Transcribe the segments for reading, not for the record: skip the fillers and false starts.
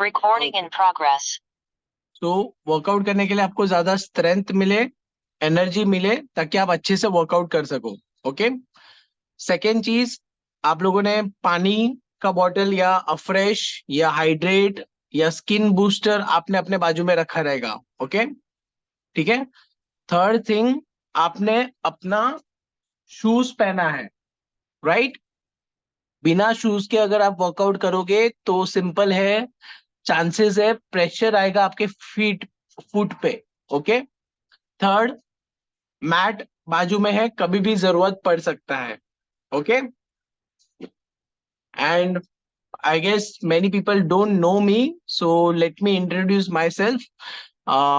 Recording in progress. तो workout करने के लिए आपको ज्यादा स्ट्रेंथ मिले, एनर्जी मिले, ताकि आप अच्छे से वर्कआउट कर सको। ओके। सेकेंड चीज, आप लोगों ने पानी का बॉटल या अफ्रेश या हाइड्रेट या स्किन बूस्टर आपने अपने बाजू में रखा रहेगा। ओके, ठीक है। थर्ड थिंग, आपने अपना शूज पहना है, राइट। बिना शूज के अगर आप वर्कआउट करोगे तो सिंपल है, चांसेस है प्रेशर आएगा आपके फुट पे। ओके। थर्ड, मैट बाजू में है, कभी भी जरूरत पड़ सकता है। Okay. And I guess many people don't know me, so let me introduce myself.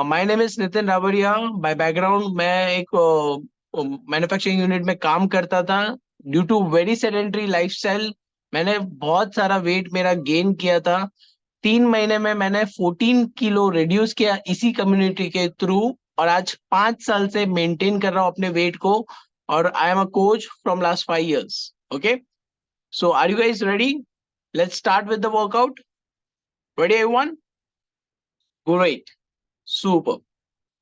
My name is Nitin Rawariya. By background मैं एक मैन्युफैक्चरिंग यूनिट में काम करता था। Due to very sedentary lifestyle मैंने बहुत सारा वेट मेरा गेन किया था। 3 महीने में मैंने 14 किलो रिड्यूस किया इसी कम्युनिटी के थ्रू, और आज 5 साल से मेंटेन कर रहा हूं अपने वेट को। और I am a coach from last 5 years। Okay, so are you guys ready? Let's start with the workout. Ready everyone? Great, super.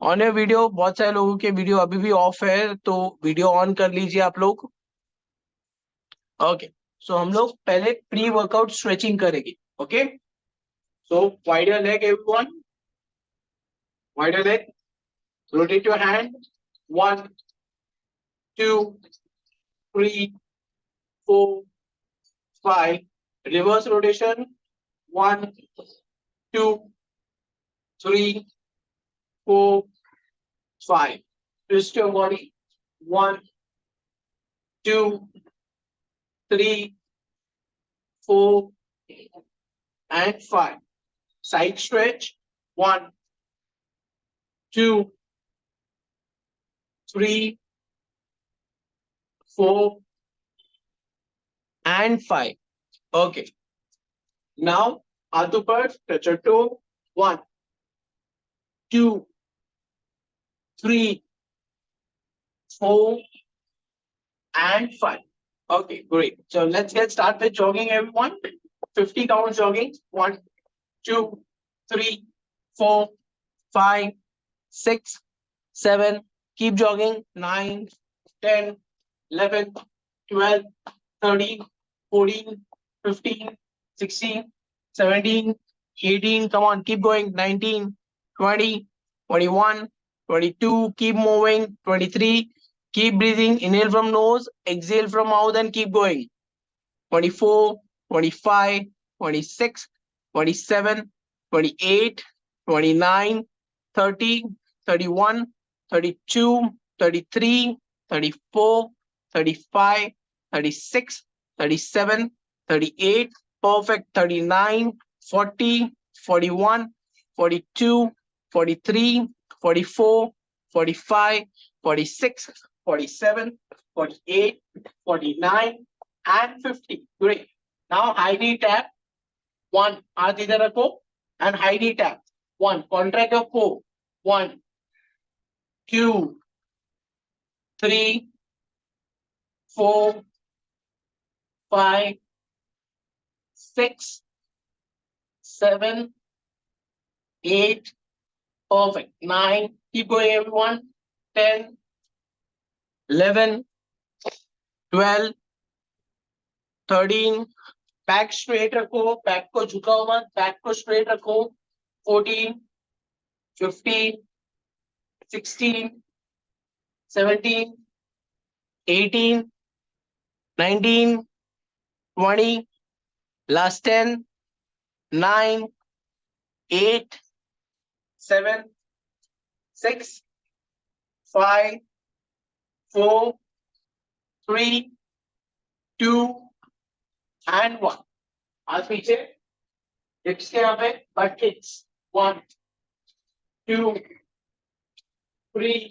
On a video, बहुत सारे लोगों के वीडियो अभी भी ऑफ है, तो वीडियो ऑन कर लीजिए आप लोग। ओके, सो हम लोग पहले प्री वर्कआउट स्ट्रेचिंग करेंगे। Okay, so wide your leg everyone, wide your leg, rotate your hand. 1, 2, 3, 4, 5. Reverse rotation. 1, 2, 3, 4, 5. Twist your body. 1, 2, 3, 4, and 5. Side stretch. 1, 2, 3, 4, and 5. Okay. Now, हाथ ऊपर, touch your toe. 1, 2, 3, 4, and 5. Okay, great. So let's get started with jogging, everyone. 50 count jogging. 1, 2, 3, 4, 5, 6, 7. Keep jogging. 9, 10, 11, 12, 13, 14, 15, 16, 17, 18. Come on, keep going. 19, 20, 21, 22. Keep moving. 23. Keep breathing. Inhale from nose, exhale from mouth, and keep going. 24, 25, 26, 27, 28, 29, 30, 31, 32, 33, 34, 35, 36, 37, 38. Perfect. 39, 40, 41, 42, 43, 44, 45, 46, 47, 48, 49, and 50. Great. Now high knee tap. 1, हाथ इधर रखो, and high knee tap. 1, contract your core. 1, 2, 3, 4, 5, 6, 7, 8. Perfect. 9. Keep going, everyone. 10, 11, 12, 13. Back straight रखो, back को झुकाओ मत, back को straight रखो। 14, 15, 16, 17, 18, 19, 20. Last 10, 9, 8, 7, 6, 5, 4, 3, 2, and 1. हाथ पीछे, हिप्स के यहाँ पे, बट किक्स। 1, 2, 3,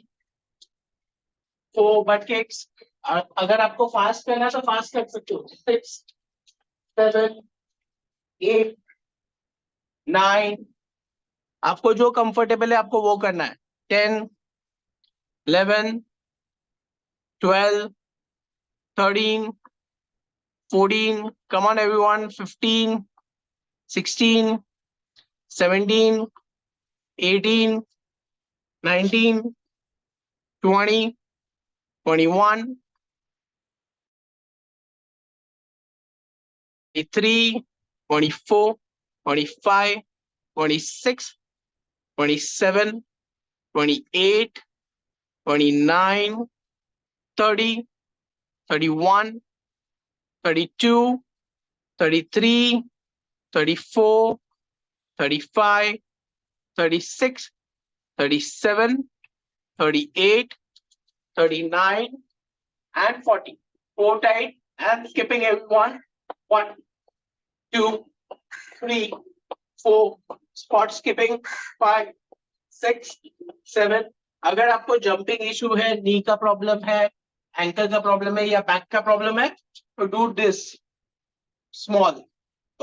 4 but kicks. अगर आपको फास्ट करना है तो फास्ट कर सकते हो। 6, 7, 8, 9. आपको जो कंफर्टेबल है आपको वो करना है। 10, 11, 12, 13, 14. Come on, everyone. 15, 16, 17, 18, 19, 20, 21, 23, 24, 25, 26, 27, 28, 29, 30, 31, 32, 33, 34, 35, 36, 37, 38, 39, and 40. 4 tight and skipping everyone. 1, 2, 3, 4. Spot skipping. 5, 6, 7. अगर आपको जंपिंग इशू है, नी का प्रॉब्लम है, एंकल का प्रॉब्लम है या बैक का प्रॉब्लम है, तो डू दिस स्मॉल.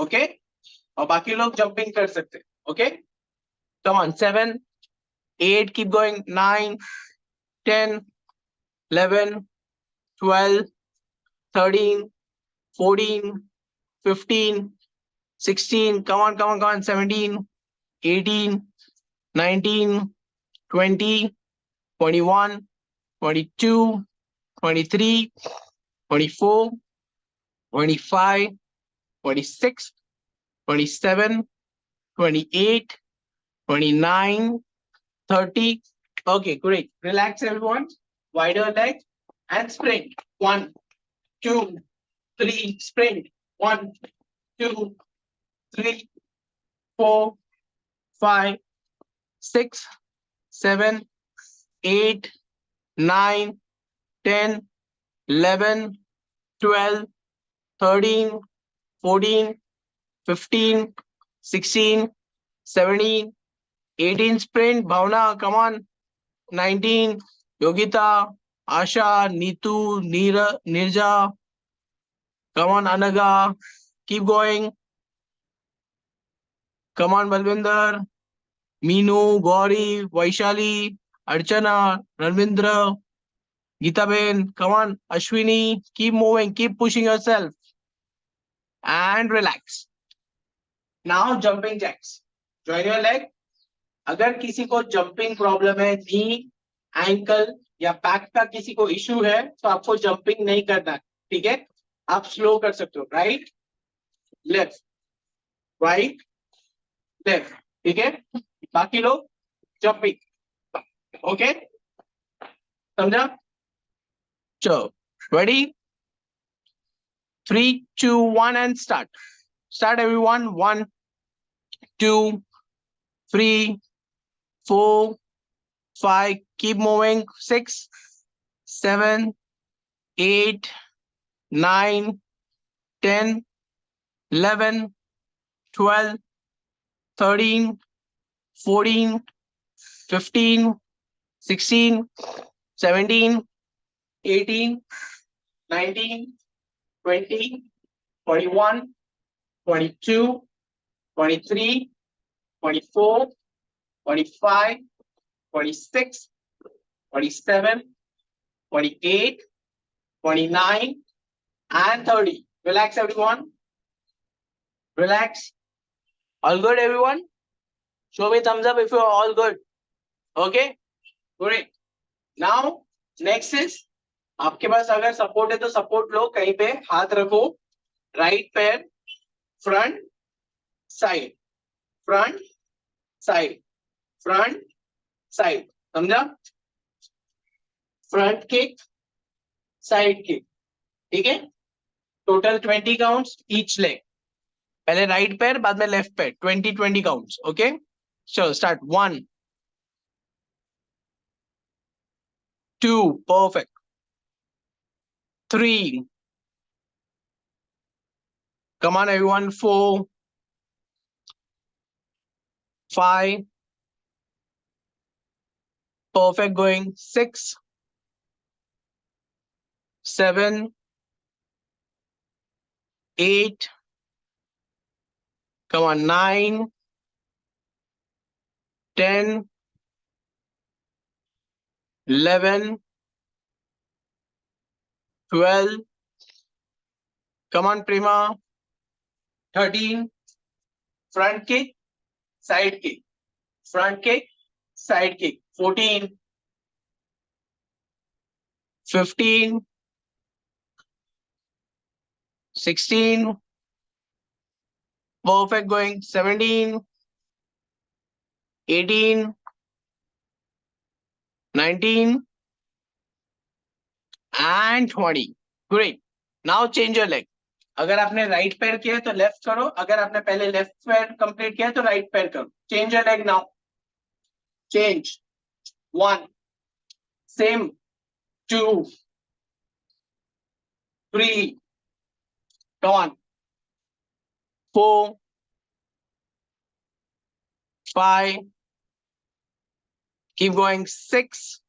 ओके, और बाकी लोग जंपिंग कर सकते हैं. Okay, come on. 7, 8, keep going. 9, 10, 11, 12, 13, 14, 15, 16, come on, come on, come on. 17, 18, 19, 20, 21, 22, 23, 24, 25, 26, 27, 28, 29, 30. Okay, great. Relax, everyone. Wider leg and sprint. 1, 2, 3, sprint. 1, 2, 3, 4, 5, 6, 7, 8, 9, 10, 11, 12, 13, 14, 15, 16, 17, 18 sprint. Bhavna, come on. 19, Yogita, Asha, Neetu, Nirja. Come on, Anaga. Keep going. Come on, Balvinder, Meenu, Gauri, Vaishali, Archana, Ravindra, Geeta Ben. Come on, Ashwini. Keep moving. Keep pushing yourself. And relax. Now jumping jacks. Join your leg. अगर किसी को jumping problem है, नी, ankle या back का किसी को issue है, तो आपको जंपिंग नहीं करना है. ठीक है, आप स्लो कर सकते हो. Right, left, right, left. ठीक है, बाकी लोग जंपिंग. ओके, समझा? चलो, ready? 3, 2, 1 and start. Start everyone. 1, 2, 3, 4, 5. Keep moving. 6, 7, 8, 9, 10, 11, 12, 13, 14, 15, 16, 17, 18, 19, 20, 21, 22, 23, 24, 25, 26, 27, 28, 29, and 30. Relax, everyone. Relax. All good, everyone? Show me thumbs up if you're all good. Okay? Great. Now, next is, आपके पास अगर support है तो सपोर्ट लो. कहीं पे हाथ रखो. राइट पैर front side, front side, front side. समझा? Front kick, side kick. ठीक है, टोटल 20 काउंट्स ईच लेग. पहले राइट पैर, बाद में लेफ्ट पैर. 20 काउंट्स. ओके, चलो start. 1, 2, perfect. 3, come on everyone. 4, 5, perfect, going. 6, 7, 8, come on. 9, 10, 11, 12, come on Prima. 13, front kick, side kick, front kick, side kick. 14, 15, 16, perfect going. 17, 18, 19 and 20. Great. Now change your leg. अगर आपने right पैर किया है तो left करो, अगर आपने पहले लेफ्ट पैर कंप्लीट किया है तो राइट पैर करो. Change your leg now. Change. 1, same. 2, 3, come on. 4, 5, keep going. 6,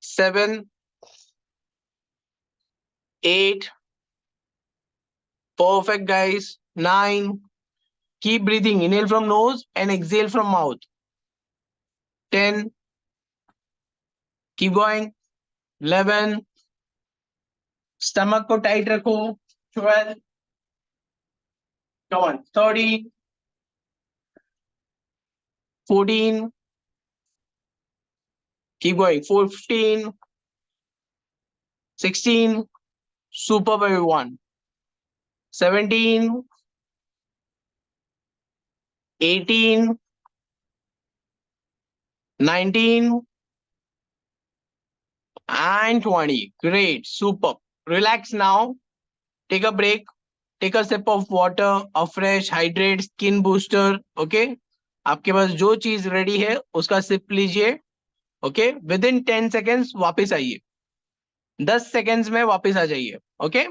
7, 8, perfect guys. 9, keep breathing. Inhale from nose and exhale from mouth. 10, keep going. 11, stomach को tight रखो. 12, come on. 13, 14, keep going. 15, 16, superb everyone. 17, 18, 19 and 20. Great, superb. Relax now. Take a break. Take a sip of water, a fresh, hydrate, skin booster. Okay. आपके पास जो चीज ready है उसका SIP लीजिए. Okay. With in 10 seconds वापिस आइए. 10 seconds में वापिस आ जाइए. ओके.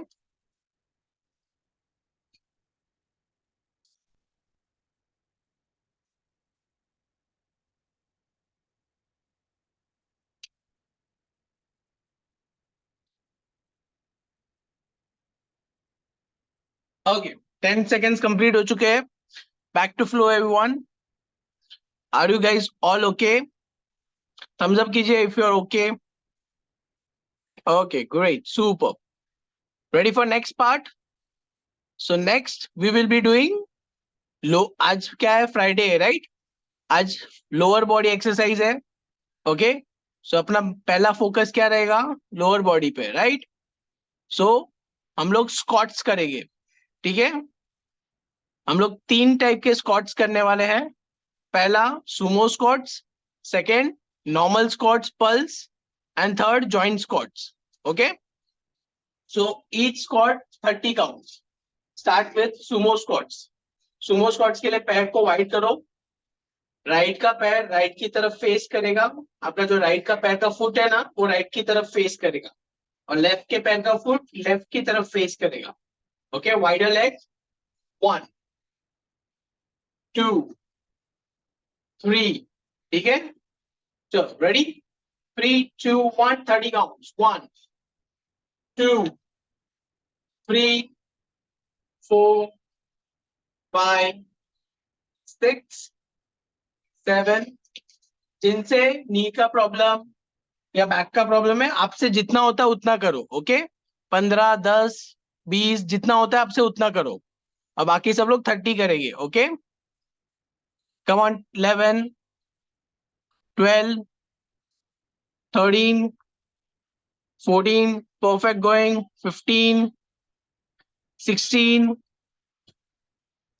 ओके. 10 सेकेंड्स कंप्लीट हो चुके हैं. Back to flow everyone. Are you guys all okay? Thumbs up कीजिए if you are okay. Okay, great, super. Ready for next part? So next we will be doing आज क्या है? Friday है, right? आज lower body exercise है. Okay. सो अपना पहला focus क्या रहेगा? लोअर बॉडी पे, राइट? सो हम लोग स्क्वाट्स करेंगे. ठीक है. हम लोग 3 टाइप के स्क्वाट्स करने वाले हैं. पहला Sumo squats, second normal squats pulse and third joint squats. Okay. So each squat 30 counts. Start with sumo squats. Sumo squats के लिए पैर को वाइड करो. राइट का पैर राइट की तरफ फेस करेगा. आपका जो राइट का पैर का फुट है ना वो राइट की तरफ फेस करेगा और लेफ्ट के पैर का फुट लेफ्ट की तरफ फेस करेगा. ओके. Wider leg. 1, 2, 3. ठीक है. चलो रेडी. 3, 2, 1. 30 counts. 1, 2, 3, 4, 5, 6, 7. जिनसे नी का प्रॉब्लम या बैक का प्रॉब्लम है आपसे जितना होता है उतना करो. ओके. 15, 10, 20 जितना होता है आपसे उतना करो. और बाकी सब लोग 30 करेंगे. Okay. Come on. 11, 12, 13, 14, perfect going. 15, 16,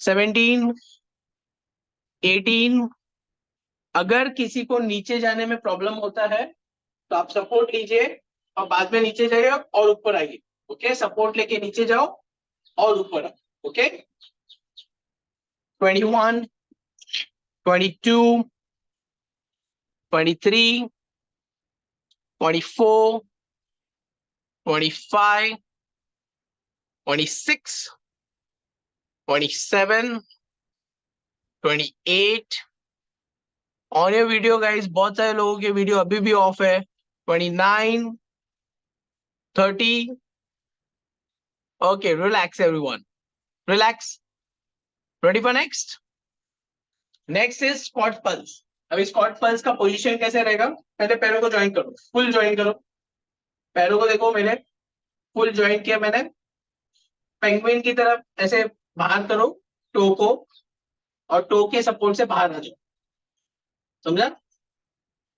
17, 18. अगर किसी को नीचे जाने में प्रॉब्लम होता है तो आप सपोर्ट लीजिए और बाद में नीचे जाइए और ऊपर आइए. ओके. सपोर्ट लेके नीचे जाओ और ऊपर आओ. Okay. 21, 22, 23, 24, 25, 26, 27, 28. On your video guys. बहुत सारे लोगों के वीडियो अभी भी ऑफ है. 29, 30. Okay. Relax everyone. Relax. Ready for next. Next is squat pulse. अभी स्क्वाट पल्स का पोजीशन कैसे रहेगा? पहले पैरों को ज्वाइन करो. फुल ज्वाइन करो. पैरों को देखो. मैंने फुल ज्वाइन किया. मैंने पेंगुइन की तरफ ऐसे बाहर करो टो को. और टो के सपोर्ट से बाहर आ जाओ, समझा?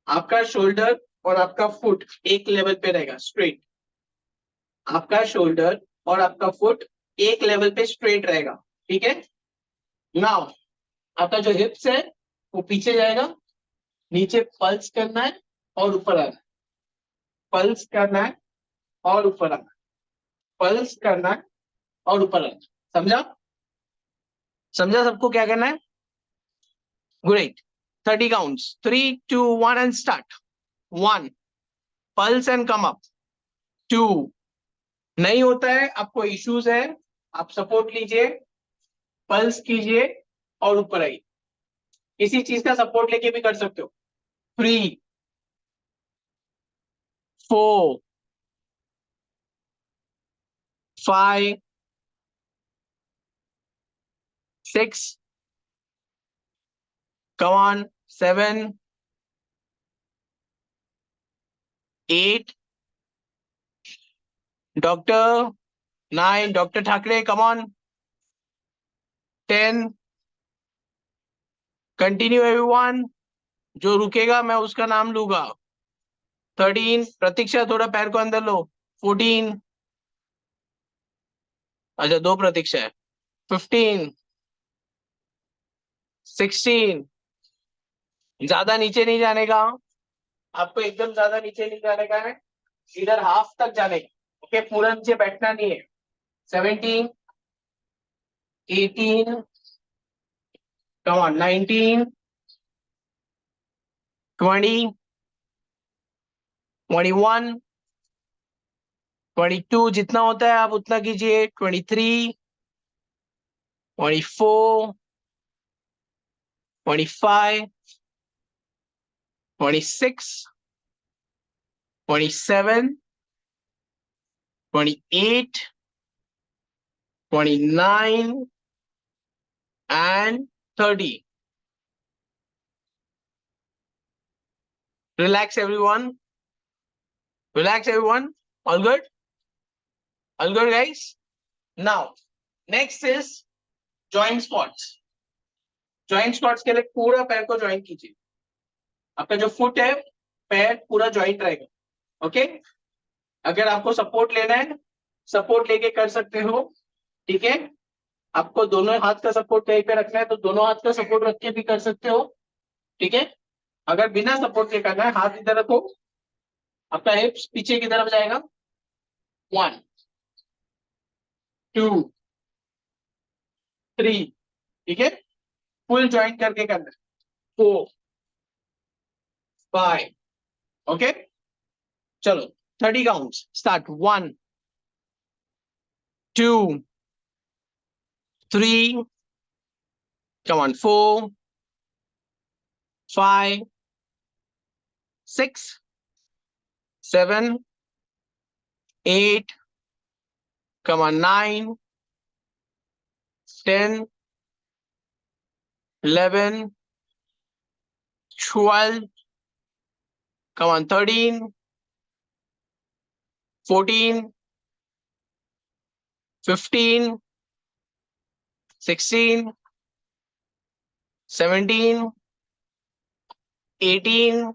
आपका शोल्डर और आपका फुट एक लेवल पे रहेगा, स्ट्रेट। आपका शोल्डर और आपका फुट एक लेवल पे स्ट्रेट रहेगा, ठीक है? नाउ आपका जो हिप्स है वो पीछे जाएगा, नीचे पल्स करना है और ऊपर आना है, पल्स करना है और ऊपर आना है, पल्स करना है और ऊपर आना है। समझा? समझा सबको क्या करना है? Great. 30 counts, 3 2 1 and start. 1, pulse and come up. 2, नहीं होता है, आपको इश्यूज है, आप सपोर्ट लीजिए, पल्स कीजिए और ऊपर आइए। किसी चीज का सपोर्ट लेके भी कर सकते हो। 3 4 5 6, come on, 7 8, Doctor 9, Dr. Thackeray, come on, 10, continue everyone, जो रुकेगा मैं उसका नाम लूंगा। 13, प्रतीक्षा थोड़ा पैर को अंदर लो। 14, अच्छा 2 प्रतीक्षा है। 15, 16, ज्यादा नीचे नहीं जाने का, आपको एकदम ज्यादा नीचे नहीं जाने का है, इधर हाफ तक जाने का, ओके? पूरा नीचे बैठना नहीं है। 17, 18, come on, 19, 20, 21, 22, जितना होता है आप उतना कीजिए। 23, 24, 25, 26, 27, 28, 29 and 30. Relax everyone. Relax everyone. All good? All good guys? Now, next is joint squats. Joint squats के लिए पूरा पैर को ज्वाइन कीजिए। आपका जो फुट है, पैर पूरा ज्वाइंट रहेगा, ओके? अगर आपको सपोर्ट लेना है, सपोर्ट लेके कर सकते हो, ठीक है? आपको दोनों हाथ का सपोर्ट कहीं पे रखना है तो दोनों हाथ का सपोर्ट रख के भी कर सकते हो, ठीक है? अगर बिना सपोर्ट के करना है, हाथ इधर रखो, आपका हिप्स पीछे की तरफ जाएगा। 1 2 3, ठीक है? फुल ज्वाइंट करके करना है। 4 5, ओके? चलो 30 counts, start. 1 2 3, come on, 4 5 6 7 8, come on, 9 10 11 12, come on, 13 14 15 16 17 18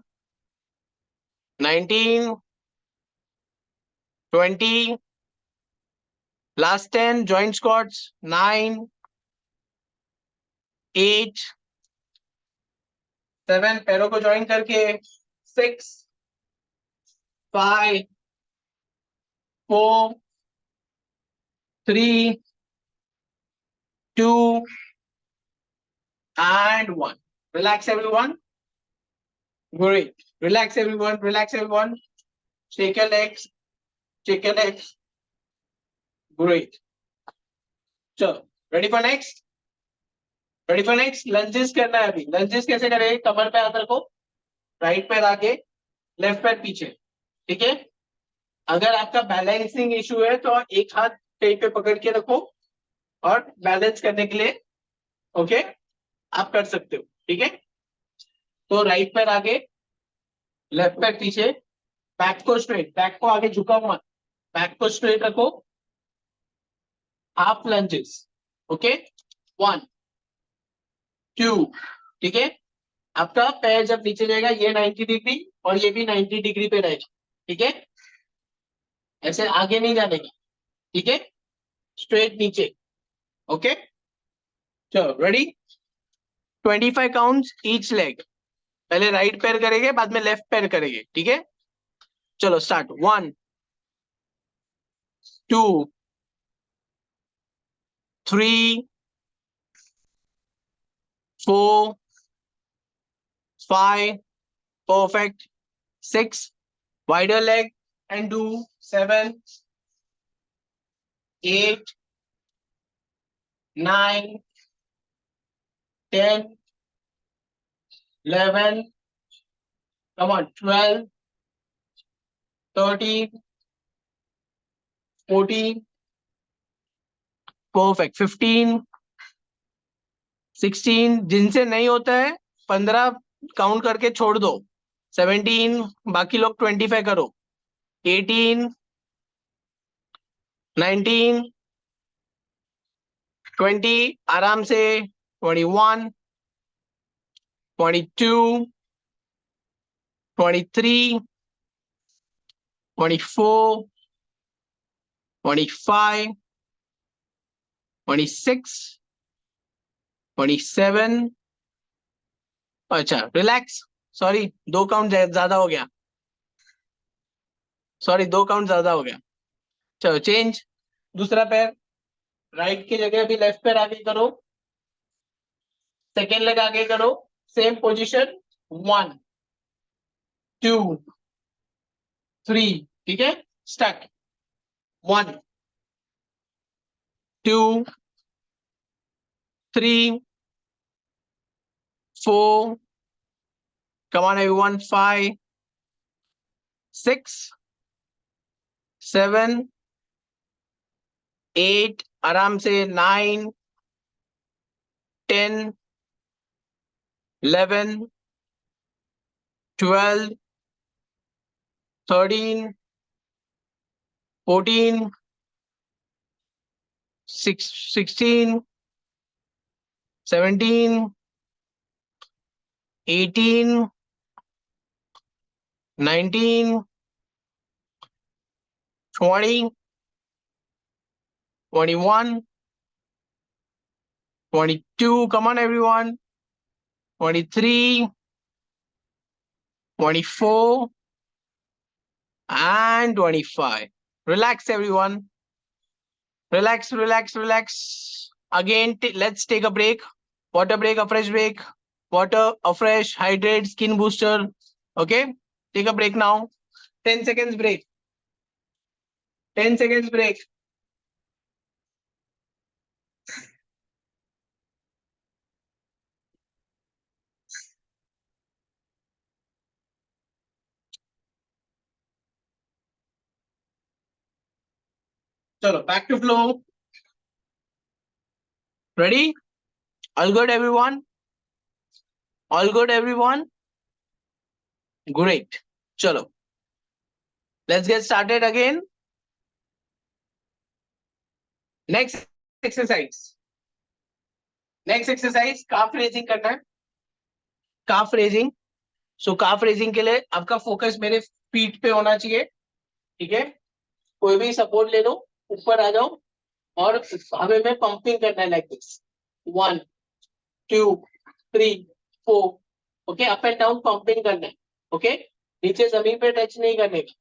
19 20, last 10 joint squats, 9 8 7, पैरों को ज्वाइन करके, 6 5 4 3 2 and 1. Relax everyone. Great. Relax everyone. Relax everyone. Shake your legs. Shake your legs. Great. चलो, ready for next? Ready for next? Lunges करना है अभी। Lunges कैसे करेंगे? कमर पे हाथ रखो, राइट पैर आगे, लेफ्ट पैर पीछे, ठीक है? अगर आपका बैलेंसिंग इशू है तो एक हाथ कहीं पे पकड़ के रखो और बैलेंस करने के लिए, ओके, आप कर सकते हो, ठीक है? तो राइट पैर आगे, लेफ्ट पैर पीछे, बैक को स्ट्रेट, बैक को आगे झुकाओ मत, बैक को स्ट्रेट रखो, हाफ लंजेस, ओके? 1 2, ठीक है। आपका पैर जब नीचे जाएगा ये 90 डिग्री और ये भी 90 डिग्री पे रहेगा, ठीक है। ऐसे आगे नहीं जाने का, ठीक है, स्ट्रेट नीचे। ओके, चलो रेडी। 25 counts each leg. पहले राइट पैर करेंगे, बाद में लेफ्ट पैर करेंगे, ठीक है। चलो start. 1, 2, 3, 4, 5, perfect, 6, wider leg and do 7, 8, 9, 10, 11, come on, 12, 13, 14, perfect, 15, 16, जिनसे नहीं होता है 15 काउंट करके छोड़ दो। 17, बाकी लोग 25 करो। 18, 19, 20, आराम से। 21, 22, 23, 24, 25, 26, 27। अच्छा रिलैक्स, सॉरी 2 काउंट ज्यादा हो गया, सॉरी 2 काउंट ज्यादा हो गया। चलो चेंज, दूसरा पैर राइट की जगह अभी लेफ्ट पैर आगे करो, सेकेंड लेग आगे करो, सेम पोजीशन। 1, 2, 3, ठीक है, स्टार्ट। 1, 2, 3, 4, come on everyone, 5, 6, 7, 8, आराम से। 9, 10, 11, 12, 13, 14, 16, 17, 18, 19, 20, 21, 22, come on everyone, 23, 24, and 25. Relax everyone. Relax, relax, relax. Again, let's take a break. Water break, a fresh break. Water, a fresh, hydrate, skin booster. Okay? Take a break now. 10 seconds break. 10 seconds break. Chalo, back to flow. Ready? All good, everyone? All good, everyone? Great. Chalo. Let's get started again. Next exercise. Next exercise, calf raising करना है. Calf raising. So calf raising के लिए आपका focus मेरे feet पे होना चाहिए, ठीक है। कोई भी सपोर्ट ले लो, ऊपर आ जाओ और हमें में पंपिंग करना है like this. 1, 2, 3, 4, okay, up and down pumping करना है, ओके। नीचे जमीन पे टच नहीं करने का,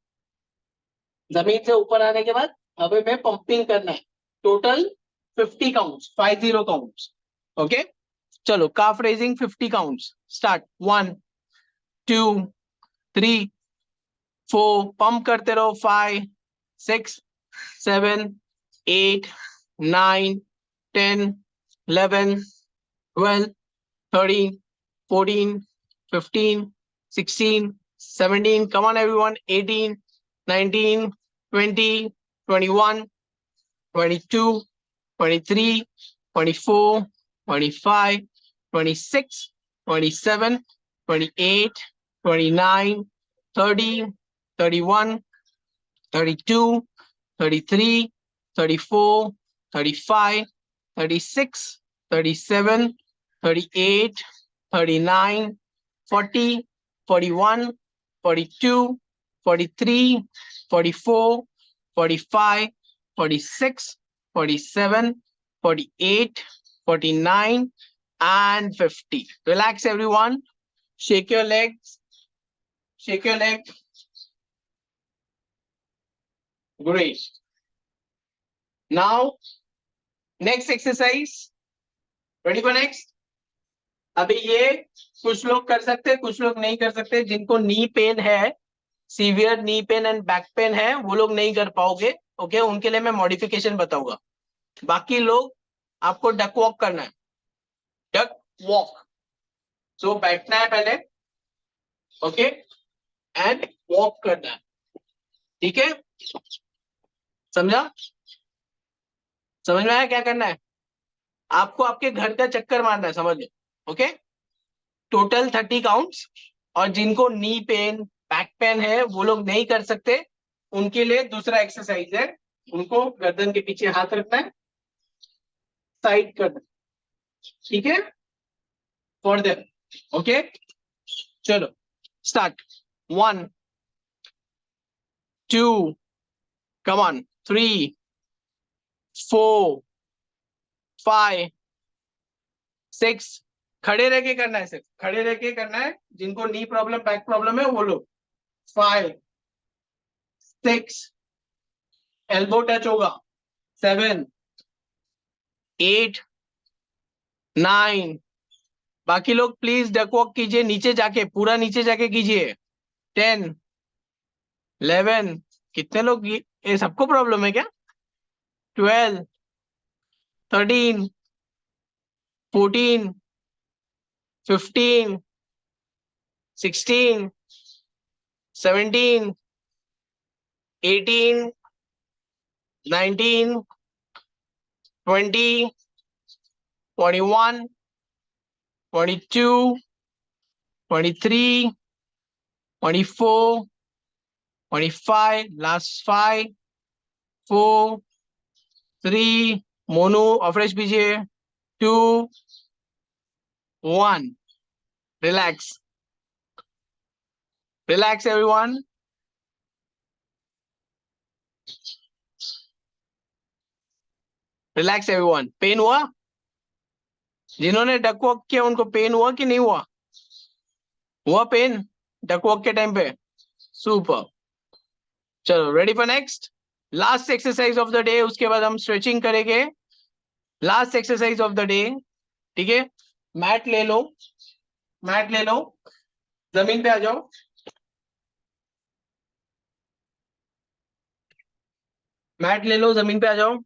जमीन से ऊपर आने के बाद हमें में पंपिंग करना है। Total 50 counts, 50 counts, okay. चलो काफ रेजिंग 50 काउंट्स, स्टार्ट। 1, 2, 3, 4, पंप करते रहो। 5, 6, 7, 8, 9, 10, 11, 12, 13, 14, 15, 16, 17, come on everyone, 18, 19, 20, 21, 22, 23, 24, 25, 26, 27, 28, 29, 30, 31, 32, 33, 34, 35, 36, 37, 38, 39, 40, 41, 42, 43, 44, 45, 46, 47, 48, 49, and 50. Relax, everyone. Shake your legs. Shake your leg. Great. Now, next exercise. Ready for next? अभी ये कुछ लोग कर सकते हैं, कुछ लोग नहीं कर सकते. जिनको नी पेन है, severe knee pain and back pain है, वो लोग नहीं कर पाओगे. ओके, उनके लिए मैं मॉडिफिकेशन बताऊंगा. बाकी लोग, आपको डक वॉक करना है. Duck walk. सो बैठना है पहले. ओके, एंड वॉक करना है. ठीक है, समझा? समझ में आया क्या करना है? आपको आपके घर का चक्कर मारना है, समझ लो. Okay, total 30 counts. और जिनको नी पेन बैक पेन है, वो लोग नहीं कर सकते. उनके लिए दूसरा एक्सरसाइज है. उनको गर्दन के पीछे हाथ रखना है, साइड करना है. ठीक है, फॉर देम. ओके, चलो स्टार्ट. 1, 2, come on, 3, 4, 5, 6. खड़े रह के करना है, सिर्फ खड़े रह के करना है. जिनको नी प्रॉब्लम बैक प्रॉब्लम है वो लोग. 5, 6, एल्बो टच होगा. 7, 8, 9. बाकी लोग प्लीज डक वॉक कीजिए, नीचे जाके, पूरा नीचे जाके कीजिए. 10, 11. कितने लोग ये सबको प्रॉब्लम है क्या? 12, 13, 14, 15, 16, 17, 18, 19, 20, 21, 22, 23, 24, 25. Last 5, 4, 3. मोनू अफ्रेश कीजिए. 2, 1. Relax. Relax, everyone. Relax, everyone. Pain हुआ? जिन्होंने डक वॉक किया उनको पेन हुआ कि नहीं हुआ? हुआ पेन डक वॉक के टाइम पे? सुपर. चलो, ready for next. Last exercise of the day. उसके बाद हम स्ट्रेचिंग करेंगे. Last exercise of the day. ठीक है, मैट ले लो. मैट ले लो, जमीन पे आ जाओ. मैट ले लो, जमीन पे आ जाओ.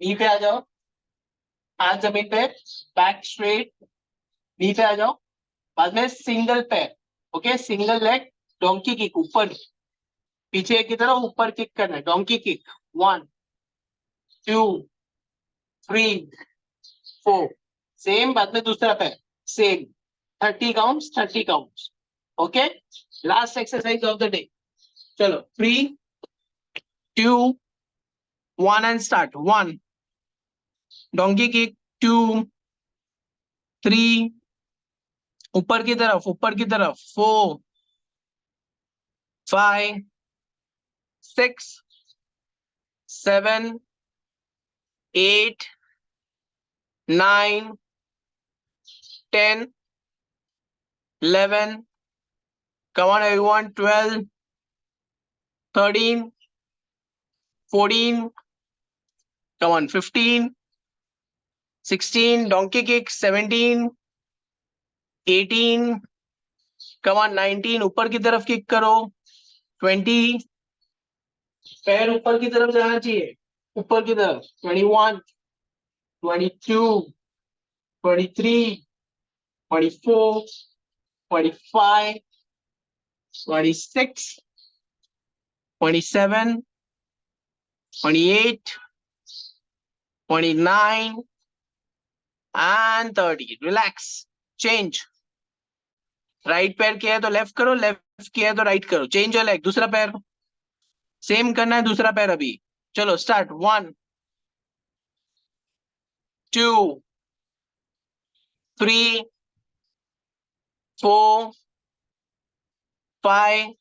नी पे आ जाओ. हाथ जमीन पे, बैक स्ट्रेट. नी पे आ जाओ. बाद में सिंगल पैर. Okay, single leg. Donkey kick ऊपर, पीछे की तरफ ऊपर किक करना है. Donkey kick. 1, 2, 3, 4. सेम. बाद में दूसरा पैर. Same. 30 counts, 30 counts. Okay, last exercise of the day. चलो, 3, 2, 1 एंड स्टार्ट. 1, donkey kick. 2, 3, ऊपर की तरफ, ऊपर की तरफ. 4, 5, 6, 7, 8, 9, 10, 11. Come on, everyone. 12, 13, 14. Come on, 15, 16. Donkey kick. 17, 18. Come on, 19. ऊपर की तरफ किक करो. 20. पैर ऊपर की तरफ जाना चाहिए, ऊपर की तरफ. 21, 22, 23, 24, 25, 26, 27, 28, 29, and 30. Relax. Change. राइट पैर किया है तो लेफ्ट करो, लेफ्ट किया है तो राइट करो, चेंज योर लेग, दूसरा पैर सेम करना है, दूसरा पैर अभी। चलो स्टार्ट, 1 2 3 4 5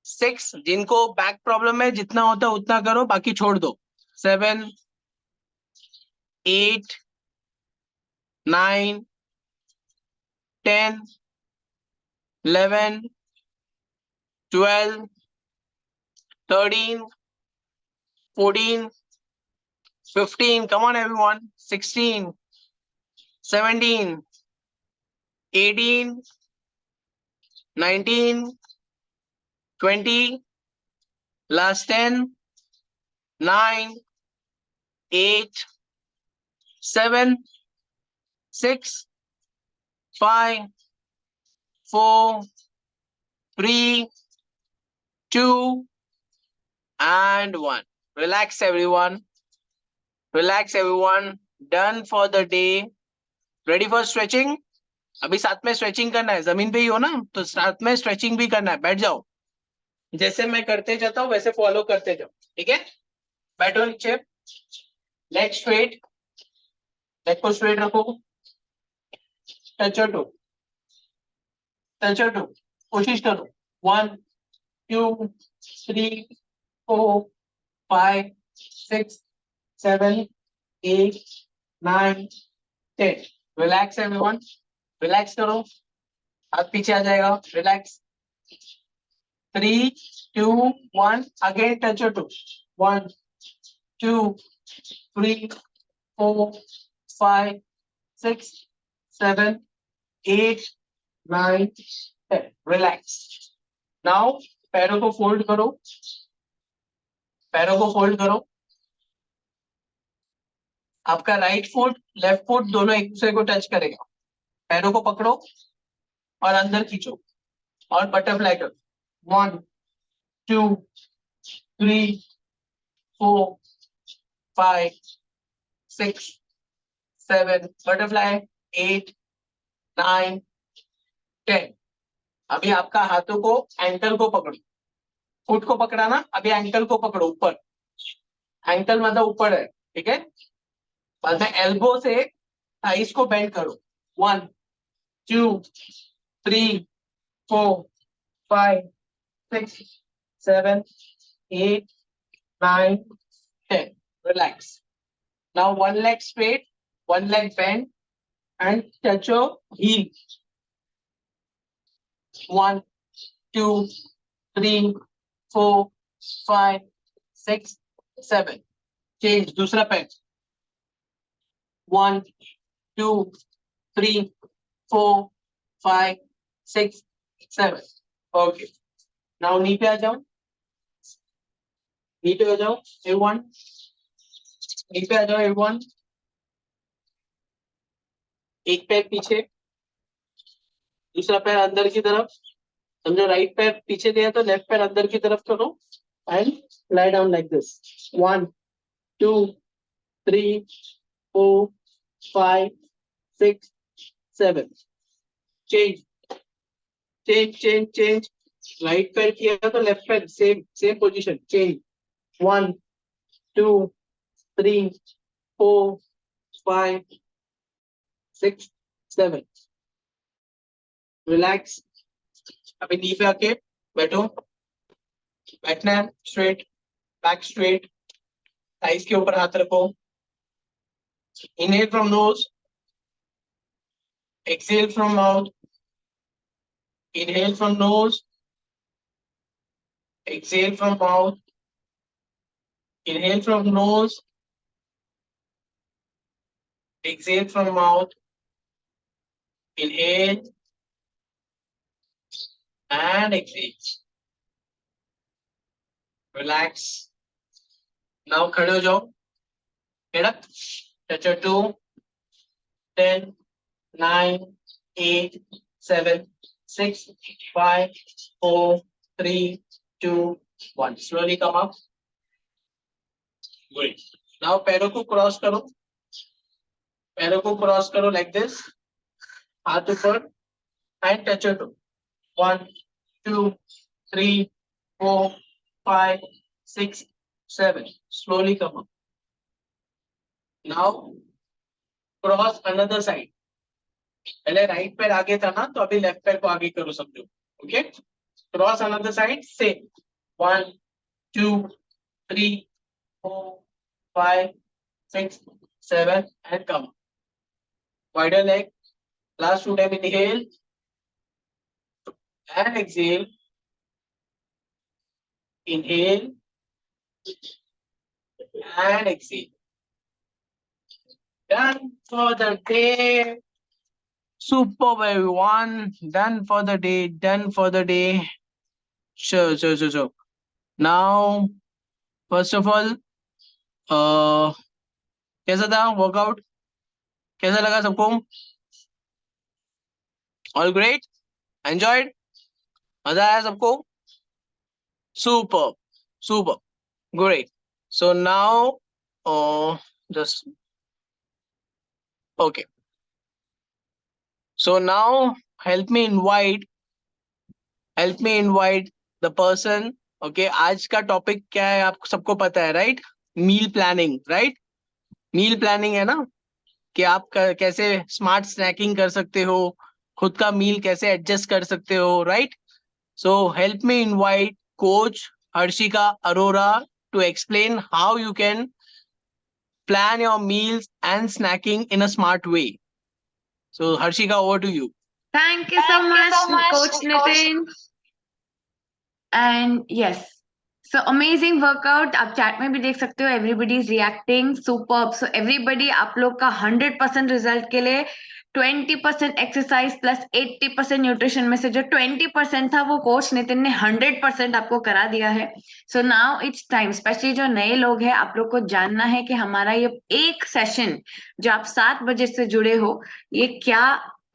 6, जिनको बैक प्रॉब्लम है जितना होता है उतना करो, बाकी छोड़ दो। 7 8 9 10 11 12 13 14 15, come on everyone, 16 17 18 19 20, last 10 9 8 7 6 5 4 3 2 and 1. Relax everyone. Relax everyone. Done for the day. Ready for stretching? अभी साथ में स्ट्रेचिंग करना है, जमीन पे ही हो ना तो साथ में स्ट्रेचिंग भी करना है। बैठ जाओ, जैसे मैं करते जाता हूँ वैसे फॉलो करते जाओ, ठीक है? बैठो नीचे, लेग स्ट्रेट, लेग को स्ट्रेट रखो, touch your toe, touch your toe, कोशिश करो। 1 2 3 4 5 6 7 8 9 10। रिलैक्स एवरीवन, रिलैक्स करो, हाथ पीछे आ जाएगा, relax. 3 2 1, again touch your toe, 1 2 3 4 5 6 7 8 9 10। Relax. Now पैरों को फोल्ड करो, पैरों को फोल्ड करो। आपका राइट फुट लेफ्ट फुट दोनों एक दूसरे को टच करेगा। पैरों को पकड़ो और अंदर खींचो और बटरफ्लाई करो। 1 2 3 4 5 6 7, बटरफ्लाई 8 9 10। अभी आपका हाथों को एंकल को पकड़ो, फुट को पकड़ा ना, अभी एंकल को पकड़ो ऊपर, एंकल मतलब ऊपर है, ठीक है? बाद में एल्बो से थाइस को बेंड करो। 1 2 3 4 5 6 7 8 9 10। Relax. Now one leg straight, one leg bend and touch your heel. 1 2 3 4 5 6 7। Change, दूसरा पैर। 1 2 3 4 5 6 7। Okay. Now नी पे आ जाओ, नी पे आ जाओ everyone, नी पे आ जाओ everyone। एक पैर पीछे, दूसरा पैर अंदर की तरफ। समझो राइट पैर पीछे दिया तो लेफ्ट पैर अंदर की तरफ करो and lie down like this. 1 2 3 4 5 6 7। Change change change change, right पैर किया तो लेफ्ट पैर same same position, change. 1 2 3 4 5 6 7। Relax. अभी नी पे आके बैठो, बैठना है स्ट्रेट, बैक स्ट्रेट, थाइस के ऊपर हाथ रखो। Inhale from knows, exhale from mouth, inhale from nose, exhale from mouth, inhale from nose, exhale from mouth, inhale and exhale। Relax। Now खड़े हो जाओ, get up, touch your toe, 10 9 8 7 6 5 4 3 2 1। Slowly come up। Good। Now पैरों को cross करो, पैरों को cross करो like this, हाथ ऊपर and touch your to. 1 2, 3, 4, 5, 6, 7. Slowly come up. Now cross another side. पहले राइट पैर आगे था ना, तो अभी लेफ्ट पैर को आगे करो समझो. Okay, cross another side. Same. 1, 2, 3, 4, 5, 6, 7 and come. Wider leg. Last 2 time inhale and exhale. Inhale and exhale. Done for the day. Superb, everyone. Done for the day. Done for the day. Sure. Now, first of all, कैसा था workout? कैसा लगा सबको? All great? Enjoyed? मजा आया सबको? Super, great. So now, just okay. So now help me invite the person. Okay, आज का टॉपिक क्या है आपको सबको पता है, right? Meal planning, right? Meal planning है ना, कि आप कैसे स्मार्ट स्नैकिंग कर सकते हो, खुद का मील कैसे एडजस्ट कर सकते हो, right? So help me invite coach Harshika Arora to explain how you can plan your meals and snacking in a smart way. So Harshika, over to you. Thank you so much, Coach Nitin. And yes, so amazing workout. आप chat में भी देख सकते हो, everybody is reacting superb. So everybody, आप लोग का 100% result के लिए 20% एक्सरसाइज प्लस 80% न्यूट्रिशन में से जो 20% था वो कोच नितिन ने 100% आपको करा दिया है. So now it's time, specially जो नए लोग हैं, आप लोग को जानना है कि हमारा ये एक सेशन जो आप 7 बजे से जुड़े हो, ये क्या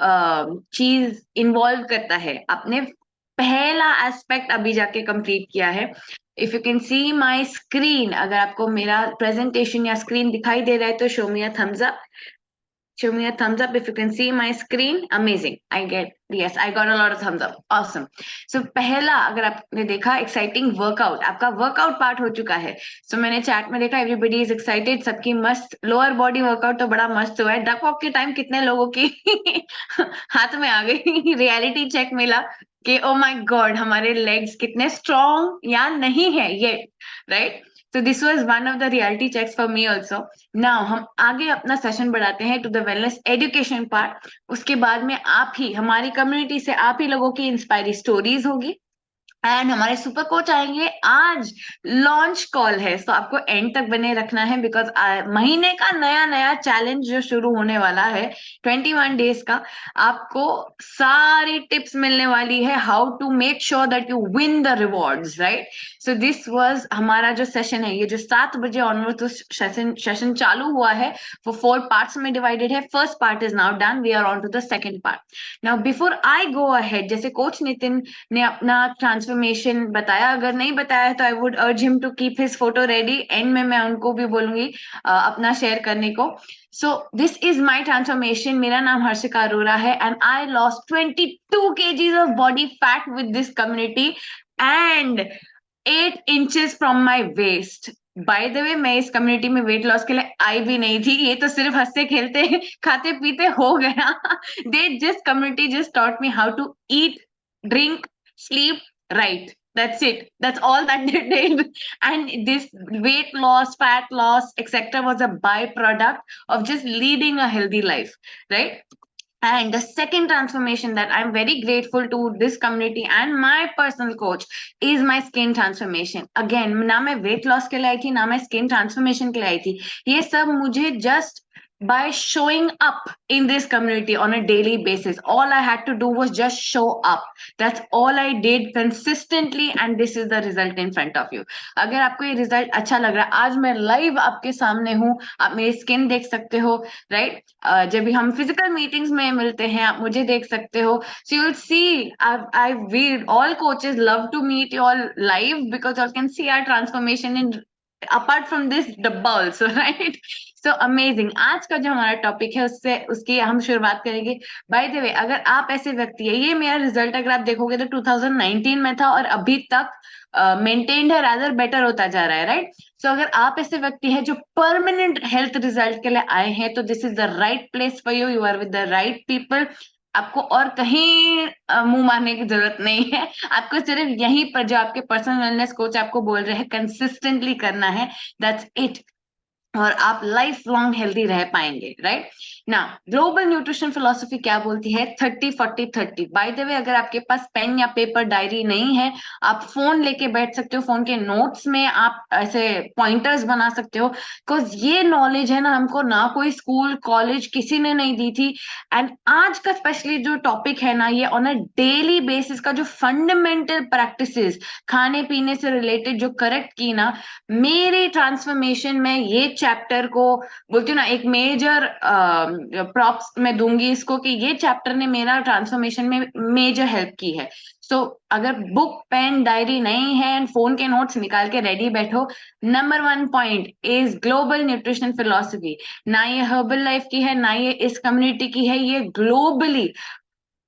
चीज इन्वॉल्व करता है. आपने पहला एस्पेक्ट अभी जाके कंप्लीट किया है. If you can see my screen, अगर आपको मेरा प्रेजेंटेशन या स्क्रीन दिखाई दे रहा है तो show me a thumbs up. Show me a thumbs up if you can see my screen. Amazing. Yes, I got a lot of thumbs up. Awesome. So पहला, अगर आपने देखा, एक्साइटिंग वर्कआउट, आपका वर्कआउट पार्ट हो चुका है. So मैंने chat में देखा एवरीबडी इज एक्साइटेड, सबकी मस्त लोअर बॉडी वर्कआउट तो बड़ा मस्त हुआ है. डक वॉक के टाइम कितने लोगों की हाथ में आ गई, रियलिटी चेक मिला कि ओ माय गॉड हमारे लेग्स कितने स्ट्रॉन्ग या नहीं है ये, right? So this was one of the reality checks for me also. Now हम आगे अपना सेशन बढ़ाते हैं to the wellness education part. उसके बाद में आप ही, हमारी कम्युनिटी से आप ही लोगों की इंस्पायरी स्टोरीज होगी एंड हमारे सुपर कोच आएंगे. आज लॉन्च कॉल है, तो आपको एंड तक बने रखना है बिकॉज महीने का नया चैलेंज जो शुरू होने वाला है 21 डेज का, आपको सारी टिप्स मिलने वाली है how to make sure that you win the rewards, right? So this was हमारा जो सेशन है, ये जो 7 बजे ऑनवर्ड तो सेशन चालू हुआ है, वो 4 पार्ट्स में डिवाइडेड है. First part is now done, we are on to the second part. Now before I go ahead, जैसे कोच नितिन ने अपना ट्रांसफॉर्मेशन बताया, अगर नहीं बताया तो I would urge him to keep his photo ready. End में मैं उनको भी बोलूंगी अपना शेयर करने को. So this is my transformation. मेरा नाम हर्षिका अरोरा है and I lost 22 kgs of body fat with this community and 8 inches from my waist. By the way, मैं इस कम्युनिटी में वेट लॉस के लिए आई भी नहीं थी, ये तो सिर्फ हंसते खेलते खाते पीते हो गया. They just community just taught me how to eat, drink, sleep right. That's it. That's all that they did. And this weight loss, fat loss, etc. was a byproduct of just leading a healthy life, right? And the second transformation that I'm very grateful to this community and my personal coach is my skin transformation. Again, ना मैं weight loss के लिए आई थी, ना मैं skin transformation के लिए आई थी. ये सब मुझे just by showing up in this community on a daily basis. All I had to do was just show up. That's all I did consistently and this is the result in front of you. अगर आपको ये result अच्छा लग रहा है, आज मैं live आपके सामने हूँ, आप मेरी स्किन देख सकते हो, राइट? जब भी हम फिजिकल मीटिंग्स में मिलते हैं आप मुझे देख सकते हो. So you'll see, we all coaches love to meet you all live because you all can see our transformation in apart from this डब्बा ऑल्सो, राइट? So amazing. आज का जो हमारा टॉपिक है उससे उसकी हम शुरुआत करेंगे। बाय द वे, अगर आप ऐसे व्यक्ति है, ये मेरा रिजल्ट अगर आप देखोगे तो 2019 में था और अभी तक मेंटेन्ड है, रादर बेटर होता जा रहा है, राइट? सो अगर आप ऐसे व्यक्ति है जो परमानेंट हेल्थ रिजल्ट के लिए आए हैं, तो this is the right place for you, you are with the right people. आपको और कहीं मुंह मारने की जरूरत नहीं है। आपको सिर्फ यहीं पर जो आपके पर्सनल वेलनेस कोच आपको बोल रहे हैं कंसिस्टेंटली करना है, दैट्स इट। और आप लाइफ लॉन्ग हेल्दी रह पाएंगे, राइट? ना, ग्लोबल न्यूट्रिशन फिलोसफी क्या बोलती है? 30-40-30। बाय द वे, अगर आपके पास पेन या पेपर डायरी नहीं है, आप फोन लेके बैठ सकते हो, फोन के नोट्स में आप ऐसे पॉइंटर्स बना सकते हो, बिकॉज ये नॉलेज है ना, हमको ना कोई स्कूल कॉलेज किसी ने नहीं दी थी। एंड आज का स्पेशली जो टॉपिक है ना, ये ऑन अ डेली बेसिस का जो फंडामेंटल प्रैक्टिसेस खाने पीने से रिलेटेड जो करेक्ट की ना, मेरी ट्रांसफॉर्मेशन में ये चैप्टर को बोलती हूँ ना, एक मेजर प्रॉप्स मैं दूंगी इसको कि ये चैप्टर ने मेरा ट्रांसफॉर्मेशन में मेजर हेल्प की है। सो अगर बुक पेन डायरी नहीं है एंड फोन के नोट्स निकाल के रेडी बैठो, number 1 point is global nutrition philosophy. ना ये हर्बल लाइफ की है, ना ये इस कम्युनिटी की है, ये ग्लोबली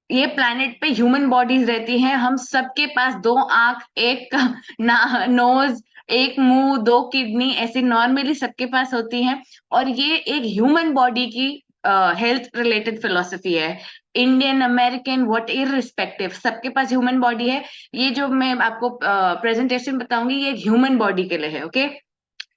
ये प्लैनेट पे ह्यूमन बॉडीज रहती हैं। हम सबके पास 2 आंख, एक ना नोज, एक मुंह, 2 किडनी, ऐसे नॉर्मली सबके पास होती हैं। और ये एक ह्यूमन बॉडी की हेल्थ रिलेटेड फिलोसफी है। इंडियन, अमेरिकन, व्हाट इररिस्पेक्टिव, सबके पास ह्यूमन बॉडी है। ये जो मैं आपको प्रेजेंटेशन बताऊंगी, ये ह्यूमन बॉडी के लिए है, okay?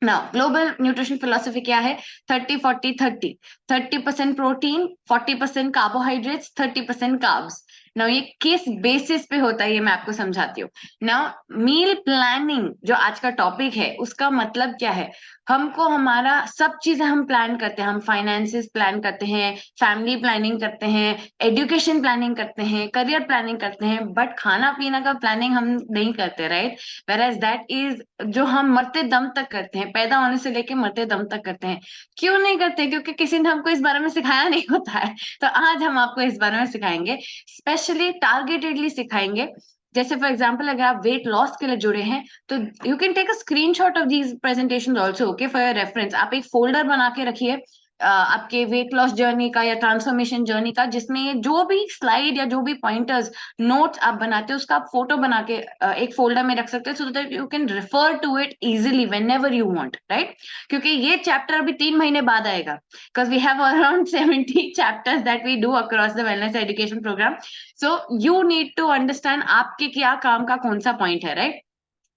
Now global nutrition philosophy क्या है? 30-40-30। 30% प्रोटीन, 40% कार्बोहाइड्रेट्स, 30% कार्ब्स। नाउ ये किस बेसिस पे होता है, ये मैं आपको समझाती हूँ। नाउ मील प्लानिंग जो आज का टॉपिक है, उसका मतलब क्या है? हमको हमारा सब चीजें हम प्लान करते हैं, हम फाइनेंसेस प्लान करते हैं, फैमिली प्लानिंग करते हैं, एजुकेशन प्लानिंग करते हैं, करियर प्लानिंग करते हैं, बट खाना पीना का प्लानिंग हम नहीं करते, राइट? वेयर दैट इज जो हम मरते दम तक करते हैं, पैदा होने से लेके मरते दम तक करते हैं। क्यों नहीं करते? क्योंकि किसी ने हमको इस बारे में सिखाया नहीं होता है। तो आज हम आपको इस बारे में सिखाएंगे, स्पेशली टारगेटेडली सिखाएंगे। जैसे फॉर एग्जाम्पल, अगर आप वेट लॉस के लिए जुड़े हैं, तो you can take a screenshot of these presentation also, okay, for your reference. आप एक फोल्डर बना के रखिए आपके वेट लॉस जर्नी का या ट्रांसफॉर्मेशन जर्नी का, जिसमें ये जो भी स्लाइड या जो भी पॉइंटर्स नोट्स आप बनाते हो, उसका आप फोटो बना के एक फोल्डर में रख सकते हो, so that you can refer to it easily whenever you want, right? क्योंकि ये चैप्टर अभी 3 महीने बाद आएगा, because we have around 70 chapters that we do across the wellness education program. So you need to understand आपके क्या काम का कौन सा पॉइंट है, राइट?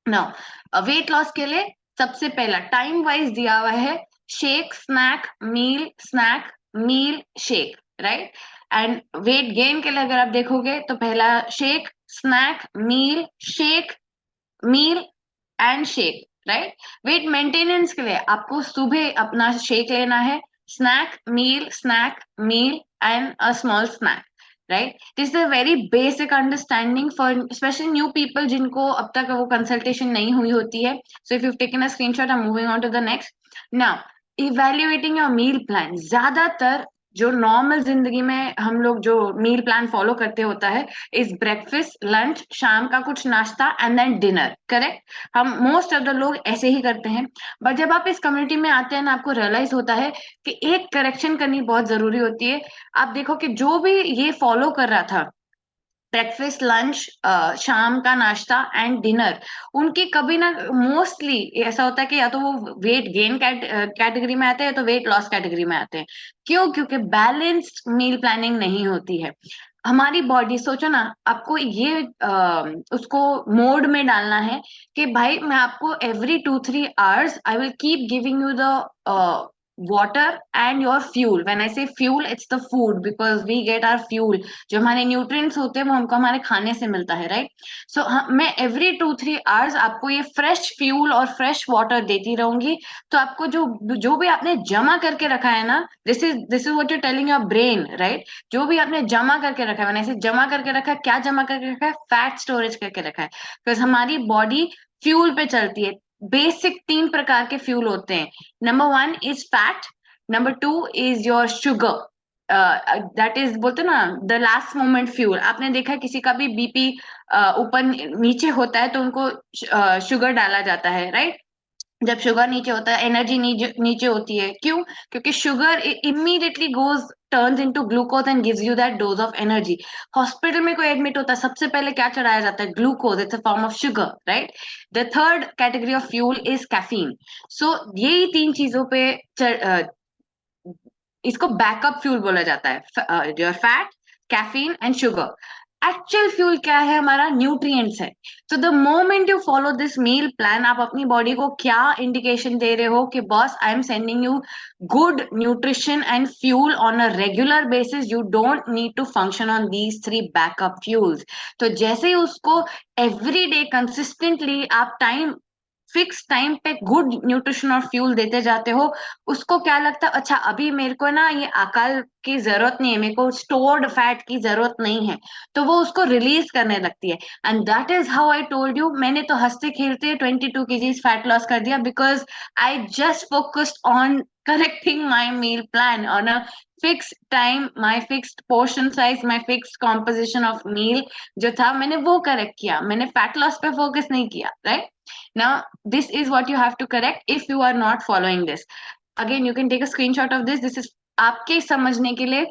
नाउ वेट लॉस के लिए सबसे पहला टाइम वाइज दिया हुआ है, shake, snack, meal, shake, right? And weight gain के लिए अगर आप देखोगे तो पहला shake, snack, meal, shake, meal and shake, right? Weight maintenance के लिए आपको सुबह अपना शेक लेना है, snack, meal and a small snack, right? This is a very basic understanding for specially new people जिनको अब तक वो कंसल्टेशन नहीं हुई होती है। So if you taken a screenshot, I am moving on to the next. Now evaluating your meal plan, ज्यादातर जो नॉर्मल जिंदगी में हम लोग जो मील प्लान फॉलो करते होता है इज ब्रेकफास्ट, लंच, शाम का कुछ नाश्ता एंड देन डिनर, करेक्ट? हम मोस्ट ऑफ द लोग ऐसे ही करते हैं। बट जब आप इस कम्युनिटी में आते हैं ना, आपको रियलाइज होता है कि एक करेक्शन करनी बहुत जरूरी होती है। आप देखो कि जो भी ये फॉलो कर रहा था, ब्रेकफास्ट, लंच, शाम का नाश्ता एंड डिनर, उनकी कभी ना मोस्टली ऐसा होता है कि या तो वो वेट गेन कैटेगरी में आते हैं या तो वेट लॉस कैटेगरी में आते हैं। क्यों? क्योंकि बैलेंस्ड मील प्लानिंग नहीं होती है। हमारी बॉडी, सोचो ना, आपको ये उसको मोड में डालना है कि भाई मैं आपको every 2-3 hours I will keep giving you the water and your fuel. When I say fuel, it's the food because we get our fuel. जो हमारे न्यूट्रिएंट्स होते हैं वो हमको हमारे खाने से मिलता है, राइट? सो मैं एवरी 2-3 आवर्स आपको ये फ्रेश फ्यूल और फ्रेश वाटर देती रहूंगी। तो आपको जो जो भी आपने जमा करके रखा है ना, this is what you telling your brain, right? जो भी आपने जमा करके रखा है, मैंने ऐसे जमा करके रखा है, क्या जमा करके रखा है? फैट स्टोरेज करके रखा है, बिकॉज हमारी बॉडी फ्यूल पे चलती है। बेसिक 3 प्रकार के फ्यूल होते हैं। Number 1 is fat, number 2 is your sugar, that is बोलते ना द लास्ट मोमेंट फ्यूल। आपने देखा किसी का भी बीपी ऊपर नीचे होता है तो उनको शुगर डाला जाता है, राइट? जब शुगर नीचे होता है एनर्जी नीचे होती है, क्यों? क्योंकि sugar immediately goes turns into glucose and gives you that does of energy. Hospital में कोई एडमिट होता है, सबसे पहले क्या चढ़ाया जाता है? Glucose, it's a form of sugar, right? The third category of fuel is caffeine. So यही तीन चीजों पे इसको बैकअप फ्यूल बोला जाता है, जो fat, caffeine and sugar. Actual fuel क्या है? हमारा न्यूट्रिएंट्स है। तो the moment you follow this meal plan, आप अपनी बॉडी को क्या इंडिकेशन दे रहे हो कि boss I am sending you good nutrition and fuel on a regular basis, you don't need to function on these three backup fuels. तो जैसे ही उसको एवरी डे कंसिस्टेंटली आप फिक्स टाइम पे गुड न्यूट्रिशन और फ्यूल देते जाते हो, उसको क्या लगता है, अच्छा अभी मेरे को ना ये अकाल की जरूरत नहीं है, मेरे को स्टोर्ड फैट की जरूरत नहीं है, तो वो उसको रिलीज करने लगती है। And that is how I told you, मैंने तो हंसते खेलते 22 kgs फैट लॉस कर दिया, because I just focused on correcting my meal plan on a fix time, my fixed portion size, my fixed composition of meal जो था, मैंने वो करेक्ट किया, मैंने फैट लॉस पे फोकस नहीं किया, right? Now, this is what you have to correct if you are not following this. Again, you can take a screenshot of this. This is आपके समझने के लिए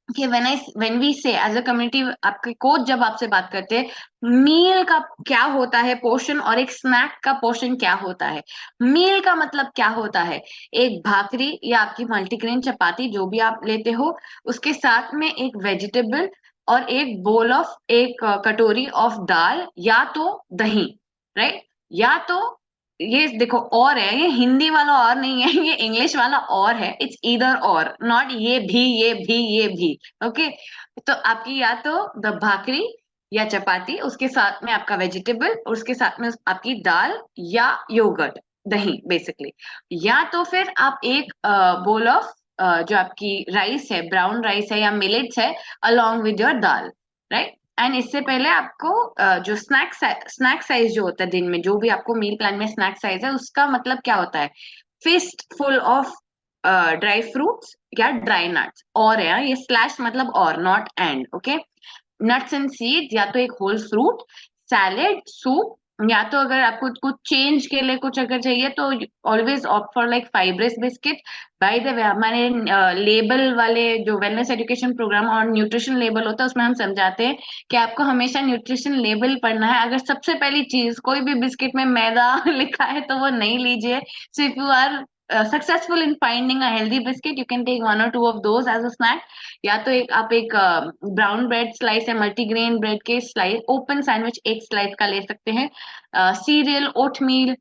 कि when we say as a community, आपके coach जब आपसे बात करते हैं मील का क्या होता है पोर्शन और एक स्नैक का पोर्शन क्या होता है। मील का मतलब क्या होता है? एक भाकरी या आपकी मल्टीग्रेन चपाती जो भी आप लेते हो, उसके साथ में एक वेजिटेबल और एक बोल ऑफ एक कटोरी ऑफ दाल या तो दही, राइट? या तो ये देखो और है, ये हिंदी वाला और नहीं है, ये इंग्लिश वाला और है, इट्स ईदर और, नॉट ये भी ये भी ये भी। ओके, तो आपकी या तो द भाकरी या चपाती, उसके साथ में आपका वेजिटेबल, और उसके साथ में आपकी दाल या योगर्ट, दही बेसिकली, या तो फिर आप एक बोल ऑफ जो आपकी राइस है, ब्राउन राइस है या मिलेट्स है, along with your dal, right? And इससे पहले आपको जो स्नैक साइज जो होता है दिन में, जो भी आपको मील प्लान में स्नैक साइज है, उसका मतलब क्या होता है? Fist full of dry fruits या ड्राई नट्स, और है ये स्लैश मतलब और, not and, okay? Nuts and seeds, या तो एक होल फ्रूट, सैलेड, सूप, या तो अगर आपको कुछ चेंज के लिए कुछ अगर चाहिए तो always opt for like fibrous biscuit. Bye the वे, हमारे लेबल वाले जो वेलनेस एजुकेशन प्रोग्राम और न्यूट्रिशन लेबल होता है, उसमें हम समझाते हैं कि आपको हमेशा न्यूट्रिशन लेबल पढ़ना है। अगर सबसे पहली चीज कोई भी बिस्किट में मैदा लिखा है तो वो नहीं लीजिए। So if you are successful in finding a healthy biscuit, you can take one or two of those as a snack। या तो आप एक ब्राउन ब्रेड स्लाइस या मल्टीग्रेन ब्रेड के स्लाइस, ओपन सैंडविच एक स्लाइस का ले सकते हैं। सीरियल, ओटमील,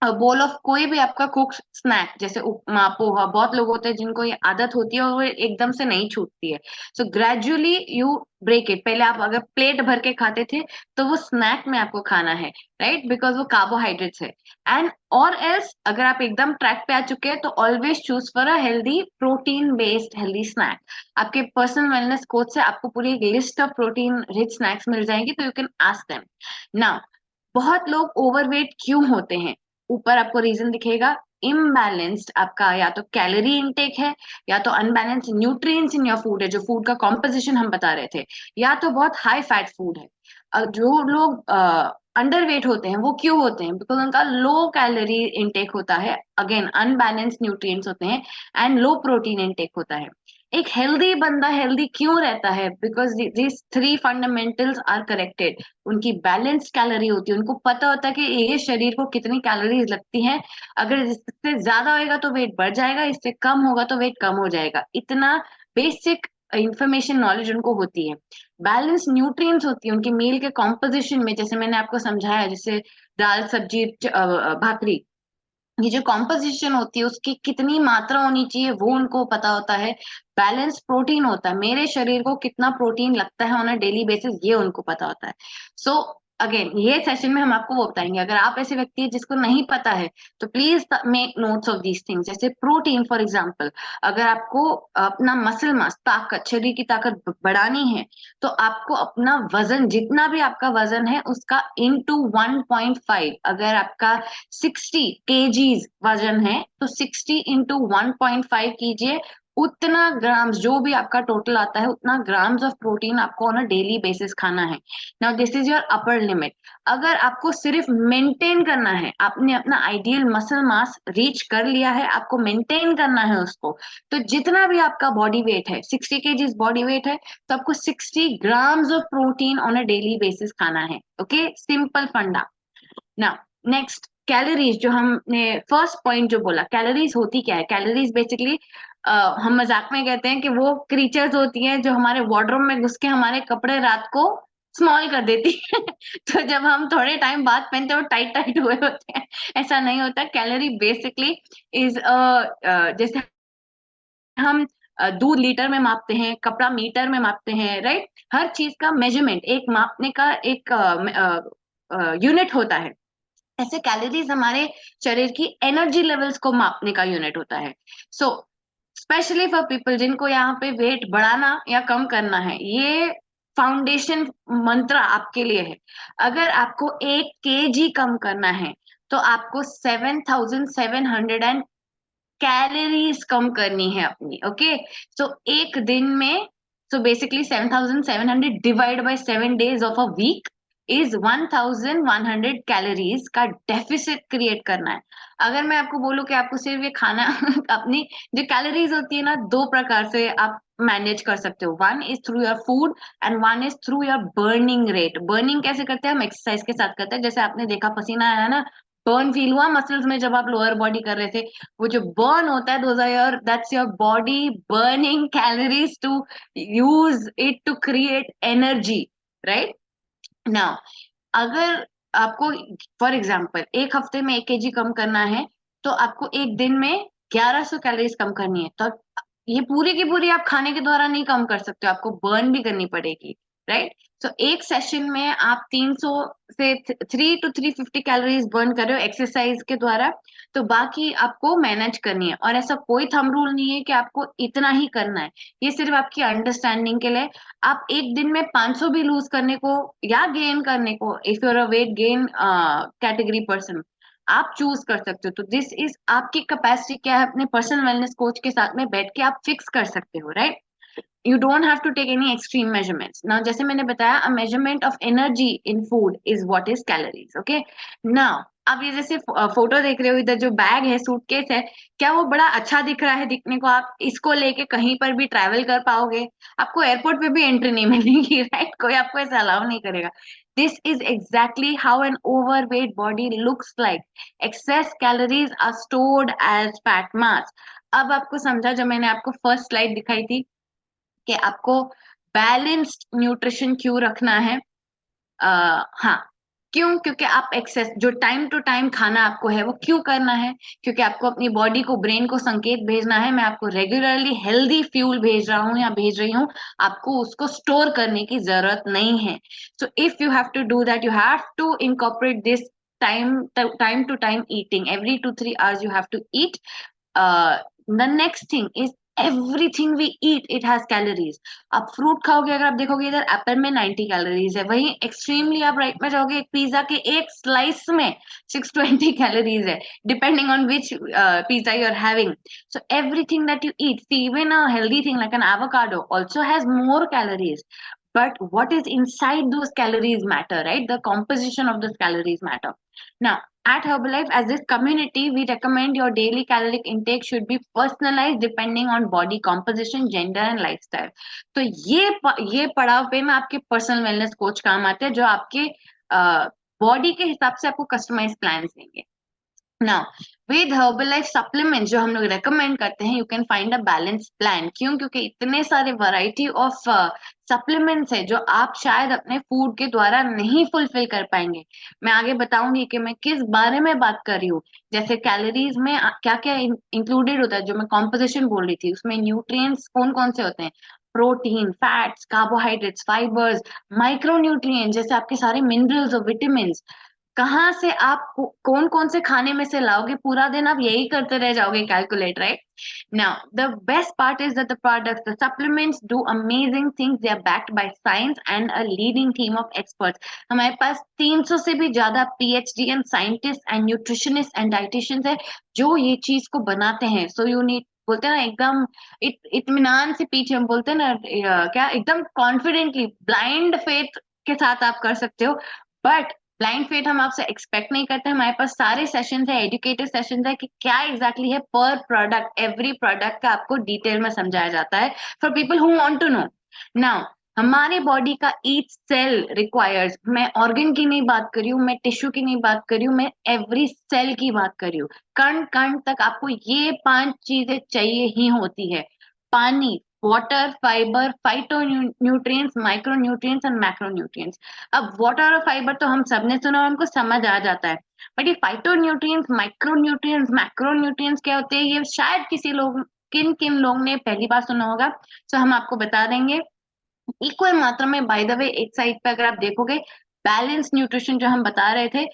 बोल ऑफ कोई भी आपका कुक स्नैक, जैसे उपमा, पोहा, बहुत लोग होते हैं जिनको ये आदत होती है और वो एकदम से नहीं छूटती है। So gradually you break it. पहले आप अगर प्लेट भर के खाते थे, तो वो स्नैक में आपको खाना है, राइट? बिकॉज वो कार्बोहाइड्रेट्स है। एंड और एल्स अगर आप एकदम ट्रैक पे आ चुके हैं, तो always choose for a healthy protein based healthy snack. आपके पर्सनल वेलनेस कोच से आपको पूरी एक list of protein rich snacks मिल जाएंगी, तो you can ask them. Now, बहुत लोग ओवरवेट क्यों होते हैं? ऊपर आपको रीजन दिखेगा, इम्बैलेंस्ड आपका या तो कैलोरी इनटेक है, या तो unbalanced nutrients in your food है, जो फूड का कॉम्पोजिशन हम बता रहे थे, या तो बहुत हाई फैट फूड है। जो लोग अंडरवेट होते हैं वो क्यों होते हैं? बिकॉज उनका लो कैलोरी इनटेक होता है, अगेन अनबैलेंस्ड न्यूट्रिएंट्स होते हैं, एंड लो प्रोटीन इनटेक होता है। एक हेल्दी बंदा हेल्दी क्यों रहता है? Because these three fundamentals are corrected. उनकी बैलेंस्ड कैलोरी होती है, उनको पता होता है कि ये शरीर को कितनी कैलोरीज लगती हैं। अगर इससे ज्यादा होएगा तो वेट बढ़ जाएगा, इससे कम होगा तो वेट कम हो जाएगा। इतना बेसिक इंफॉर्मेशन नॉलेज उनको होती है। बैलेंस न्यूट्रिएंट्स होती है उनकी मील के कॉम्पोजिशन में, जैसे मैंने आपको समझाया, जैसे दाल, सब्जी, भाकरी, ये जो कॉम्पोजिशन होती है उसकी कितनी मात्रा होनी चाहिए वो उनको पता होता है। बैलेंस प्रोटीन होता है, मेरे शरीर को कितना प्रोटीन लगता है ऑन अ डेली बेसिस, ये उनको पता होता है। सो अगेन ये सेशन में हम आपको वो बताएंगे। अगर आप ऐसे व्यक्ति है जिसको नहीं पता है, तो please make notes of these things. जैसे प्रोटीन फॉर एग्जाम्पल, अगर आपको अपना मसल मास, ताकत, शरीर की ताकत बढ़ानी है, तो आपको अपना वजन, जितना भी आपका वजन है उसका इंटू 1.5, अगर आपका 60 kgs वजन है तो 60 इंटू 1.5 कीजिए, उतना ग्राम्स जो भी आपका टोटल आता है उतना ग्राम्स ऑफ प्रोटीन आपको ऑन अ डेली बेसिस खाना है। Now this is your upper limit. अगर आपको सिर्फ मेंटेन करना है, आपने अपना आइडियल मसल मास रीच कर लिया है, आपको मेंटेन करना है उसको, तो जितना भी आपका बॉडी वेट है, 60 kg बॉडी वेट है, तो आपको 60 grams of protein on a daily basis खाना है। ओके, सिंपल फंडा। नाउ नेक्स्ट, कैलोरीज, जो हमने फर्स्ट पॉइंट जो बोला, कैलोरीज होती क्या है? कैलोरीज बेसिकली हम मजाक में कहते हैं कि वो क्रीचर्स होती हैं जो हमारे वार्डरोब में घुस के हमारे कपड़े रात को स्मॉल कर देती है। तो जब हम थोड़े टाइम बाद पहनते हैं वो टाइट टाइट हुए होते हैं। ऐसा नहीं होता। कैलोरी बेसिकली इज जैसे हम दूध लीटर में मापते हैं, कपड़ा मीटर में मापते हैं, राइट? हर चीज का मेजरमेंट, एक मापने का एक यूनिट होता है। ऐसे कैलोरीज हमारे शरीर की एनर्जी लेवल्स को मापने का यूनिट होता है। सो स्पेशली फॉर पीपल जिनको यहाँ पे वेट बढ़ाना या कम करना है, ये फाउंडेशन मंत्र आपके लिए है। अगर आपको 1 kg कम करना है तो आपको 7,700 कैलोरीज कम करनी है अपनी। ओके, सो एक दिन में, so basically 7,700 divide by 7 days of a week is 1,100 calories का डेफिसिट क्रिएट करना है। अगर मैं आपको बोलूं कि आपको सिर्फ ये खाना अपनी जो कैलोरीज होती है ना, दो प्रकार से आप मैनेज कर सकते हो। One is through your food and one is through your burning rate. Burning कैसे करते हैं? हम एक्सरसाइज के साथ करते हैं। जैसे आपने देखा पसीना आया ना, बर्न फील हुआ मसल्स में जब आप लोअर बॉडी कर रहे थे, वो जो बर्न होता है, those are your, that's your body burning calories to use it to create energy, right? Now अगर आपको फॉर एग्जाम्पल एक हफ्ते में 1 kg कम करना है, तो आपको एक दिन में 1100 कैलोरीज कम करनी है। तो ये पूरी की पूरी आप खाने के द्वारा नहीं कम कर सकते, आपको बर्न भी करनी पड़ेगी, राइट? सो एक सेशन में आप 300 से 3 to 350 कैलोरीज बर्न कर रहे हो एक्सरसाइज के द्वारा। तो बाकी आपको मैनेज करनी है, और ऐसा कोई थंब रूल नहीं है कि आपको इतना ही करना है। ये सिर्फ आपकी अंडरस्टैंडिंग के लिए। आप एक दिन में 500 भी लूज करने को या गेन करने को, if you're a weight gain category person, आप चूज कर सकते हो। तो दिस इज आपकी कैपेसिटी क्या है, अपने पर्सनल वेलनेस कोच के साथ में बैठ के आप फिक्स कर सकते हो, right? You don't have to take any extreme measurements. Now, जैसे मैंने बताया, a measurement of energy in food is what is calories. Okay. Now, अब ये जैसे फोटो देख रहे हो, इधर जो बैग है, सूटकेस है, क्या वो बड़ा अच्छा दिख रहा है दिखने को? आप इसको लेके कहीं पर भी ट्रैवल कर पाओगे? आपको एयरपोर्ट पे भी एंट्री नहीं मिलेगी, राइट? कोई आपको ऐसा अलाउ नहीं करेगा। This is exactly how an overweight body looks like. Excess calories are stored as fat mass. अब आपको समझा जब मैंने आपको फर्स्ट स्लाइड दिखाई थी कि आपको बैलेंस्ड न्यूट्रिशन क्यों रखना है। हाँ, क्यों? क्योंकि आप एक्सेस जो टाइम टू टाइम खाना आपको है वो क्यों करना है? क्योंकि आपको अपनी बॉडी को, ब्रेन को संकेत भेजना है, मैं आपको रेगुलरली हेल्दी फ्यूल भेज रहा हूँ या भेज रही हूँ, आपको उसको स्टोर करने की जरूरत नहीं है। So if you have to do that, you have to incorporate this time to time eating. Every 2-3 hours you have to eat. The next thing is everything we eat it has calories. आप fruit खाओगे, अगर आप देखोगे इधर Apple में 90 calories है, वहीं extremely आप राइट में जाओगे, एक पिज्जा के एक स्लाइस में 620 कैलोरीज है, depending on which pizza you are having. So everything that you eat, even a healthy thing like an avocado also has more calories, but what is inside those calories matter, right? The composition of those calories matter. Now, at Herbalife, as this community, we recommend your daily caloric intake should be personalized depending on body composition, gender and lifestyle. तो ये पड़ाव पे में आपके personal wellness coach काम आते हैं, जो आपके बॉडी के हिसाब से आपको कस्टमाइज प्लान देंगे। नाउ विद हर्बलाइफ सप्लीमेंट जो हम लोग रेकमेंड करते हैं, you can find a balance plan. क्यों? क्योंकि इतने सारे वैरायटी ऑफ सप्लीमेंट्स है जो आप शायद अपने फूड के द्वारा नहीं फुलफिल कर पाएंगे। मैं आगे बताऊंगी कि मैं किस बारे में बात कर रही हूँ। जैसे कैलोरीज में क्या क्या इंक्लूडेड होता है, जो मैं कॉम्पोजिशन बोल रही थी, उसमें न्यूट्रिएंट्स कौन कौन से होते हैं? Protein, fats, carbohydrates, fibres, micro nutrient जैसे आपके सारे मिनरल्स और विटामिन। कहाँ से आप कौन कौन से खाने में से लाओगे? पूरा दिन आप यही करते रह जाओगे, calculate, right? Now the best part is that the products, the supplements do amazing things, they are backed by science and a leading team of experts. हमारे पास 300 से भी ज्यादा PhD and scientist and nutritionist and dietitians है जो ये चीज को बनाते हैं। सो यू नीड बोलते हैं ना एकदम इत्मीनान से पीछे, हम बोलते हैं ना क्या एकदम कॉन्फिडेंटली ब्लाइंड फेथ के साथ आप कर सकते हो। बट ब्लाइंड फेथ हम आपसे एक्सपेक्ट नहीं करते, हमारे पास सारे सेशंस है, एजुकेटेड सेशंस है कि क्या एग्जैक्टली है पर प्रोडक्ट, एवरी प्रोडक्ट का आपको डिटेल में समझाया जाता है for people who want to know. Now हमारे बॉडी का ईच सेल रिक्वायर्स, मैं ऑर्गन की नहीं बात कर रही हूँ, मैं टिश्यू की नहीं बात कर रही हूँ, मैं एवरी सेल की बात कर रही हूँ। कण कण तक आपको ये 5 चीजें चाहिए ही होती है। पानी, water, fibre, phyto nutrients, micro nutrients and macro nutrients. अब वाटर और फाइबर तो हम सबने सुना और हमको समझ आ जाता है, बट ये phyto nutrients, micro nutrients, macro nutrients क्या होते हैं, ये शायद किसी लोग, किन किन लोग ने पहली बार सुना होगा। तो हम आपको बता देंगे। इक्वल मात्रा में, बाय द वे, एक साइड पे अगर आप देखोगे बैलेंस न्यूट्रिशन जो हम बता रहे थे,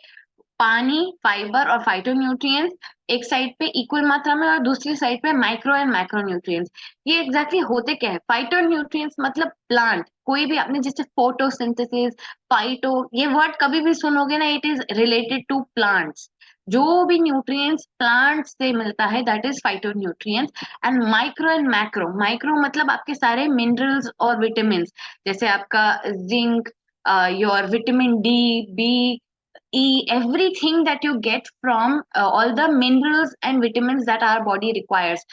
पानी, फाइबर और फाइटोन्यूट्रिएंट्स एक साइड पे इक्वल मात्रा में, और दूसरी साइड पे माइक्रो एंड मैक्रो न्यूट्रिएंट्स। ये एग्जैक्टली होते क्या है? फाइटोन्यूट्रिएंट्स मतलब प्लांट, कोई भी आपने जैसे फोटोसिंथेसिस, फाइटो, ये वर्ड कभी भी सुनोगे ना, it is related to plants. जो भी न्यूट्रिएंट्स प्लांट से मिलता है that is phytonutrients. And micro and macro, micro मतलब आपके सारे मिनरल्स और विटामिन, जैसे आपका zinc, your vitamin D, B, E, everything that you get from all the minerals and vitamins that our body requires.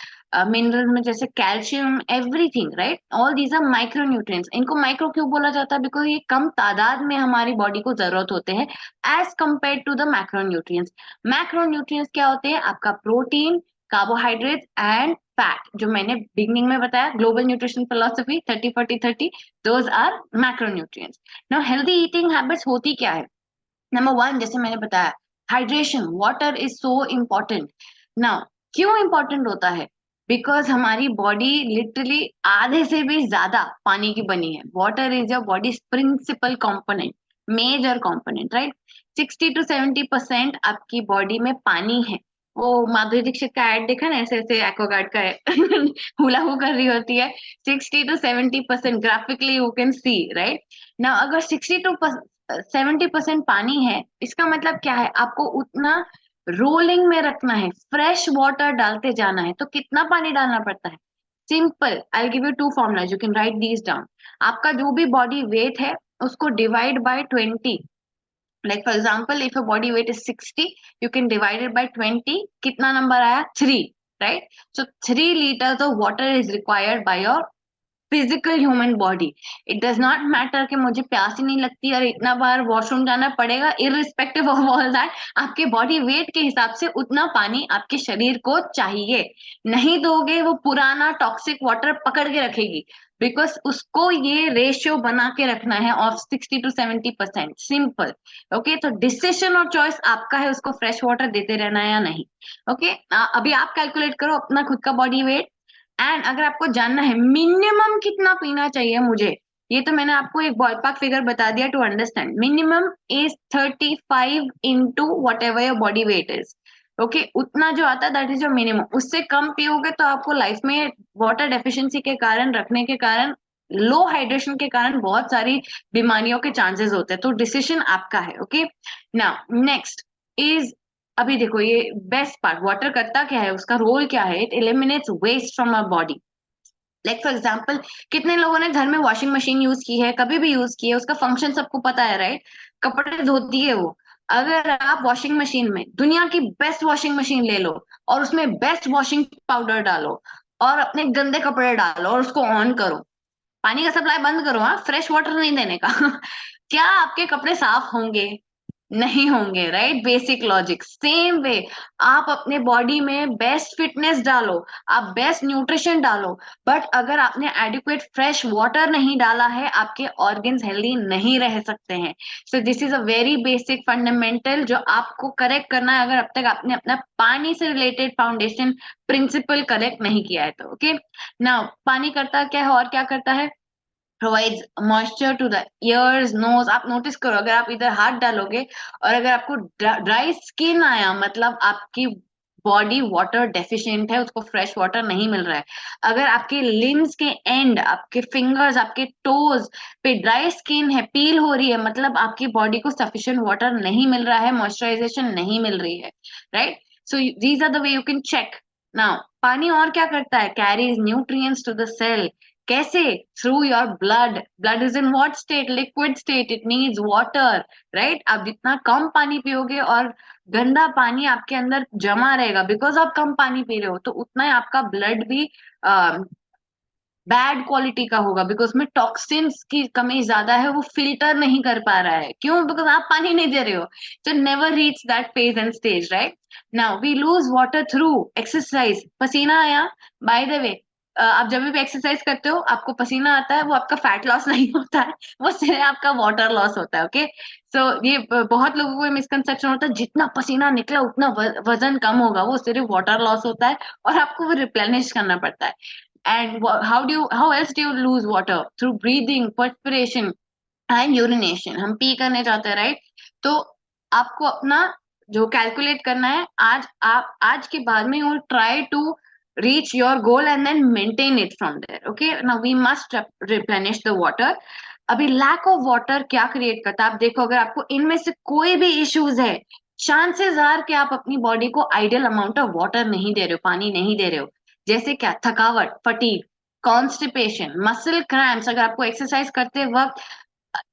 Minerals में जैसे calcium, everything, right, all these are micronutrients. इनको micro क्यों बोला जाता है? बिकॉज ये कम तादाद में हमारी बॉडी को जरूरत होते हैं as compare to the macronutrients. Macronutrients क्या होते हैं? आपका प्रोटीन, कार्बोहाइड्रेट एंड फैट, जो मैंने बिगनिंग में बताया, global nutrition philosophy 30-40-30, those are macronutrients. Now healthy eating habits होती क्या है? नंबर वन, जैसे मैंने बताया, hydration, water is so important. Now क्यों इम्पोर्टेंट होता है? बिकॉज हमारी बॉडी लिटरली आधे से भी ज्यादा पानी की बनी है। Water is your body's principal component, major component, right. 60-70% आपकी बॉडी में पानी है। वो माधुरी दीक्षित का एड देखा ना, ऐसे ऐसे एक्वागार्ड का हुला हु कर रही होती है। 60-70% graphically you can C, right. ना अगर 70% पानी है, इसका मतलब क्या है? आपको उतना रोलिंग में रखना है, फ्रेश वाटर डालते जाना है। तो कितना पानी डालना पड़ता है? Simple, I give you two formulas, you can write these down. आपका जो भी बॉडी वेट है उसको divide by 20। Like for example, if your body weight is 60, you can divide it by 20। कितना नंबर आया? 3, राइट। So 3 liters of water is required by your physical human body. It does not matter कि मुझे प्यास ही नहीं लगती और इतना बार वॉशरूम जाना पड़ेगा, इरिस्पेक्टिव ऑफ ऑल दैट, आपके बॉडी वेट के हिसाब से उतना पानी आपके शरीर को चाहिए। नहीं दोगे, वो पुराना टॉक्सिक वाटर पकड़ के रखेगी, बिकॉज उसको ये रेशियो बना के रखना है ऑफ 60-70%, सिंपल। ओके, तो डिसीजन और चॉइस आपका है, उसको फ्रेश वाटर देते रहना है या नहीं। ओके, अभी आप कैलकुलेट करो अपना खुद का बॉडी वेट। एंड अगर आपको जानना है मिनिमम कितना पीना चाहिए मुझे, ये तो मैंने आपको एक बॉलपार्क फिगर बता दिया to understand. Minimum is 35 into whatever your body weight is. Okay, उतना जो आता है दैट इज योर मिनिमम। उससे कम पियोगे तो आपको लाइफ में वाटर डेफिशिएंसी के कारण, रखने के कारण, लो हाइड्रेशन के कारण बहुत सारी बीमारियों के चांसेस होते हैं। तो डिसीजन आपका है। ओके, नाउ नेक्स्ट इज, अभी देखो ये बेस्ट पार्ट, वाटर करता क्या है, उसका रोल क्या है? It eliminates waste from our body. Like for example, कितने लोगों ने घर में वॉशिंग मशीन यूज की है, कभी भी यूज की है, उसका फंक्शन सबको पता है, राइट। कपड़े धोती है वो। अगर आप वॉशिंग मशीन में दुनिया की बेस्ट वॉशिंग मशीन ले लो और उसमें बेस्ट वॉशिंग पाउडर डालो और अपने गंदे कपड़े डालो और उसको ऑन करो, पानी का सप्लाई बंद करो, हाँ, फ्रेश वाटर नहीं देने का क्या आपके कपड़े साफ होंगे? नहीं होंगे, right. Basic logic. Same way आप अपने बॉडी में बेस्ट फिटनेस डालो, आप बेस्ट न्यूट्रिशन डालो, बट अगर आपने एडिक्वेट फ्रेश वाटर नहीं डाला है, आपके ऑर्गन्स हेल्दी नहीं रह सकते हैं। सो this is a very basic fundamental जो आपको करेक्ट करना है, अगर अब तक आपने अपना पानी से रिलेटेड फाउंडेशन प्रिंसिपल करेक्ट नहीं किया है तो। ओके, नाउ पानी करता क्या है और क्या करता है? Provides moisture to the ears, nose. आप नोटिस करो, अगर आप इधर हाथ डालोगे और अगर आपको ड्राई स्किन आया, मतलब आपकी बॉडी वाटर डेफिशिएंट है, उसको फ्रेश वाटर नहीं मिल रहा है। अगर आपके लिम्स के एंड, आपके फिंगर्स, आपके टोज पे ड्राई स्किन है, पील हो रही है, मतलब आपकी बॉडी को सफिशिएंट वाटर नहीं मिल रहा है, मॉइस्चराइजेशन नहीं मिल रही है, right. So these are the way you can check. Now पानी और क्या करता है, carries nutrients to the cell. कैसे? Through your blood. Blood is in what state? Liquid state, it needs water, right. आप जितना कम पानी पियोगे और गंदा पानी आपके अंदर जमा रहेगा बिकॉज आप कम पानी पी रहे हो, तो उतना ही आपका ब्लड भी बैड क्वालिटी का होगा, बिकॉज में टॉक्सिन्स की कमी ज्यादा है, वो फिल्टर नहीं कर पा रहा है। क्यों? बिकॉज आप पानी नहीं दे रहे हो। तो never reach that phase and stage, right. Now we lose water through exercise. पसीना आया, बाय द वे, आप जब भी एक्सरसाइज करते हो आपको पसीना आता है, वो आपका फैट लॉस नहीं होता है, वो सिर्फ आपका वाटर लॉस होता है। ओके, सो ये बहुत लोगों को मिसकंसेप्शन होता है, जितना पसीना निकला उतना वजन कम होगा, वो सिर्फ वाटर लॉस होता है और आपको वो रिप्लेनिश करना पड़ता है। And how else do you lose water? Through breathing, perspiration and urination. हम पी करने जाते हैं, राइट। तो आपको अपना जो कैलकुलेट करना है, आज के बाद में you try to reach your goal and then maintain it from there. Okay, now we must replenish the water. अभी लैक ऑफ वाटर क्या क्रिएट करता है, आप देखो, अगर आपको इनमें से कोई भी इश्यूज है, चांसेस आर कि आप अपनी बॉडी को आइडियल अमाउंट ऑफ वाटर नहीं दे रहे हो, पानी नहीं दे रहे हो। जैसे क्या? थकावट, फटीग, कॉन्स्टिपेशन, मसल क्रैम्प्स। अगर आपको एक्सरसाइज करते वक्त,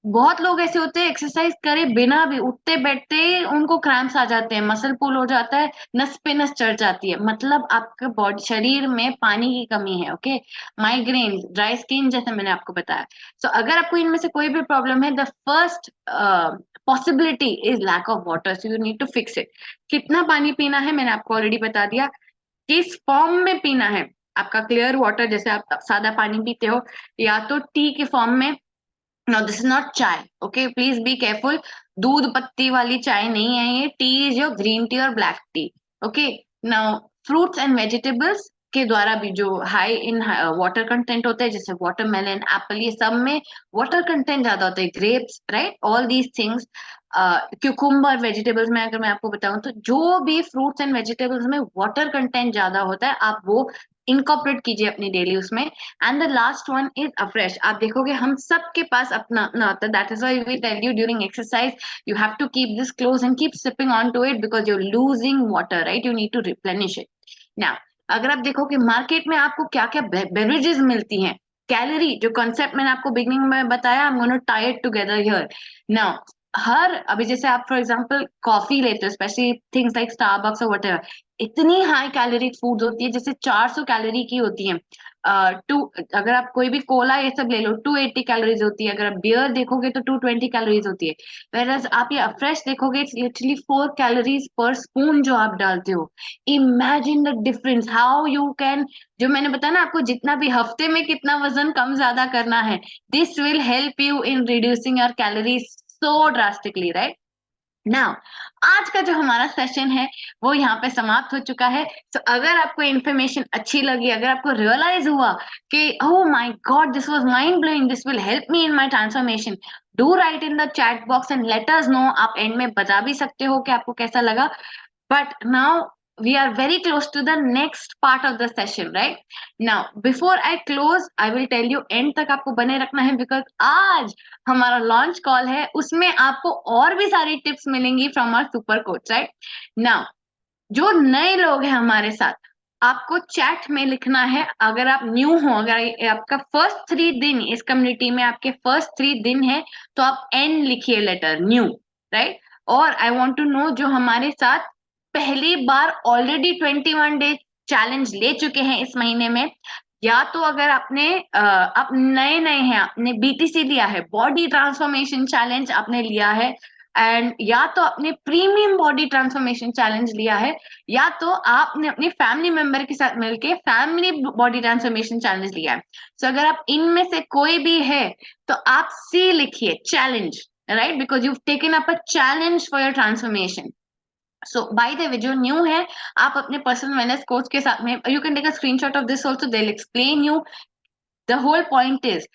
बहुत लोग ऐसे होते हैं एक्सरसाइज करे बिना भी उठते बैठते ही उनको क्रैम्प्स आ जाते हैं, मसल पुल हो जाता है, नस पे नस चढ़ जाती है, मतलब आपके बॉडी शरीर में पानी की कमी है। ओके, माइग्रेन, ड्राई स्किन, जैसे मैंने आपको बताया। सो अगर आपको इनमें से कोई भी प्रॉब्लम है, the first possibility is lack of water, so you need to fix it. कितना पानी पीना है मैंने आपको ऑलरेडी बता दिया, किस फॉर्म में पीना है। आपका क्लियर वाटर, जैसे आप सादा पानी पीते हो, या तो टी के फॉर्म में। No, this is not chai, okay, please be careful. दूध पत्ती वाली चाय नहीं है ये, tea is your green tea और black tea. Okay, now fruits and vegetables के द्वारा भी जो हाई इन वाटर कंटेंट होते हैं, जैसे वाटरमेलन, एप्पल, ये सब में वाटर कंटेंट ज्यादा होता है, grapes, right, all these things. Cucumber vegetables में अगर मैं आपको बताऊं, तो जो भी फ्रूट्स एंड वेजिटेबल्स में वाटर कंटेंट ज्यादा होता है, आप वो इनकॉर्पोरेट कीजिए अपनी डेली उसमें। And the last one is afresh. आप देखोगे हम सबके पास अपना अपना होता है, that is why we tell you during exercise you have to keep this close and keep sipping on to it, because you losing water, right, you need to replenish it. Now अगर आप देखो कि market में आपको क्या क्या beverages मिलती हैं, कैलोरी, जो कॉन्सेप्ट मैंने आपको बिगनिंग में बताया, I am gonna tie it together here. Now हर, अभी जैसे आप फॉर एग्जांपल कॉफी लेते हो, स्पेशली थिंग्स लाइक स्टारबक्स और व्हाटएवर, इतनी हाई कैलोरिक फूड होती है, जैसे 400 कैलोरी की होती है। टू, अगर आप कोई भी कोला ये सब ले लो, 280 कैलोरीज होती है। अगर आप बियर देखोगे तो 220 कैलोरीज होती है। वेरएज आप ये फ्रेश देखोगे, इट्स लिटरली 4 कैलोरीज पर स्पून जो आप डालते हो। Imagine the difference, how you can, जो मैंने बताया ना आपको, जितना भी हफ्ते में कितना वजन कम ज्यादा करना है, this will help you in reducing your calories so drastically, right. Now आज का जो हमारा सेशन है वो यहाँ पे समाप्त हो चुका है। तो अगर आपको इन्फॉर्मेशन अच्छी लगी, अगर आपको रियलाइज हुआ कि oh my God, this was mind blowing, this will help me in my transformation, do right in the chat box and let us know. आप एंड में बता भी सकते हो कि आपको कैसा लगा। But now we are very close to the next part of the session, right? Now, before I close, I will tell you end तक आपको बने रखना है, because आज हमारा लॉन्च कॉल है, उसमें आपको और भी सारी टिप्स मिलेंगी from our super coach, right. Now जो नए लोग हैं हमारे साथ, आपको चैट में लिखना है, अगर आप न्यू हो, अगर आपका फर्स्ट 3 दिन इस कम्युनिटी में, आपके फर्स्ट 3 दिन है, तो आप एन लिखिए, लेटर न्यू, राइट। और आई वांट टू नो जो हमारे साथ पहली बार ऑलरेडी 21 डे चैलेंज ले चुके हैं इस महीने में, या तो अगर आपने आप नए नए हैं, आपने बीटीसी लिया है, बॉडी ट्रांसफॉर्मेशन चैलेंज आपने लिया है, एंड या तो आपने प्रीमियम बॉडी ट्रांसफॉर्मेशन चैलेंज लिया है, या तो आपने अपने फैमिली मेंबर के साथ मिलके फैमिली बॉडी ट्रांसफॉर्मेशन चैलेंज लिया है। सो अगर आप इनमें से कोई भी है, तो आप सी लिखिए, challenge, right, because you taken up a challenge for your transformation. So bye the वे, जो न्यू है, आप अपने पर्सनल वेलनेस कोच के साथ में, you can take a screenshot of this also, they will explain you. The whole point is,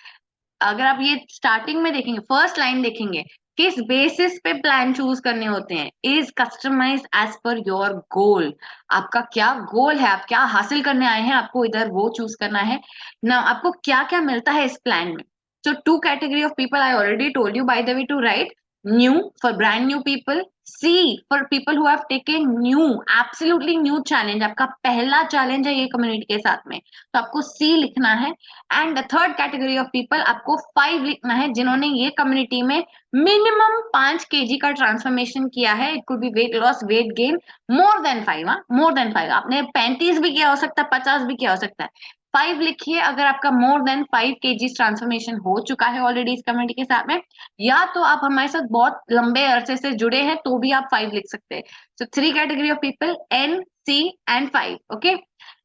अगर आप ये स्टार्टिंग में देखेंगे, फर्स्ट लाइन देखेंगे, किस बेसिस पे प्लान चूज करने होते हैं, is customise as per your goal. आपका क्या गोल है, आप क्या हासिल करने आए हैं, आपको इधर वो चूज करना है ना, आपको क्या क्या मिलता है इस प्लान में। So 2 category of people, I already told you by the way too right, new for brand new people, C for people who have taken new absolutely new challenge, आपका पहला चैलेंज है ये कम्युनिटी के साथ में, तो आपको C लिखना है। And the third category of people आपको 5 लिखना है जिन्होंने ये कम्युनिटी में मिनिमम 5 kg का ट्रांसफॉर्मेशन किया है। It could be weight loss, weight gain, more than 5, more than 5। आपने 35 भी किया हो सकता है, 50 भी किया हो सकता है, 5 लिखिए अगर आपका मोर देन 5 kg ट्रांसफॉर्मेशन हो चुका है ऑलरेडी इस कम्युनिटी के साथ में, या तो आप हमारे साथ बहुत लंबे अरसे से जुड़े हैं तो भी आप 5 लिख सकते हैं। सो 3 category of people, N, C and 5। Okay,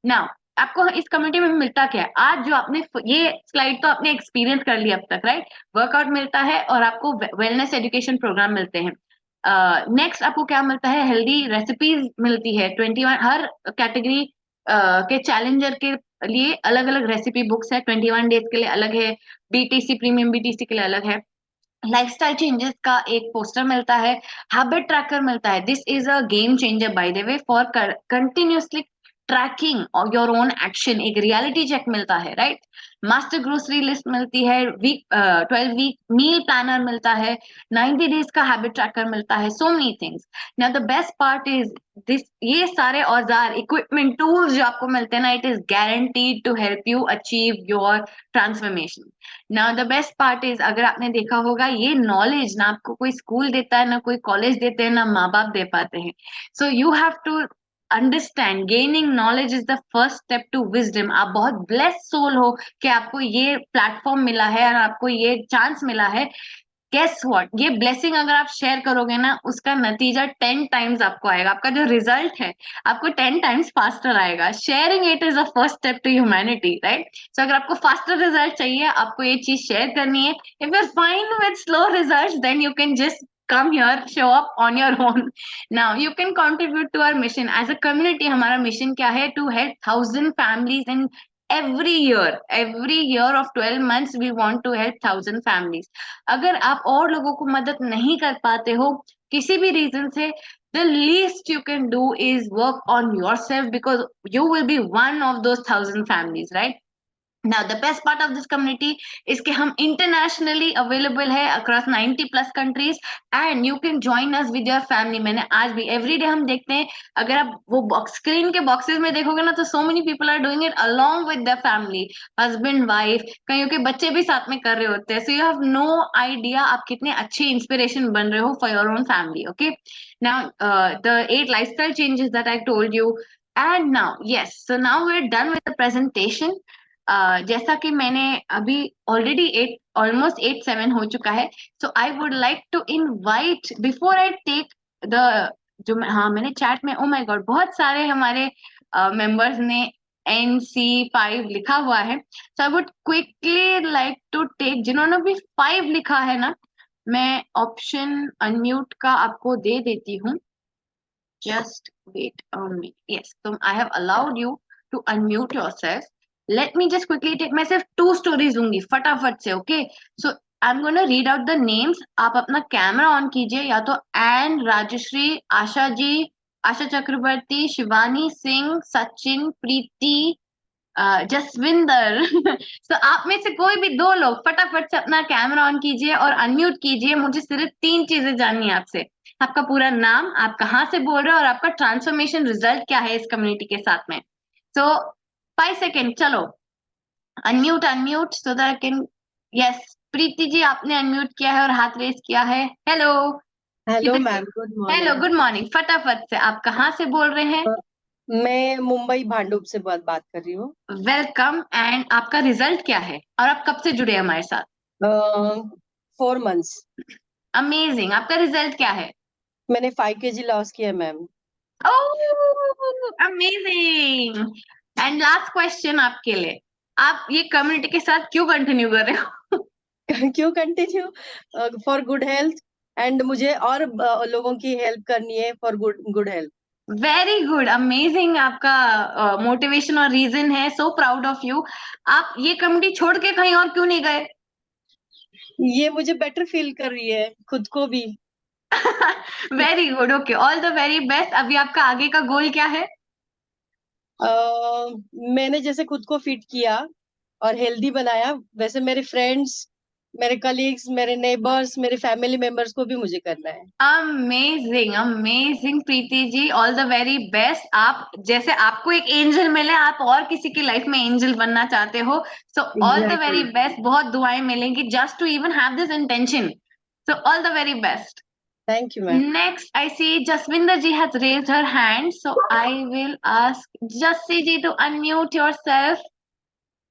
now आपको इस कम्युनिटी में मिलता क्या है? आज जो आपने ये स्लाइड तो आपने एक्सपीरियंस कर लिया अब तक, राइट? वर्कआउट मिलता है और आपको वेलनेस एजुकेशन प्रोग्राम मिलते हैं। नेक्स्ट आपको क्या मिलता है? हेल्दी रेसिपीज मिलती है। 21 हर कैटेगरी के चैलेंजर के लिए अलग अलग रेसिपी बुक्स है। 21 डेज के लिए अलग है, बीटीसी प्रीमियम बीटीसी के लिए अलग है। लाइफस्टाइल चेंजेस का एक पोस्टर मिलता है, हैबिट ट्रैकर मिलता है। This is a game changer by the way for continuously tracking और योर ओन एक्शन। एक रियलिटी चेक मिलता है, राइट? मास्टर ग्रोसरी लिस्ट मिलती है, वीक 12 वीक मील प्लानर मिलता है, 90 डेज का हैबिट ट्रैकर मिलता है, so many things. Now the best part is this, ये सारे औजार इक्विपमेंट टूल्स जो आपको मिलते हैं ना, it is guaranteed to help you achieve your transformation. Now the best part is, अगर आपने देखा होगा ये नॉलेज ना आपको कोई स्कूल देता है, ना कोई कॉलेज देते हैं, ना माँ बाप दे पाते हैं। So you have to understand gaining knowledge is the first step to wisdom. आप बहुत ब्लेस्ड सोल हो कि आपको ये प्लेटफॉर्म मिला है और आपको ये चांस मिला है। गेस व्हाट, ये ब्लेसिंग अगर आप शेयर करोगे ना, उसका नतीजा 10 टाइम्स आपको आएगा। आपका जो रिजल्ट है आपको 10 टाइम्स फास्टर आएगा। Sharing it is the first step to humanity, right? So अगर आपको फास्टर रिजल्ट चाहिए, आपको ये चीज शेयर करनी है। If you are fine with slow results, then you can just come here, show up on your own. Now you can contribute to our mission as a community. हमारा mission क्या है? To help 1,000 families in every year of 12 months we want to help 1,000 families. अगर आप और लोगों को मदद नहीं कर पाते हो किसी भी रीजन से, the least you can do is work on yourself, because you will be one of those 1,000 families, right? Now the best part of this community is कि हम internationally available है across 90 plus countries and you can join us with your family. मैंने आज भी everyday हम देखते हैं, अगर आप वो बॉक्स स्क्रीन के बॉक्सेस में देखोगे ना, तो so many people are doing it along with their family, husband wife, कईयों के बच्चे भी साथ में कर रहे होते हैं। So you have no idea आप कितने अच्छे इंस्पिरेशन बन रहे हो for your own family. Okay, now the 8 lifestyle changes that I told you, and now yes, so now we're done with the presentation. जैसा कि मैंने अभी ऑलरेडी 8 ऑलमोस्ट 8-7 हो चुका है, so I would like to invite before I take the जो हाँ मैंने चैट में, ओ माय गॉड, बहुत सारे हमारे मेंबर्स ने NC5 लिखा हुआ है। So I would quickly like to take, जिन्होंने भी 5 लिखा है ना, मैं ऑप्शन अनम्यूट का आपको दे देती हूँ। Just wait a minute. Yes, so I have allowed you to unmute yourself. Let me just quickly take myself 2 stories दूंगी फटाफट से, okay? So I'm going to read out the names. आप अपना camera on कीजिए, या तो N, Rajshree, Asha ji, आशा चक्रवर्ती, शिवानी सिंह, सचिन, प्रीति, जसविंदर। तो आप में से कोई भी 2 लोग फटाफट से अपना कैमरा ऑन कीजिए और अनम्यूट कीजिए। मुझे सिर्फ 3 चीजें जाननी है आपसे। आपका पूरा नाम, आप कहाँ से बोल रहे हो, और आपका ट्रांसफॉर्मेशन रिजल्ट क्या है इस कम्युनिटी के साथ में। सो 5 सेकेंड, चलो unmute unmute so that I can. Yes, Preeti ji आपने अनम्यूट किया है और हाथ रेस किया है। Hello. Hello ma'am, good hello, morning. Good morning. फटाफट से आप कहाँ से बोल रहे हैं? मैं मुंबई भांडुप से बात कर रही हूँ। वेलकम। एंड आपका रिजल्ट क्या है और आप कब से जुड़े हमारे साथ? 4 मंथ्स। अमेजिंग। आपका रिजल्ट क्या है? मैंने 5 kg लॉस किया ma'am. Amazing. And last question आपके लिए, आप ये कम्युनिटी के साथ क्यों कंटिन्यू कर रहे हो? क्यों continue? For good health, and मुझे और लोगों की हेल्प करनी है for good health. Very good, amazing. आपका मोटिवेशन और रीजन है, सो प्राउड ऑफ यू। आप ये कम्युनिटी छोड़ के कहीं और क्यों नहीं गए? ये मुझे बेटर फील कर रही है, खुद को भी। Very good, okay, all the very best. अभी आपका आगे का गोल क्या है? मैंने जैसे खुद को फिट किया और हेल्दी बनाया, वैसे मेरे फ्रेंड्स मेरे कलीग्स, मेरे नेबर्स, मेरे फैमिली मेंबर्स को भी मुझे करना है। Amazing amazing Preeti ji, all the very best. आप जैसे आपको एक एंजल मिले, आप और किसी की लाइफ में एंजल बनना चाहते हो, so all the very exactly. Best. बहुत दुआएं मिलेंगी just to even have this intention, so all the very best. Thank you ma'am. Next, I see Jaswinder ji has raised her hand, so I will ask Jassi ji to unmute yourself.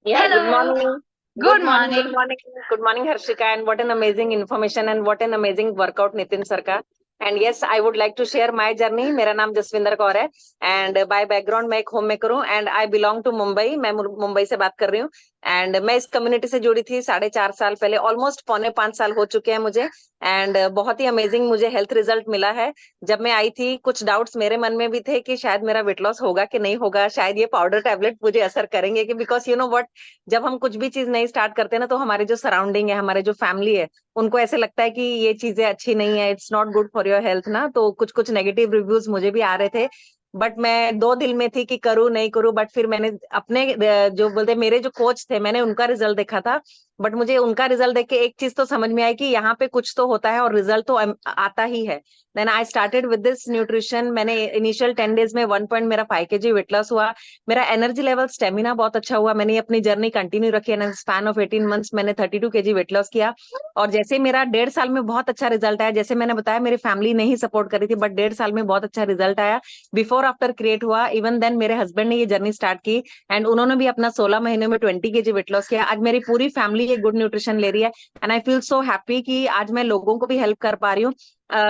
Yeah, good Hello. morning. Good Good morning. morning. Good morning, Harshika. And what an amazing information and what an amazing workout, Nitin sir का. And yes, I would like to share my journey. मेरा नाम जसविंदर कौर है and by background मैं एक home maker हूँ and I belong to Mumbai. मैं मुंबई से बात कर रही हूँ and मैं इस कम्युनिटी से जुड़ी थी 4.5 साल पहले, ऑलमोस्ट 4.25 साल हो चुके हैं मुझे एंड बहुत ही अमेजिंग मुझे हेल्थ रिजल्ट मिला है। जब मैं आई थी कुछ डाउट्स मेरे मन में भी थे कि शायद मेरा वेट लॉस होगा कि नहीं होगा, शायद ये पाउडर टैबलेट मुझे असर करेंगे कि बिकॉज यू नो व्हाट, जब हम कुछ भी चीज नहीं स्टार्ट करते ना तो हमारे जो सराउंडिंग है, हमारे जो फैमिली है, उनको ऐसे लगता है कि ये चीजें अच्छी नहीं है, it's not good for your health ना, तो कुछ कुछ नेगेटिव रिव्यूज मुझे भी आ रहे थे। बट मैं दो दिल में थी कि करूँ नहीं करूँ, बट फिर मैंने अपने जो बोलते मेरे जो कोच थे मैंने उनका रिजल्ट देखा था। बट मुझे उनका रिजल्ट देख के एक चीज तो समझ में आई कि यहाँ पे कुछ तो होता है और रिजल्ट तो आता ही है। Then I started with this nutrition. मैंने इनिशियल 10 डेज में 1 मेरा 5 kg वेट लॉस हुआ। मेरा एनर्जी लेवल स्टेमिना बहुत अच्छा हुआ। मैंने अपनी जर्नी कंटिन्यू रखी है। स्पैन ऑफ 18 मंथ्स मैंने 32 kg वेट लॉस किया। और जैसे मेरा 1.5 साल में बहुत अच्छा रिजल्ट आया, जैसे मैंने बताया मेरी फैमिली नहीं सपोर्ट करी थी, बट 1.5 साल में बहुत अच्छा रिजल्ट आया। बिफोर आफ्टर क्रिएट हुआ। इवन देन मेरे हस्बैंड ने ये जर्नी स्टार्ट की एंड उन्होंने भी अपना 16 महीने में 20 kg वेट लॉस किया। आज मेरी पूरी फैमिली ये गुड न्यूट्रिशन ले रही है and I feel so happy कि आज मैं लोगों को भी हेल्प कर पा रही हूँ।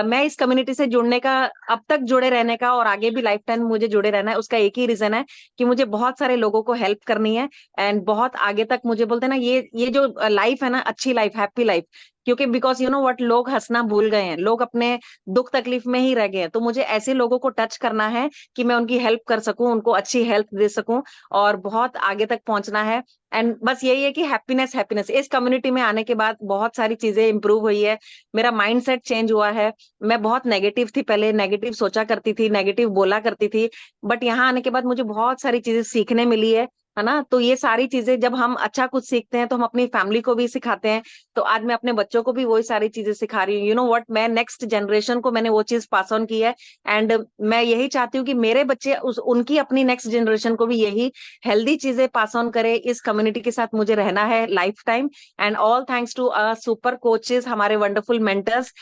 मैं इस कम्युनिटी से जुड़ने का, अब तक जुड़े रहने का और आगे भी लाइफ टाइम मुझे जुड़े रहना है, उसका एक ही रीजन है कि मुझे बहुत सारे लोगों को हेल्प करनी है एंड बहुत आगे तक मुझे बोलते हैं ना, ये जो लाइफ है ना, अच्छी लाइफ, हैप्पी लाइफ, क्योंकि बिकॉज यू नो व्हाट, लोग हंसना भूल गए हैं, लोग अपने दुख तकलीफ में ही रह गए हैं। तो मुझे ऐसे लोगों को टच करना है कि मैं उनकी हेल्प कर सकूं, उनको अच्छी हेल्प दे सकूं और बहुत आगे तक पहुंचना है। एंड बस यही है कि हैप्पीनेस हैप्पीनेस। इस कम्युनिटी में आने के बाद बहुत सारी चीजें इंप्रूव हुई है। मेरा माइंडसेट चेंज हुआ है। मैं बहुत नेगेटिव थी पहले, नेगेटिव सोचा करती थी, नेगेटिव बोला करती थी, बट यहाँ आने के बाद मुझे बहुत सारी चीजें सीखने मिली है ना। तो ये सारी चीजें जब हम अच्छा कुछ सीखते हैं तो हम अपनी फैमिली को भी सिखाते हैं। तो आज मैं अपने बच्चों को भी वही सारी चीजें सिखा रही हूँ। यू नो व्हाट, मैं नेक्स्ट जनरेशन को मैंने वो चीज पास ऑन की है एंड मैं यही चाहती हूँ कि मेरे बच्चे उनकी अपनी नेक्स्ट जनरेशन को भी यही हेल्दी चीजें पास ऑन करे। इस कम्युनिटी के साथ मुझे रहना है life time and all thanks to super coaches, हमारे वंडरफुल मेंटर्स।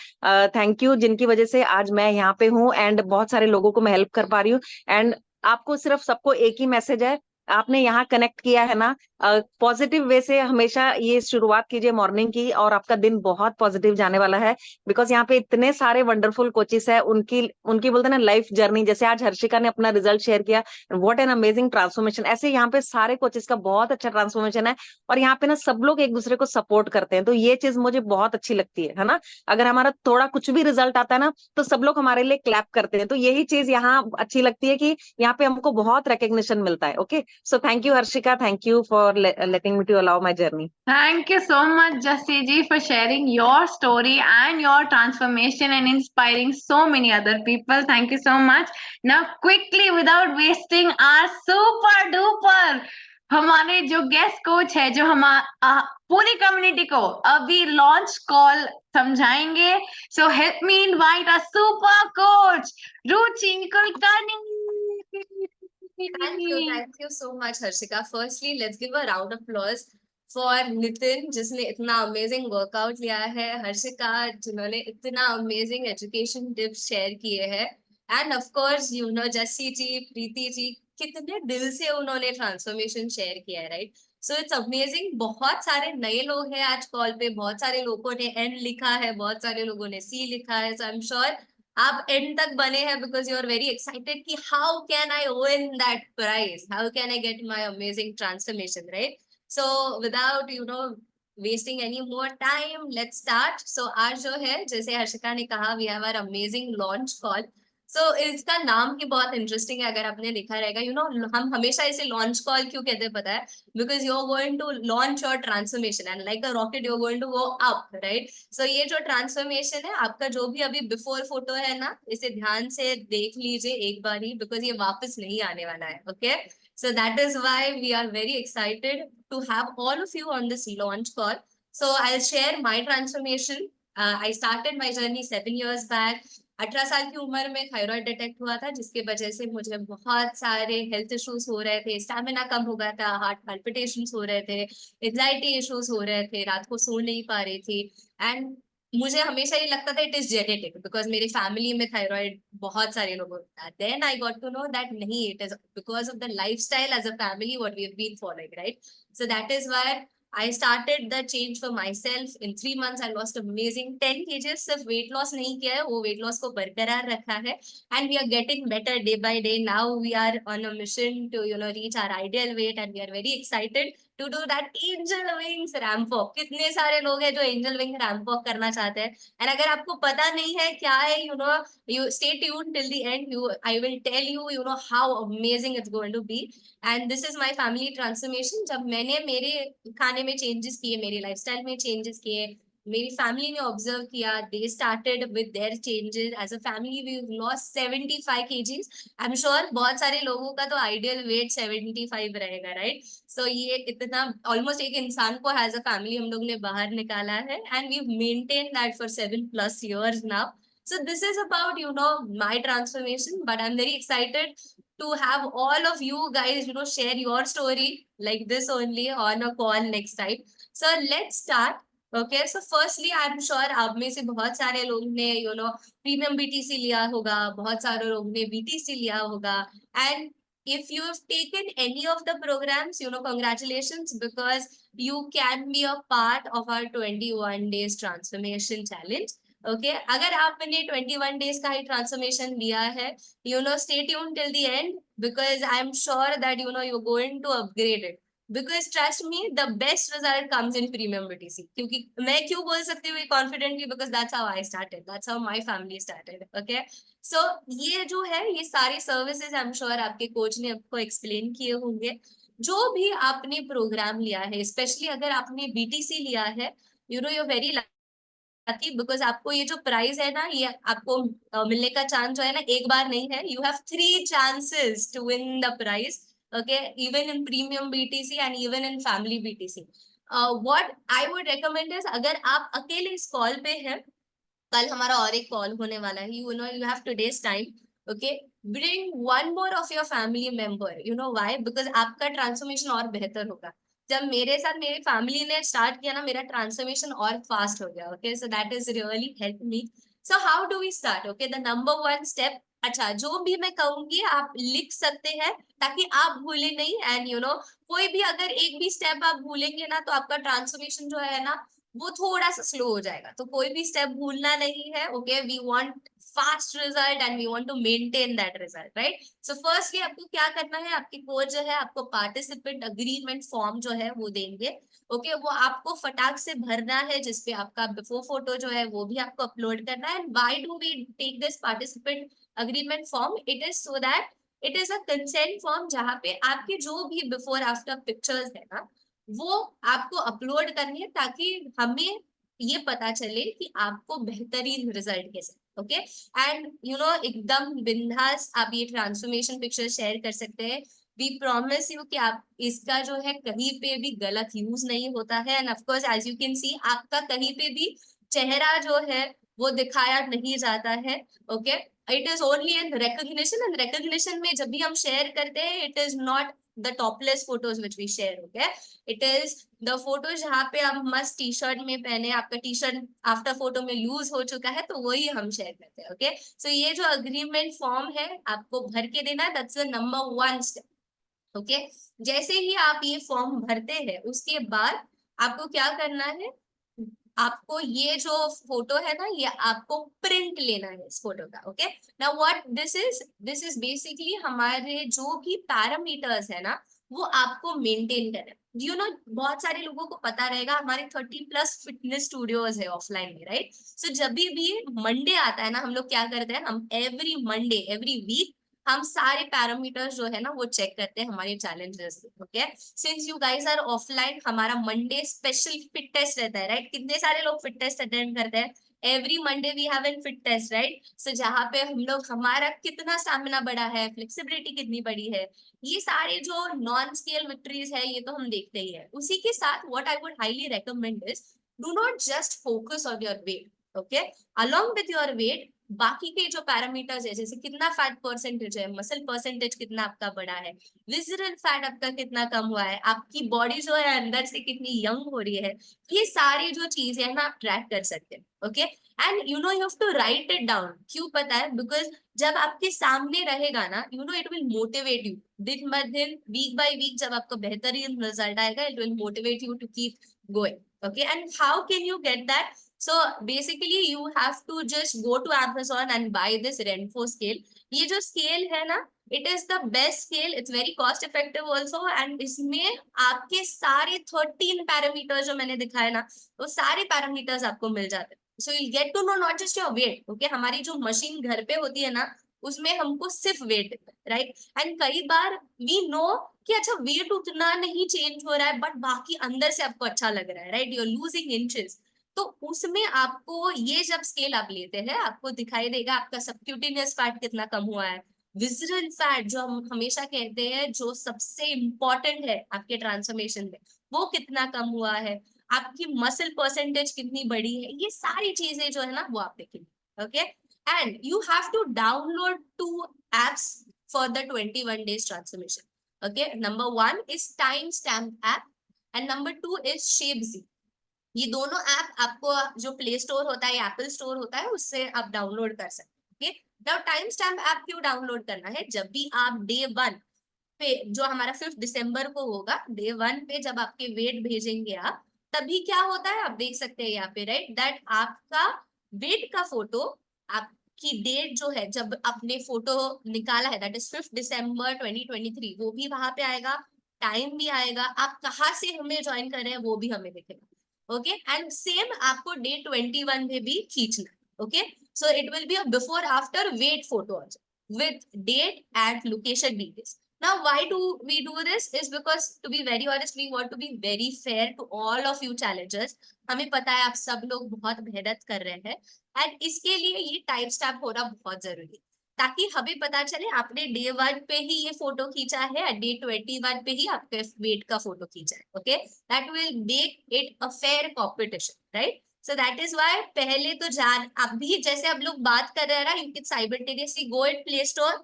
थैंक यू, जिनकी वजह से आज मैं यहाँ पे हूँ एंड बहुत सारे लोगों को मैं हेल्प कर पा रही हूँ। एंड आपको सिर्फ सबको एक ही मैसेज है, आपने यहाँ कनेक्ट किया है ना, पॉजिटिव वे से हमेशा ये शुरुआत कीजिए मॉर्निंग की और आपका दिन बहुत पॉजिटिव जाने वाला है। बिकॉज यहाँ पे इतने सारे वंडरफुल कोचेस है, उनकी उनकी बोलते हैं ना लाइफ जर्नी, जैसे आज हर्षिका ने अपना रिजल्ट शेयर किया, व्हाट एन अमेजिंग ट्रांसफॉर्मेशन। ऐसे यहाँ पे सारे कोचेस का बहुत अच्छा ट्रांसफॉर्मेशन है और यहाँ पे ना सब लोग एक दूसरे को सपोर्ट करते हैं। तो ये चीज मुझे बहुत अच्छी लगती है ना। अगर हमारा थोड़ा कुछ भी रिजल्ट आता है ना तो सब लोग हमारे लिए क्लैप करते हैं। तो यही चीज यहाँ अच्छी लगती है कि यहाँ पे हमको बहुत रिकग्निशन मिलता है। Okay, so thank you Harshika, thank you for letting me to allow my journey. Thank you so much, Jassi ji, for sharing your story and your transformation and inspiring so many other people. Thank you so much. Now, quickly, without wasting our super duper, हमारे जो guest coach है, जो हम पूरी community को अभी launch call समझाएंगे। So help me invite a super coach Ruchi Kulkarni. Thank you so much, Harshika. Firstly, let's give a round of applause for Nitin, जिसने इतना amazing workout लिया है, हर्षिका जिन्होंने इतना amazing education tips share किए हैं, and of course, you know, Jassi जी, प्रीति जी, कितने दिल से उन्होंने transformation share किया है, right? So it's amazing. बहुत सारे नए लोग हैं आज कॉल पे, बहुत सारे लोगों ने N लिखा है, बहुत सारे लोगों ने C लिखा है, so I'm sure आप एंड तक बने हैं because you are very excited कि how can I win that prize, how can I get my amazing transformation, right? So without you know wasting any more time, let's start. So आज जो है, जैसे हर्षिका ने कहा, we have our amazing launch call. So इसका नाम ही बहुत interesting है, अगर आपने लिखा रहेगा, यू नो, हम हमेशा इसे लॉन्च कॉल क्यों कहते हैं पता है? Because you are going to launch your transformation and like a rocket you are going to go up, right? So ये जो ट्रांसफॉर्मेशन है आपका, जो भी अभी बिफोर फोटो है ना, इसे ध्यान से देख लीजिए एक बार ही, बिकॉज ये वापस नहीं आने वाला है। Okay, so that is why we are very excited to have all of you on this launch call. So I'll share my transformation. I started my journey 7 years back. 18 साल की उम्र में थायराइड डिटेक्ट हुआ था, जिसके वजह से मुझे बहुत सारे हेल्थ इश्यूज हो रहे थे, स्टैमिना कम हो गया था, हार्ट palpitations हो रहे थे, एंजाइटी इश्यूज हो रहे थे, रात को सो नहीं पा रही थी। एंड मुझे हमेशा ये लगता था इट इज जेनेटिक, बिकॉज मेरी फैमिली में थायराइड बहुत सारे लोगों को था। Then I got to know that नहीं, it is because of the lifestyle as a family what we have been following, right? So that is why I started the change for myself. In 3 months, I lost amazing 10 kgs. सिर्फ weight loss नहीं किया है, वो weight loss को बरकरार रखा है. And we are getting better day by day. Now we are on a mission to, reach our ideal weight, and we are very excited to do that angel wings ramp walk. कितने सारे लोग हैं जो angel wing ramp walk करना चाहते हैं. And अगर आपको पता नहीं है क्या है, you stay tuned till the end. I will tell you, how amazing it's going to be. And this is my family transformation. जब मैंने मेरे खाने में चेंजेस किए, मेरे लाइफस्टाइल में चेंजेस किए, मेरी फैमिली ने ऑब्जर्व किया, they started with their changes. As a family we lost 75 kgs। I am sure बहुत सारे लोगों का तो आइडियल वेट 75 रहेगा, राइट? सो ये इतना ऑलमोस्ट एक इंसान को एज अ फैमिली हम लोग ने बाहर निकाला है, and we maintain that for 7+ years now. So this is about, my transformation, but I'm very excited to have all of you guys, share your story like this only on a call next time. So let's start. Okay, so firstly, I'm sure आप में से बहुत सारे लोग ने, premium BTC लिया होगा, बहुत सारे लोग ने BTC लिया होगा, and if you have taken any of the programs, congratulations, because you can be a part of our 21 days transformation challenge. Okay, अगर आपने 21 days का ही transformation लिया है, stay tuned till the end, because I'm sure that, you're going to upgrade it. Because trust me, the best result comes in premium BTC. क्योंकि मैं क्यों बोल सकती हूँ confidently, because that's how I started, that's how my family started. Okay, so ये जो है, ये सारी services I'm sure आपके कोच ने आपको explain किए होंगे। जो भी आपने प्रोग्राम लिया है, स्पेशली अगर आपने BTC लिया है, you're very बिकॉज आपको ये जो प्राइज है ना, ये आपको मिलने का चांस जो है ना, एक बार नहीं है, you have 3 chances to win the prize. Okay, even in premium BTC and even in family BTC। What I would recommend is, अगर आप अकेले इस कॉल पे हैं, कल हमारा और एक कॉल होने वाला है, you have today's time. Okay, bring one more of your family member. Why? Because आपका ट्रांसफॉर्मेशन और बेहतर होगा। जब मेरे साथ मेरी फैमिली ने स्टार्ट किया ना, मेरा ट्रांसफॉर्मेशन और फास्ट हो गया। Okay, so that is really help me. So how do we start? Okay, the number 1 step, अच्छा जो भी मैं कहूंगी आप लिख सकते हैं, ताकि आप भूले नहीं। एंड कोई भी अगर एक भी स्टेप आप भूलेंगे ना, तो आपका ट्रांसफॉर्मेशन जो है ना, वो थोड़ा सा स्लो हो जाएगा। तो कोई भी स्टेप भूलना नहीं है। Okay, we want fast result and we want to maintain that result, right? So firstly आपको क्या करना है, आपके कोच जो है आपको पार्टिसिपेंट अग्रीमेंट फॉर्म जो है वो देंगे। ओके, वो आपको फटाक से भरना है, जिसपे आपका बिफोर फोटो जो है वो भी आपको अपलोड करना है। And why do we take this participant agreement form? It is so that it is a consent form, जहाँ पे आपके जो भी बिफोर आफ्टर पिक्चर्स है ना, वो आपको अपलोड करनी है, ताकि हमें ये पता चले कि आपको बेहतरीन रिजल्ट कैसे। ओके, एंड एकदम बिंदास आप ये ट्रांसफॉर्मेशन पिक्चर शेयर कर सकते हैं। वी प्रॉमिस यू कि आप इसका जो है कहीं पे भी गलत यूज नहीं होता है। And of course as you can see, आपका कहीं पे भी चेहरा जो है वो दिखाया नहीं जाता है। Okay, it is only in recognition, and recognition में जब भी हम शेयर करते हैं, it is not the topless photos which we share. Okay, it is the photos जहाँ पे आप मस्त टी शर्ट में पहने, आपका टी शर्ट आफ्टर फोटो में लूज हो चुका है, तो वही हम शेयर करते हैं। ओके, सो ये जो अग्रीमेंट फॉर्म है आपको भर के देना है, that's the number 1 step. Okay, जैसे ही आप ये फॉर्म भरते हैं, उसके बाद आपको क्या करना है, आपको ये जो फोटो है ना, ये आपको प्रिंट लेना है इस फोटो का। Okay, now what this is basically हमारे जो भी पैरामीटर्स है ना, वो आपको मेंटेन करना है। बहुत सारे लोगों को पता रहेगा, हमारे 30+ फिटनेस स्टूडियोज है ऑफलाइन में, राइट? सो जब भी मंडे आता है ना, हम लोग क्या करते हैं, हम एवरी मंडे एवरी वीक हम सारे पैरामीटर्स जो है ना वो चेक करते हैं हमारे challenges. Okay, since you guys are offline, हमारा मंडे स्पेशल फिट टेस्ट रहता है, राइट? कितने सारे लोग फिट टेस्ट अटेंड करते हैं? Every Monday we have an fit test, right? So जहाँ पे हम लोग हमारा कितना स्टैमिना बढ़ा है, फ्लेक्सिबिलिटी कितनी बड़ी है, ये सारे जो नॉन स्केल विक्ट्रीज है, ये तो हम देखते ही है। उसी के साथ what I would highly recommend is, do not just focus on your weight, okay, along with your weight बाकी के जो पैरामीटर्स है, जैसे कितना फैट परसेंटेज है, मसल परसेंटेज कितना आपका बढ़ा है, विजरल फैट आपका कितना कम हुआ है, आपकी बॉडी जो है अंदर से कितनी यंग हो रही है, ये सारी जो चीजें है ना आप ट्रैक कर सकते हैं, okay. And you know you have to write it down, क्यों पता है, बिकॉज जब आपके सामने रहेगा ना, you know it will motivate you दिन ब दिन, वीक बाय वीक, जब आपको बेहतरीन रिजल्ट आएगा, it will motivate you to keep going, okay। And how can you get that? So basically you have to just go to Amazon and buy this Renpho scale। ये जो scale है ना, it is the best scale, it's very cost effective also, and इसमें आपके सारे 13 parameters जो मैंने दिखाए ना, वो सारे पैरामीटर्स आपको मिल जाते हैं। So you'll get to know not just your weight, okay। हमारी जो मशीन घर पे होती है ना, उसमें हमको सिर्फ वेट देता है, राइट। एंड कई बार वी नो कि अच्छा वेट उतना नहीं चेंज हो रहा है, बट बाकी अंदर से आपको अच्छा लग रहा है, right, you are losing inches, तो उसमें आपको ये जब स्केल आप लेते हैं, आपको दिखाई देगा आपका सबक्यूटेनियस फैट कितना कम हुआ है, विजरल फैट जो हम हमेशा कहते हैं जो सबसे इंपॉर्टेंट है आपके ट्रांसफॉर्मेशन में, वो कितना कम हुआ है, आपकी मसल परसेंटेज कितनी बड़ी है, ये सारी चीजें जो है ना वो आप देखेंगे, okay. And you have to download 2 apps for the 21 days transformation, okay। Number 1 is Timestamp app and number 2 is Shapesy। ये दोनों ऐप आपको जो प्ले स्टोर होता है या एप्पल स्टोर होता है उससे आप डाउनलोड कर सकते हैं, okay. Now time stamp app क्यों डाउनलोड करना है, जब भी आप डे 1 पे, जो हमारा 5 दिसंबर को होगा, डे 1 पे जब आपके वेट भेजेंगे आप, तभी क्या होता है आप देख सकते हैं यहाँ पे, राइट, दैट आपका वेट का फोटो, आपकी डेट जो है जब आपने फोटो निकाला है, दैट इज 5 दिसंबर 2023, वो भी वहां पे आएगा, टाइम भी आएगा, आप कहाँ से हमें ज्वाइन कर रहे हैं वो भी हमें दिखेगा, ओके। एंड सेम आपको डे 21 में भी खींचना, okay. So it will be a before after weight photo also with date and location details। Now why do we do this is because to be very honest we want to be very fair to all of you challengers। हमें पता है आप सब लोग बहुत मेहनत कर रहे हैं एंड इसके लिए ये टाइम स्टैम्प होना बहुत जरूरी है, ताकि हमें पता चले आपने डे 1 पे ही ये फोटो खींचा है, डे 21 पे ही आपके वेट का फोटो खींचा है, okay. That will make it a fair competition, right. So that is why पहले तो जान अभी जैसे अब लोग बात कर रहे हैं ना, you can simultaneously go in Play Store,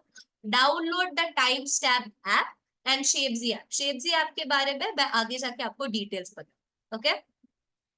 download the Timestamp app and Shapesy app। Shapesy app के बारे में मैं आगे जाके आपको डिटेल्स बताऊं, okay.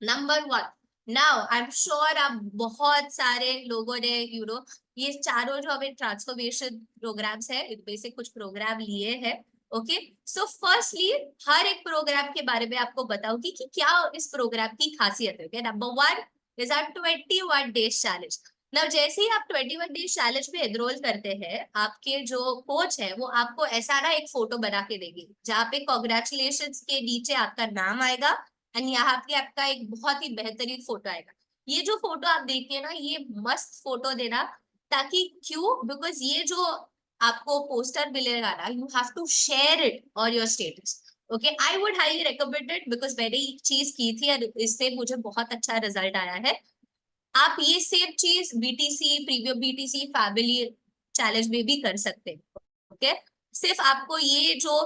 Number 1, now I am sure आप बहुत सारे लोगों ने यू नो ये चारों जो हमें ट्रांसफॉर्मेशन प्रोग्राम्स है इनमें से कुछ प्रोग्राम लिए हैं, ओके। सो फर्स्टली हर एक प्रोग्राम के बारे में आपको बताऊंगी कि क्या इस प्रोग्राम की खासियत है। Number 1 is our 21 days challenge. ना जैसे ही आप 21 डेज चैलेंज में एनरोल करते हैं, आपके जो कोच है वो आपको ऐसा ना एक फोटो बना के देंगे जहाँ पे कॉन्ग्रेचुलेशंस के नीचे आपका नाम आएगा एंड यहाँ पे आपका एक बहुत ही बेहतरीन फोटो आएगा। ये जो फोटो आप देखिए ना, ये मस्त फोटो देना, ताकि क्यों, बिकॉज ये जो आपको पोस्टर मिलेगा ना, you have to share it और your status, okay. I would highly recommend it because मैंने ये चीज की थी और इससे मुझे बहुत अच्छा रिजल्ट आया है। आप ये सेम चीज BTC, premium BTC, family challenge में भी कर सकते हैं, ओके। सिर्फ आपको ये जो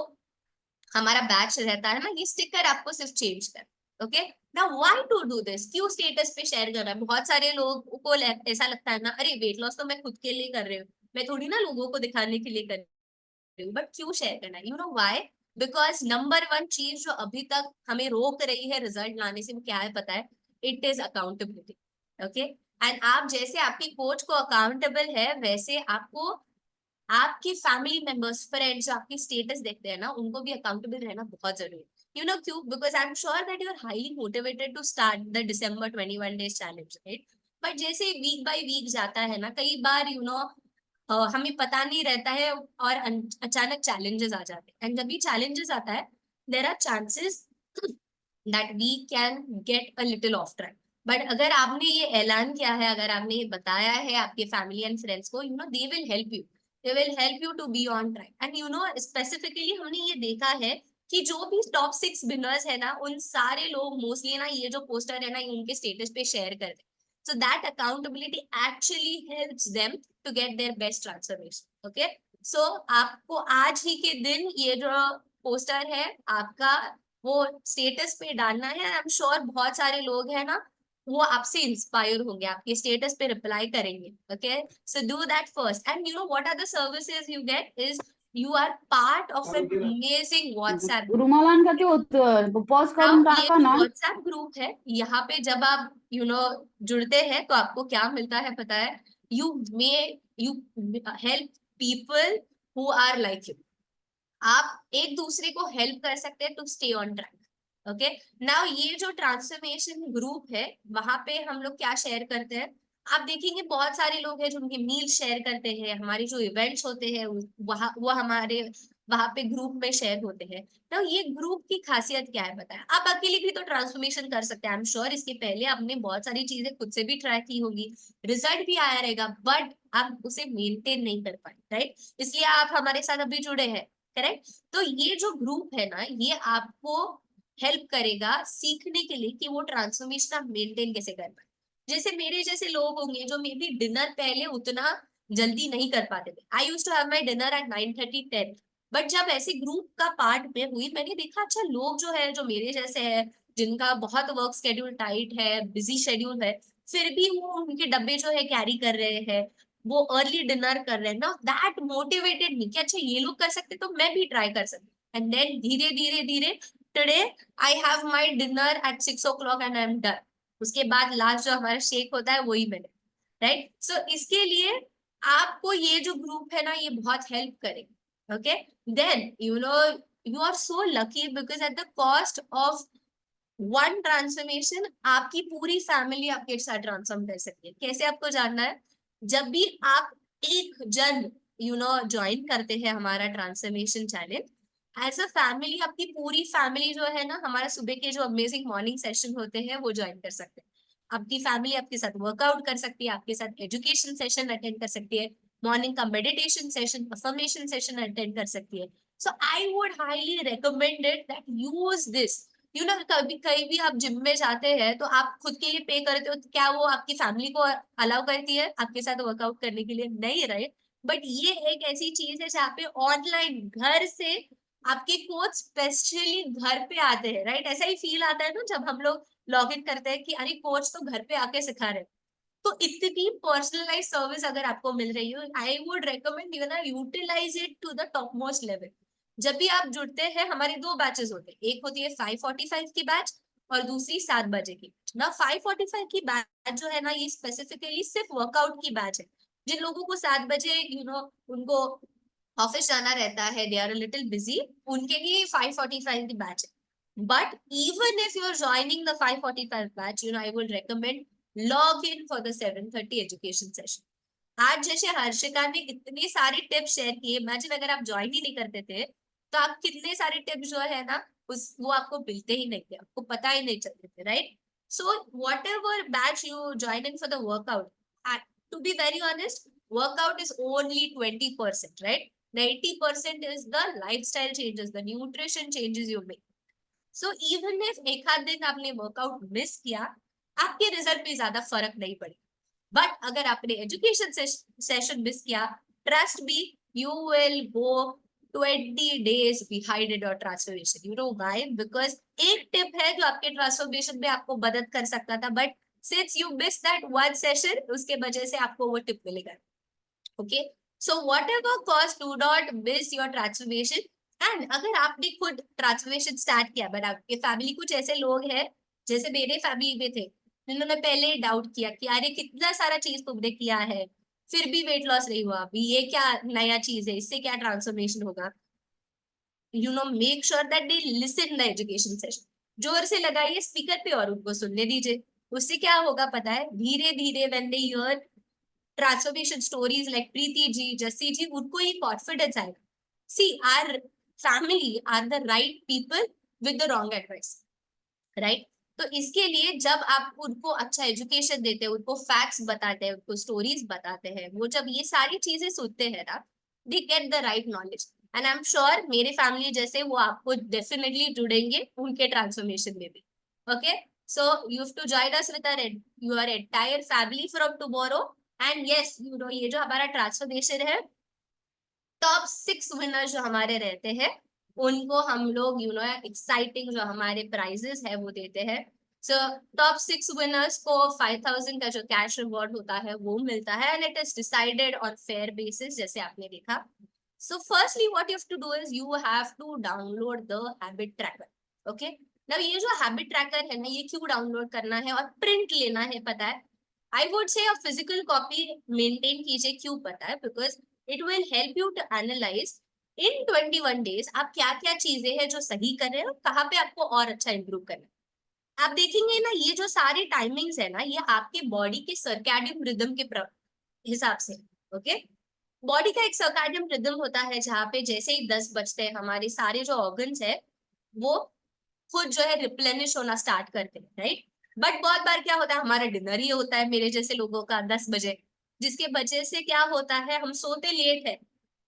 हमारा बैच रहता है ना, ये स्टिकर आपको सिर्फ चेंज कर, okay. Now why to do this, क्यों स्टेटस पे शेयर कर रहा है। बहुत सारे लोगों को ऐसा लगता है ना, अरे वेट लॉस तो मैं खुद के लिए कर रही हूँ, मैं थोड़ी ना लोगों को दिखाने के लिए कर रही हूँ, बट क्यों शेयर करना है, you know why, because number 1 चीज जो अभी तक हमें रोक रही है रिजल्ट लाने से, वो क्या है पता है, it is accountability, okay. And आप जैसे आपकी कोच को अकाउंटेबल है, वैसे आपको आपके फैमिली मेंबर्स, फ्रेंड्स जो आपकी स्टेटस देखते हैं ना, उनको भी अकाउंटेबल रहना बहुत जरूरी है, यू नो क्यों, because I am sure that you are highly motivated to start the December 21 days challenge, right. But जैसे वीक बाय वीक जाता है ना, कई बार यू नो हमें पता नहीं रहता है और अचानक चैलेंजेस आ जाते हैं, एंड जब भी चैलेंजेस आता है there are chances that we can get a little off track. But अगर आपने ये ऐलान किया है, अगर आपने ये बताया है आपके फैमिली एंड फ्रेंड्स को, you know they will help you, they will help you to be on track। and you know specifically हमने ये देखा है कि जो भी टॉप 6 विनर्स है ना, उन सारे लोग मोस्टली ना ये जो पोस्टर है ना, ये उनके स्टेटस पे शेयर करते हैं। so that accountability actually helps them to get their best transformation, okay। so आपको आज ही के दिन ये जो पोस्टर है आपका वो स्टेटस पे डालना है। आई एम श्योर बहुत सारे लोग हैं ना, वो आपसे इंस्पायर होंगे, आपके स्टेटस पे रिप्लाई करेंगे। Okay, so do that first. And you know what are the services you get is you are part of an amazing WhatsApp group. रुमालान का ते होत पॉज नाउ करून ये टाका जो ना. व्हाट्सएप ग्रुप है, यहाँ पे जब आप जुड़ते हैं तो आपको क्या मिलता है पता है? You may you help people who are like you. आप एक दूसरे को हेल्प कर सकते हैं to stay on track. Okay, now ये जो ट्रांसफॉर्मेशन ग्रुप है, वहां पे हम लोग क्या शेयर करते हैं? आप देखेंगे बहुत सारे लोग हैं जो उनके मील शेयर करते हैं, हमारे जो इवेंट्स होते हैं वो हमारे वहां पे ग्रुप में शेयर होते हैं। तो ये ग्रुप की खासियत क्या है बताएं? आप अकेले भी तो ट्रांसफॉर्मेशन कर सकते हैं। आई एम श्योर इसके पहले आपने बहुत सारी चीजें खुद से भी ट्राई की होगी, रिजल्ट भी आया रहेगा, बट आप उसे मेंटेन नहीं कर पाए, राइट? इसलिए आप हमारे साथ अभी जुड़े हैं, करेक्ट? तो ये जो ग्रुप है ना, ये आपको हेल्प करेगा सीखने के लिए कि वो ट्रांसफॉर्मेशन आप मेंटेन कैसे कर पाए। जैसे मेरे जैसे लोग होंगे जो मे बी डिनर पहले उतना जल्दी नहीं कर पाते थे। I used to have my dinner at 9:30 10, but जब ऐसे ग्रुप का पार्ट में हुई, मैंने देखा अच्छा लोग जो है, जो मेरे जैसे है, जिनका बहुत वर्क शेड्यूल टाइट है, बिजी शेड्यूल है, फिर भी वो उनके डब्बे जो है कैरी कर रहे हैं, वो अर्ली डिनर कर रहे हैं ना, दैट मोटिवेटेड मी कि अच्छा ये लोग कर सकते तो मैं भी ट्राई कर सकती। एंड देन धीरे धीरे धीरे today I have my dinner eight 6 o'clock and I am done. उसके बाद लास्ट जो हमारा शेक होता है वही मैंने, राइट? सो इसके लिए आपको ये जो ग्रुप है ना, ये बहुत हेल्प करेगा। Okay, then you are so lucky because at the cost of one transformation आपकी पूरी फैमिली आपके साथ ट्रांसफॉर्म कर सकती है। कैसे आपको जानना है? जब भी आप एक जन ज्वाइन करते हैं हमारा transformation challenge, as a family आपकी पूरी फैमिली जो है ना, हमारा सुबह के जो अमेजिंग मॉर्निंग सेशन होते हैं वो ज्वाइन कर सकते हैं। आपकी फैमिली आपके साथ वर्कआउट कर सकती है, आपके साथ एजुकेशन सेशन अटेंड कर सकती है, मॉर्निंग का meditation session, affirmation session attend कर सकती है। So I would highly recommend it that use this. कभी कहीं भी आप जिम में जाते हैं तो आप खुद के लिए पे करते हो, तो क्या वो आपकी फैमिली को अलाउ करती है आपके साथ वर्कआउट करने के लिए? नहीं, राइट? बट ये एक ऐसी चीज है जहाँ पे ऑनलाइन घर से आपके कोच स्पेशली घर पे आते हैं, राइट? ऐसा ही फील आता है ना जब हम लोग लॉग इन करते हैं कि अरे कोच तो घर पे आके सिखा रहे हैं। तो इतनी पर्सनलाइज सर्विस अगर आपको मिल रही हो, I would recommend utilize it to the top most level. जब भी आप जुड़ते हैं, हमारे दो बैचेस होते हैं, एक होती है 5:45 की बैच और दूसरी 7 बजे की बैच ना। 5:45 की बैच जो है ना, ये स्पेसिफिकली सिर्फ वर्कआउट की बैच है। जिन लोगों को 7 बजे उनको ऑफिस जाना रहता है, दे आर लिटिल बिजी, उनके लिए 5:45 की बैच है। But even if you are joining the 5:45 batch, I would recommend log in for the 7:30 education session. आज जैसे हर्षिका ने इतनी सारी टिप्स शेयर की, इमेजिन अगर आप ज्वाइन ही नहीं करते थे तो आप कितने सारे टिप्स जो है ना, वो आपको मिलते ही नहीं थे, आपको पता ही नहीं चलते थे, right? So whatever batch you join in for the workout, to be very honest, workout is only 20%, right? 90% is the lifestyle changes, the nutrition changes you make. So even if एक आध दिन आपने workout miss किया, आपके result में ज्यादा फर्क नहीं पड़ेगा। बट अगर आपने एजुकेशन सेशन मिस किया, trust me, you will go 20 days behind in your transformation. You know why? Because एक टिप है जो आपके ट्रांसफॉर्मेशन में आपको मदद कर सकता था, but since you missed that one session, उसके वजह से आपको वो टिप मिलेगा। Okay, so whatever cost, do not miss your transformation. And अगर आपने खुद ट्रांसफॉर्मेशन स्टार्ट किया, बट आपके फैमिली कुछ ऐसे लोग हैं जैसे मेरे फैमिली में थे, जिन्होंने पहले डाउट किया कि अरे कितना सारा चीज तुमने किया है फिर भी वेट लॉस नहीं हुआ, अभी ये क्या नया चीज है, इससे क्या ट्रांसफॉर्मेशन होगा? Make sure that they listen the education session. जोर से लगाइए स्पीकर पे और उनको सुनने दीजिए। उससे क्या होगा पता है? धीरे धीरे when they hear transformation stories like Preeti ji, Jassi ji, उनको ये कॉन्फिडेंस आएगा। See our family are the right people with the wrong advice, right? तो इसके लिए जब आप उनको अच्छा एजुकेशन देते हैं, उनको फैक्ट्स बताते हैं, उनको स्टोरीज बताते हैं, वो जब ये सारी चीजें सुनते हैं ना, they get the right knowledge. And I am sure मेरे फैमिली जैसे वो आपको डेफिनेटली जुड़ेंगे उनके ट्रांसफॉर्मेशन में भी। Okay, so you have to join us with your entire family from tomorrow. And yes, ये जो हमारा ट्रांसफॉर्मेशन है, टॉप 6 विनर जो हमारे रहते हैं, उनको हम लोग एक्साइटिंग जो हमारे प्राइजेस है वो देते हैं। सो टॉप 6 विनर्स को 5,000 का जो कैश रिवॉर्ड होता है वो मिलता है, and it is decided on fair basis, जैसे आपने देखा। So firstly what you have to do is you have to download the habit tracker. Okay, now ये जो हैबिट ट्रैकर है ना, ये क्यों डाउनलोड करना है और प्रिंट लेना है पता है? I would say a physical copy maintain कीजिए। क्यों पता है? Because it will help you to analyze in 21 days आप क्या क्या चीजें हैं जो सही कर रहे हैं और कहाँ पे आपको और अच्छा इंप्रूव करना है। आप देखेंगे ना, ये जो सारे टाइमिंग्स है ना, ये आपके बॉडी के सर्कैडियन रिदम के हिसाब से। ओके, बॉडी का एक सर्कैडियन रिदम होता है जहाँ पे जैसे ही 10 बजते हैं हमारे सारे जो ऑर्गन्स है वो खुद जो है रिप्लेनिश होना स्टार्ट करते हैं, राइट? बट बहुत बार क्या होता है, हमारा डिनर ही होता है मेरे जैसे लोगों का 10 बजे, जिसके वजह से क्या होता है, हम सोते लेट है,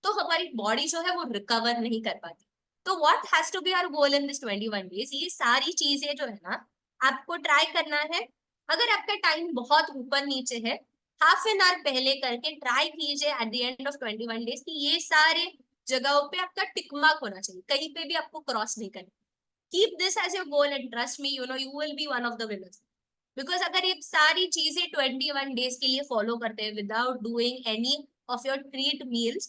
तो हमारी बॉडी जो है वो रिकवर नहीं कर पाती। तो what has to be our goal in this 21 days, ये सारी चीजें जो है ना आपको ट्राई करना है। अगर आपका टाइम बहुत ऊपर नीचे है, हाफ एन आवर पहले करके ट्राई कीजिए at the end of 21 days कि ये सारे जगहों पे आपका टिक मार्क होना चाहिए, कहीं पे भी आपको क्रॉस नहीं करना। Keep this as your goal and trust me, you will be one of the winners. Because अगर ये सारी चीजें 21 डेज के लिए फॉलो करते हैं without doing any of your treat meals,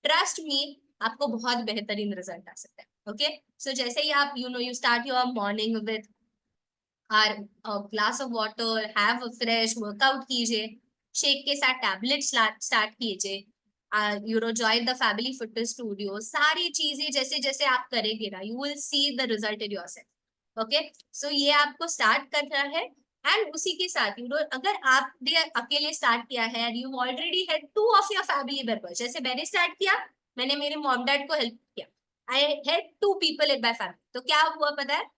trust me, आपको बहुत बेहतरीन रिजल्ट आ सकता है। ओके, सो जैसे ही आप you start your morning with our glass of water, have a fresh workout कीजिए, शेक के साथ टैबलेट स्टार्ट कीजिए, join the family fitness studio, सारी चीजें जैसे जैसे आप करेंगे ना, you will see the result in yourself. Okay, so ये आपको स्टार्ट करना है। एंड उसी के साथ अगर आपने अकेले स्टार्ट किया है and you already had 2 of your family members, जैसे मैंने स्टार्ट किया, मैंने मेरे मॉम डैड को हेल्प किया, I had 2 people in my family, तो क्या हुआ पता है,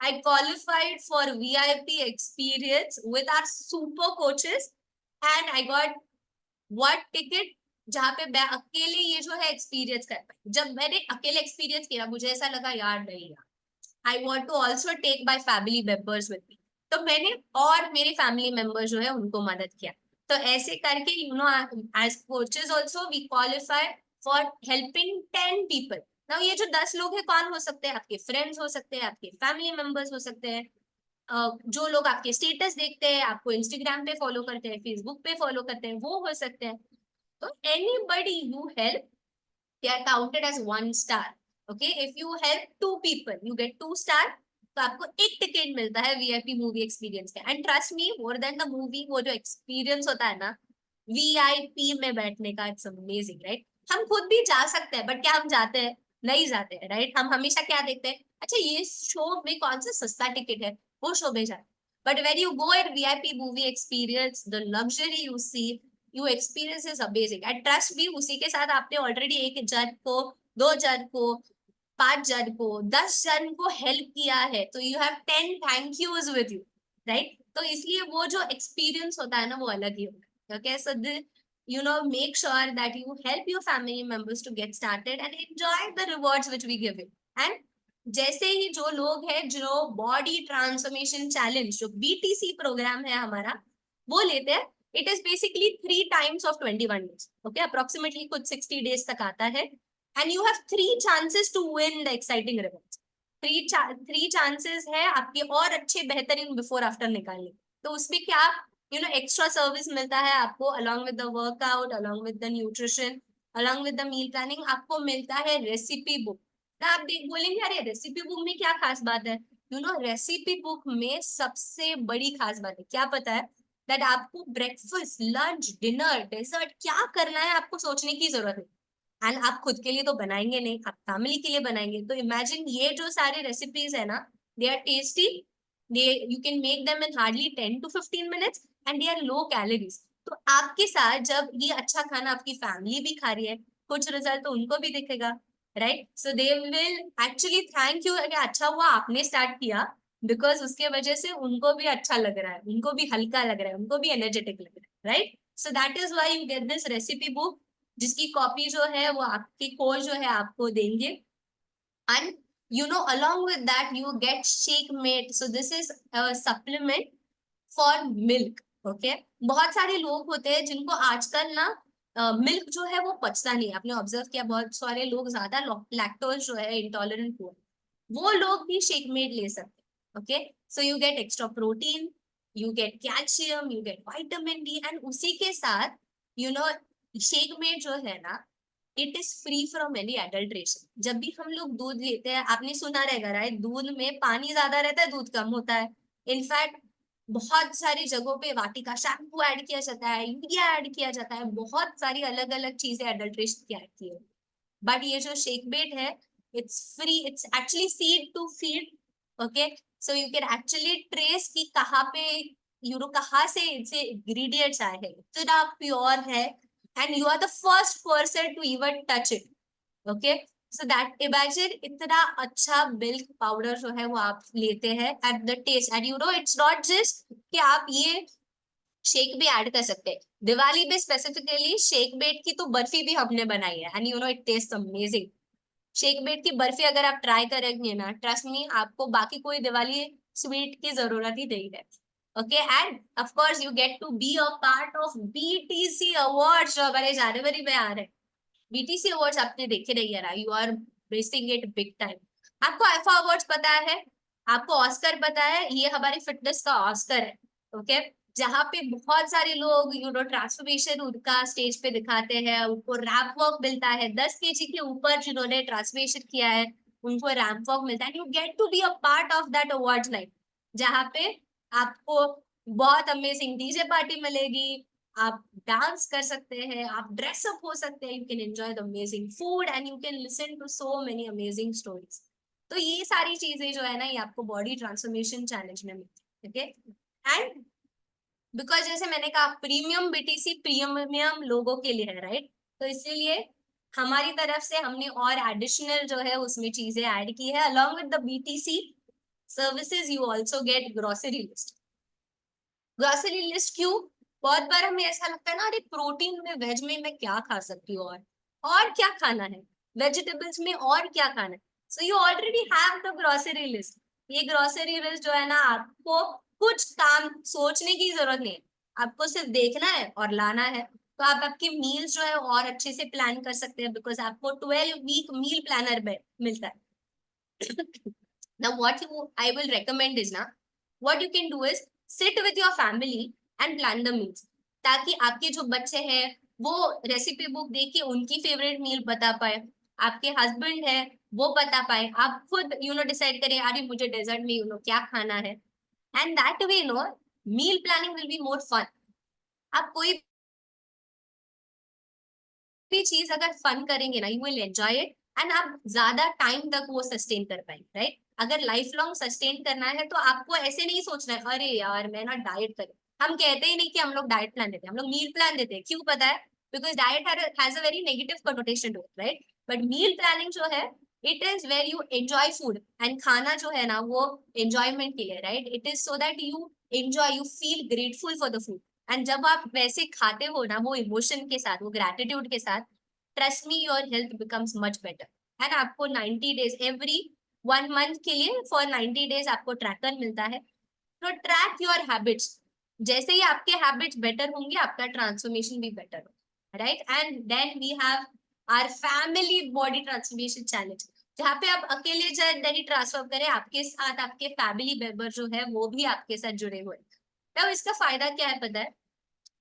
I qualified for VIP experience with our super coaches and I got what ticket, जहाँ पे मैं अकेले ये जो है एक्सपीरियंस कर पाई। जब मैंने अकेले एक्सपीरियंस किया मुझे ऐसा लगा यार नहीं यार, I want to also take my family members with me, तो मैंने और मेरे फैमिली मेंबर्स जो है उनको मदद किया। तो ऐसे करके as coaches also we qualify for helping 10 people. ना ये जो 10 लोग हैं कौन हो सकते हैं, आपके फ्रेंड्स हो सकते हैं, आपके फैमिली मेंबर्स हो सकते हैं, जो लोग आपके स्टेटस देखते हैं, आपको इंस्टाग्राम पे फॉलो करते हैं, फेसबुक पे फॉलो करते हैं, वो हो सकते हैं। तो anybody you help, they are counted as 1 star. Okay, if you help 2 people you get 2 star, तो आपको एक टिकट मिलता है वीआईपी मूवी एक्सपीरियंस का। And trust me, more than the movie, वो जो एक्सपीरियंस होता है ना वीआईपी में बैठने का, इट्स अमेजिंग, राइट? हम खुद भी जा सकते हैं बट क्या हम जाते हैं? नहीं जाते हैं, राइट? हम हमेशा क्या देखते हैं, अच्छा ये शो में कौन सा सस्ता टिकट है, वो शो में जाते हैं। But when you go at VIP movie experience, the luxury you see, you experience is amazing. And trust me, उसी के साथ आपने ऑलरेडी 1 जन को, 2 जन को, 5 जन को, 10 जन को हेल्प किया है, तो you have 10 thank use with you, right? तो इसलिए वो जो एक्सपीरियंस होता है ना वो अलग ही होता है। Okay, so make sure that you help your family members to get started and enjoy the rewards which we give you. And जैसे ही जो लोग हैं जो बॉडी ट्रांसफॉर्मेशन चैलेंज, जो बीटीसी प्रोग्राम है हमारा, वो लेते हैं, it is basically 3 times of 21 days. Okay, approximately कुछ 60 days तक आता है, and you have 3 chances to win the exciting rewards. 3 chances है आपके और अच्छे बेहतरीन बिफोर आफ्टर निकालने। तो उसमें क्या एक्स्ट्रा सर्विस मिलता है आपको, along with the workout, along with the nutrition, along with the meal planning, आपको मिलता है रेसिपी बुक। ना आप बोलेंगे अरे रेसिपी बुक में क्या खास बात है? रेसिपी बुक में सबसे बड़ी खास बात है क्या पता है? दैट आपको ब्रेकफास्ट, लंच, डिनर, डेजर्ट क्या करना है आपको सोचने की जरूरत है। एंड आप खुद के लिए तो बनाएंगे नहीं, आप फैमिली के लिए बनाएंगे। तो इमेजिन ये जो सारे रेसिपीज है ना, they are tasty, you can make them in hardly 10 to 15 minutes and they are low calories. तो आपके साथ जब ये अच्छा खाना आपकी फैमिली भी खा रही है, कुछ रिजल्ट तो उनको भी दिखेगा, right? So they will actually thank you, अच्छा हुआ आपने स्टार्ट किया, बिकॉज उसके वजह से उनको भी अच्छा लग रहा है, उनको भी हल्का लग रहा है, उनको भी एनर्जेटिक लग रहा है, right? So that is why you get this recipe book, जिसकी कॉपी जो है वो आपके कोच जो है आपको देंगे। And along with that you get shake mate, so this is a supplement for milk. Okay, बहुत सारे लोग होते हैं जिनको आजकल ना मिल्क जो है वो पचता नहीं। आपने ऑब्जर्व किया बहुत सारे लोग ज्यादा लैक्टोज जो है इंटॉलरेंट हुए, वो लोग भी शेक मेड ले सकते हैं। Okay, so you get extra protein, you get calcium, you get vitamin D, and उसी के साथ यू नो शेक मेड जो है ना, it is free from any adulteration. जब भी हम लोग दूध लेते हैं, आपने सुना रहेगा राइट, दूध में पानी ज्यादा रहता है, दूध कम होता है। इनफैक्ट बहुत सारी जगहों पे वाटिका शैम्पू ऐड किया जाता है, यूरिया ऐड किया जाता है, बहुत सारी अलग अलग चीजें एडल्ट्रेशन की ऐड की है। बट ये जो शेक मेड है, it's free, it's actually seed to feed. Okay, so you can actually trace कि कहाँ पे कहाँ से इनसे इंग्रेडिएंट्स आए हैं, इतना प्योर है, and you are the first person to even touch it. Okay, so that imagine इतना अच्छा मिल्क पाउडर जो है वो आप लेते हैं, at the taste, and it's not just कि आप ये शेक भी ऐड कर सकते हैं। दिवाली पे स्पेसिफिकली शेक मेड की तो बर्फी भी हमने बनाई है, and it taste amazing. Shake made की बर्फी अगर आप ट्राई करेंगे ना, ट्रस्ट मी, आपको बाकी कोई दिवाली स्वीट की जरूरत ही नहीं है। Okay, and of course you get to be a part of BTC awards जो हमारे जनवरी में आ रहे हैं। बीटीसी अवार्ड्स आपने देखे नहीं है ना, you are missing it big time. आपको आईफा अवार्ड्स पता है, आपको ऑस्कर पता है, ये हमारी फिटनेस का ऑस्कर है। ओके, जहाँ पे बहुत सारे लोग ट्रांसफॉर्मेशन उनका स्टेज पे दिखाते हैं, उनको रैंप वॉक मिलता है, 10 kg के ऊपर जिन्होंने ट्रांसफॉर्मेशन किया है उनको रैंप वॉक मिलता है। You get to be a part of that award line, जहाँ पे आपको बहुत अमेजिंग डीजे पार्टी मिलेगी, आप डांस कर सकते हैं, आप ड्रेसअप हो सकते हैं, you can enjoy the amazing food, and you can listen to so many amazing stories. तो ये सारी चीजें जो है ना, ये आपको बॉडी ट्रांसफॉर्मेशन चैलेंज में मिलती है। ओके, एंड बिकॉज जैसे मैंने कहा प्रीमियम बीटीसी प्रीमियम लोगों के लिए है, राइट, तो इसीलिए हमारी तरफ से हमने और एडिशनल जो है उसमें चीजें ऐड की है। Along with the BTC services you also get grocery list. Grocery list क्यों? बहुत बार हमें ऐसा लगता है ना, अरे प्रोटीन में वेज में मैं क्या खा सकती हूँ, और क्या खाना है, वेजिटेबल्स में और क्या खाना है। So you already have the grocery list. ये ग्रोसरी लिस्ट जो है ना, आपको कुछ काम सोचने की जरूरत नहीं है, आपको सिर्फ देखना है और लाना है। तो आप आपकी मील्स जो है और अच्छे से प्लान कर सकते हैं, बिकॉज आपको 12-week मील प्लानर मिलता है। Now what I will recommend is ना, what you can do is sit with your family and plan the meals, ताकि आपके जो बच्चे हैं वो रेसिपी बुक देख के उनकी फेवरेट मील बता पाए, आपके हस्बैंड है वो बता पाए, आप खुद डिसाइड करें अरे मुझे डेजर्ट में क्या खाना है, and that way meal planning will be more fun. आप कोई भी चीज अगर फन करेंगे ना, you will enjoy it, and आप ज्यादा टाइम तक वो सस्टेन कर पाएंगे, राइट। अगर लाइफ लॉन्ग सस्टेन करना है तो आपको ऐसे नहीं सोचना है अरे यार मैं ना डाइट करूं। हम कहते ही नहीं कि हम लोग डाइट प्लान देते हैं, हम लोग मील प्लान देते हैं। क्यों पता है? Because diet has a very negative connotation to it, right. But meal planning जो है, it is where you enjoy food, and खाना जो है ना वो एंजॉयमेंट के लिए, right. It is so that you enjoy, you feel grateful for the food, and जब आप वैसे खाते हो ना वो इमोशन के साथ, वो ग्रेटिट्यूड के साथ, trust me your health becomes much better. And आपको 90 डेज एवरी 1 मंथ के लिए फॉर 90 डेज आपको ट्रैकर मिलता है। तो ट्रैक योर हैबिट्स, जैसे ही आपके हैबिट्स बेटर होंगे आपका ट्रांसफॉर्मेशन भी बेटर होगा, right. And then we have our family body transformation challenge, जहाँ पे आप अकेले नहीं ट्रांसफॉर्म करें, आपके साथ आपके फैमिली मेंबर जो है वो भी आपके साथ जुड़े हुए। तो इसका फायदा क्या है पता है?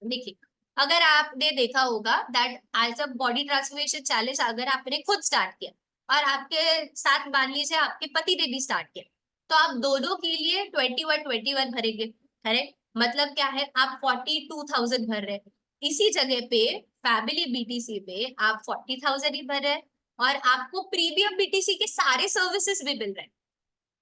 देखिए, अगर आपने देखा होगा that as a body transformation challenge अगर आपने खुद स्टार्ट किया और आपके साथ मान लीजिए आपके पति ने भी स्टार्ट किया, तो आप दोनों के लिए 21 भरेंगे। करेक्ट? मतलब क्या है, आप 42,000 भर रहे हैं। इसी जगह पे फैमिली बीटीसी में आप 40,000 ही भर रहे हैं, और आपको प्रीमियम बीटीसी के सारे सर्विसेज भी मिल रहे हैं।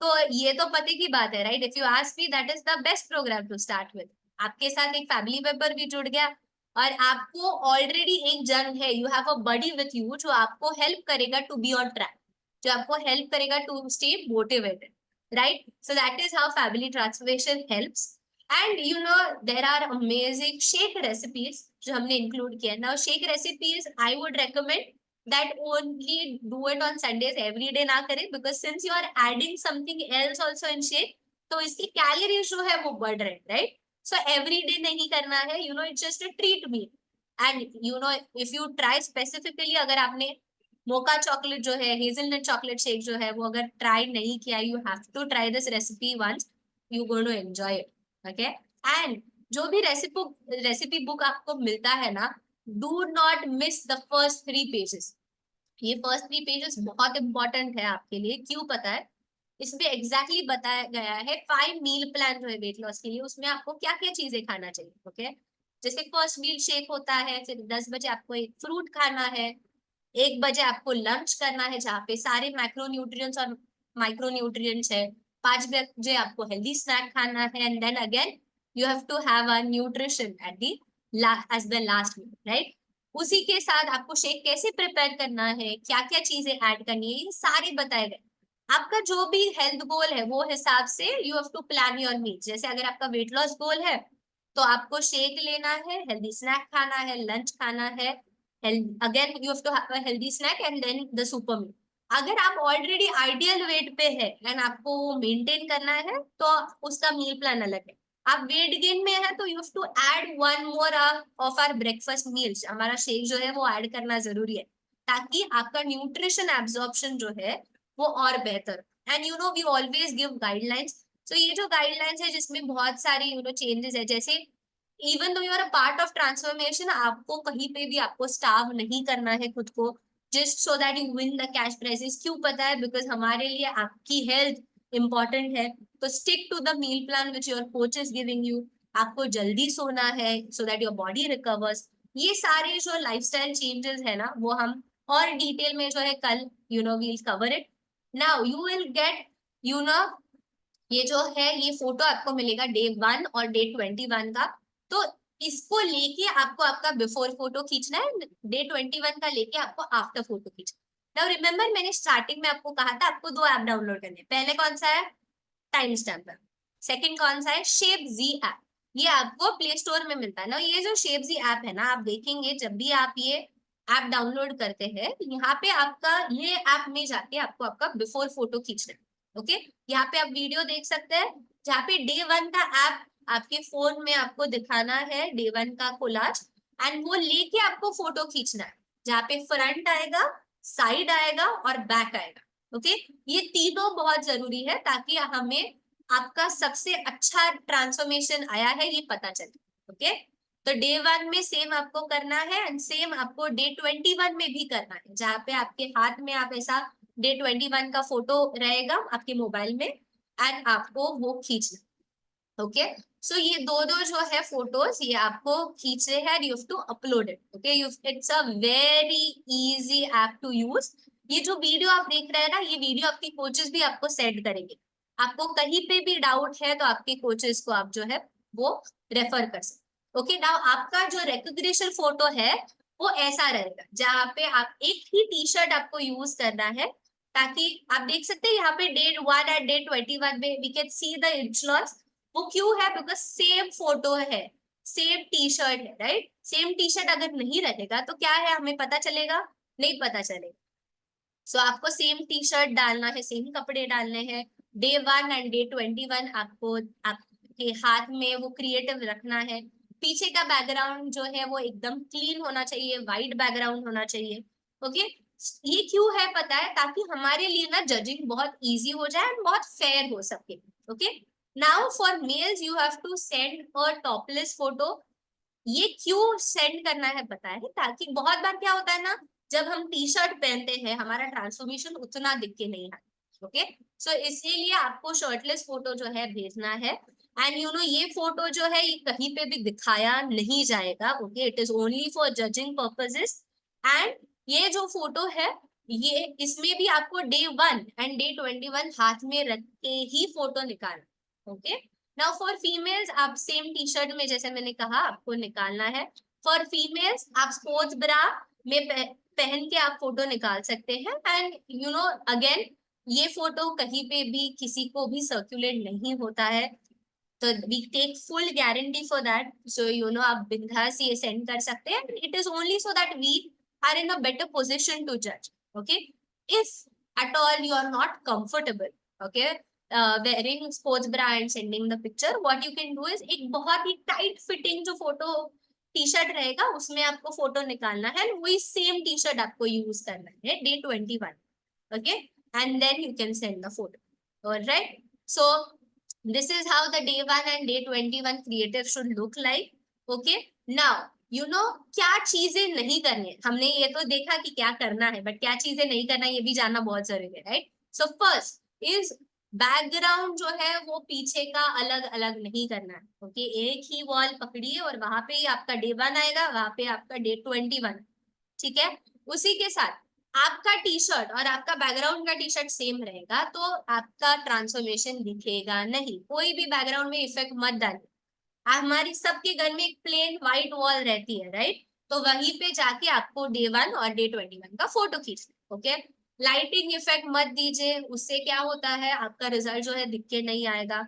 तो ये तो पते की बात है, right. If you ask me, that is the best program to start with. आपके साथ एक फैमिली मेंबर भी जुड़ गया, और आपको ऑलरेडी एक जन है, you have a buddy with you, जो आपको हेल्प करेगा टू बी ऑन ट्रैक, जो आपको हेल्प करेगा to stay motivated, right. So that is how family transformation helps. And there are amazing shake recipes जो हमने इंक्लूड किया ना। Shake recipes I would recommend that only do it on Sundays, every day ना करें, because since you are adding something else also in shake, तो इसकी calories जो है वो बढ़ रहे हैं, राइट। सो एवरी डे नहीं करना है, it's just a treat meal। And you know if you try specifically, अगर आपने मोका चॉकलेट जो है, हेजलनट चॉकलेट शेक जो है, वो अगर ट्राई नहीं किया, you have to try this recipe once, you going to enjoy it, okay. And जो भी रेसिपी बुक आपको मिलता है ना, do not miss the first 3 pages. ये फर्स्ट 3 पेजेस बहुत इंपॉर्टेंट है आपके लिए। क्यों पता है? इसमें एग्जैक्टली बताया गया है 5 मील प्लान जो है वेट लॉस के लिए, उसमें आपको क्या क्या चीजें खाना चाहिए, ओके। जैसे फर्स्ट मील शेक होता है, फिर 10 बजे आपको एक फ्रूट खाना है, 1 बजे आपको लंच करना है जहाँ पे सारे मैक्रोन्यूट्रिएंट्स और माइक्रोन्यूट्रिएंट्स है, 5 बजे आपको हेल्दी स्नैक खाना है, and then again you have to have a nutrition at the as the last meal, right. उसी के साथ आपको शेक कैसे प्रिपेयर करना है, क्या क्या चीजें ऐड करनी है, ये सारे बताए गए। आपका जो भी हेल्थ गोल है वो हिसाब से you have to plan your meals. जैसे अगर आपका वेट लॉस गोल है तो आपको शेक लेना है, हेल्दी स्नैक खाना है, लंच खाना है, again you have to have a healthy snack and then the super meal. अगर आप ऑलरेडी आइडियल वेट पे है एंड आपको मेंटेन करना है तो उसका मील प्लान अलग है। आप वेट गेन में है तो you have to add 1 more of our breakfast meals, हमारा शेक जो है वो ऐड करना जरूरी है, ताकि आपका न्यूट्रिशन एब्जॉर्प्शन जो है वो और बेहतर। And you know we always give guidelines. So ये जो गाइडलाइंस है जिसमें बहुत सारी यू नो चेंजेस है, जैसे even though you are a part of transformation, आपको कहीं पे भी आपको स्टार्व नहीं करना है खुद को, just so that you win the cash prices. क्यों पता है? बिकॉज हमारे लिए आपकी हेल्थ इंपॉर्टेंट है। तो stick to the meal plan which your coach is giving you. आपको जल्दी सोना है so that your body recovers. ये सारे जो लाइफस्टाइल चेंजेस है ना, वो हम और डिटेल में जो है कल you know will cover it. Now you will get you know ये जो है ये फोटो आपको मिलेगा डे 1 और डे 21 का। तो इसको लेके आपको आपका बिफोर फोटो खींचना है, डे 21 का लेके आपको आफ्टर फोटो खींचना। नाउ रिमेंबर मैंने स्टार्टिंग में आपको कहा था आपको 2 ऐप डाउनलोड करने। पहले कौन सा है? Time stamper. सेकंड कौन सा है? शेप जी ऐप। ये आपको प्ले स्टोर में मिलता है ना। ये जो शेप जी ऐप है ना, आप देखेंगे जब भी आप ये ऐप डाउनलोड करते हैं, यहाँ पे आपका ये ऐप में जाके आपको आपका बिफोर फोटो खींचना है, ओके। यहाँ पे आप वीडियो देख सकते हैं जहाँ पे डे 1 का ऐप आपके फोन में आपको दिखाना है, डे 1 का कोलाज, एंड वो लेके आपको फोटो खींचना है, जहाँ पे फ्रंट आएगा, साइड आएगा और बैक आएगा, ओके। ये तीनों बहुत जरूरी है ताकि हमें आपका सबसे अच्छा ट्रांसफॉर्मेशन आया है ये पता चले, ओके। तो डे 1 में सेम आपको करना है एंड सेम आपको डे 21 में भी करना है, जहाँ पे आपके हाथ में आप ऐसा डे 21 का फोटो रहेगा आपके मोबाइल में एंड आपको वो खींचना, ओके। सो ये दो जो है फोटोज ये आपको खींचने हैं, you have to upload it, okay. It's a very easy app to use. ये जो वीडियो आप देख रहे हैं ना, ये वीडियो आपके कोचेस भी आपको सेंड करेंगे। आपको कहीं पे भी डाउट है तो आपके कोचेस को आप जो है वो रेफर कर सकते, ओके। नाउ आपका जो रिकॉग्निशन फोटो है वो ऐसा रहेगा, जहाँ पे आप एक ही टी शर्ट आपको यूज करना है, ताकि आप देख सकते हैं यहाँ पे डे 1 एंड डे 21 में we can see the inch loss. वो क्यों है? बिकॉज सेम फोटो है, सेम टी शर्ट है, राइट। सेम टी शर्ट अगर नहीं रहेगा तो क्या है, हमें पता चलेगा? नहीं पता चलेगा। सो आपको सेम टी शर्ट डालना है, सेम कपड़े डालने हैं। डे 1 एंड डे 21 आपको आपके हाथ में वो क्रिएटिव रखना है। पीछे का बैकग्राउंड जो है वो एकदम क्लीन होना चाहिए, व्हाइट बैकग्राउंड होना चाहिए, ओके। ये क्यों है पता है? ताकि हमारे लिए ना जजिंग बहुत इजी हो जाए और बहुत फेयर हो सके, okay. Now for males you have to send a topless photo. ये क्यों सेंड करना है पता है? ताकि बहुत बार क्या होता है ना, जब हम टी शर्ट पहनते हैं हमारा ट्रांसफॉर्मेशन उतना दिख के नहीं आता, ओके। सो इसीलिए आपको शर्टलेस फोटो जो है भेजना है। एंड यू नो ये फोटो जो है ये कहीं पे भी दिखाया नहीं जाएगा, okay. It is only for judging purposes. And ये जो फोटो है ये इसमें भी आपको डे 1 एंड डे 21 हाथ में रख के ही फोटो निकालना, ओके। नाउ फॉर फीमेल्स आप सेम टी शर्ट में जैसे मैंने कहा आपको निकालना है। फॉर फीमेल्स आप स्पोर्ट्स ब्रा में पहन के आप फोटो निकाल सकते हैं। एंड यू नो अगेन ये फोटो कहीं पे भी किसी को भी सर्कुलेट नहीं होता है, तो we take full guarantee for that. So you know आप बिंदास ये सेंड कर सकते हैं। It is only so that we are in a better position to जज, okay. If at all you are not comfortable, okay, wearing sports bra and sending the picture, what you can do is एक बहुत ही tight fitting जो photo T shirt रहेगा उसमें आपको photo निकालना है, वही सेम टी शर्ट आपको यूज करना है day 21. Okay, and then you can send the photo. Alright, so this is how the day 1 and day 21 creative should look like. Okay, now you know क्या चीजें नहीं करनी है. हमने ये तो देखा कि क्या करना है, बट क्या चीजें नहीं करना है ये भी जानना बहुत जरूरी है, right? So first is background जो है वो पीछे का अलग अलग नहीं करना है. ओके, एक ही वॉल पकड़िए और वहां पे ही आपका डे 1 आएगा, वहां पे आपका डे 21. ठीक है, उसी के साथ आपका टी शर्ट और आपका बैकग्राउंड का टी शर्ट सेम रहेगा तो आपका ट्रांसफॉर्मेशन दिखेगा नहीं. कोई भी बैकग्राउंड में इफेक्ट मत डालिए. हमारी सबके घर में एक प्लेन व्हाइट वॉल रहती है, राइट? तो वहीं पे जाके आपको डे 1 और डे 21 का फोटो खींचना. ओके, लाइटिंग इफेक्ट मत दीजिए, उससे क्या होता है आपका रिजल्ट जो है दिख के नहीं आएगा.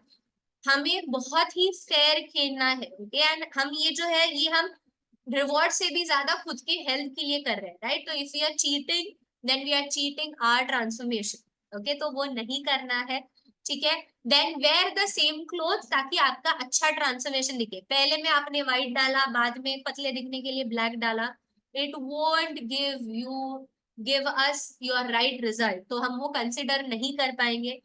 हमें बहुत ही फेयर खेलना है. ओके, एंड हम ये जो है ये हम रिवॉर्ड से भी ज्यादा खुद की हेल्थ के लिए कर रहे हैं, राइट? तो if we are cheating then we are cheating our transformation. Okay, तो वो नहीं करना है. ठीक है, then wear the same cloth ताकि आपका अच्छा ट्रांसफॉर्मेशन दिखे. पहले में आपने व्हाइट डाला, बाद में पतले दिखने के लिए ब्लैक डाला, it won't give us your right result. तो हम वो कंसिडर नहीं कर पाएंगे.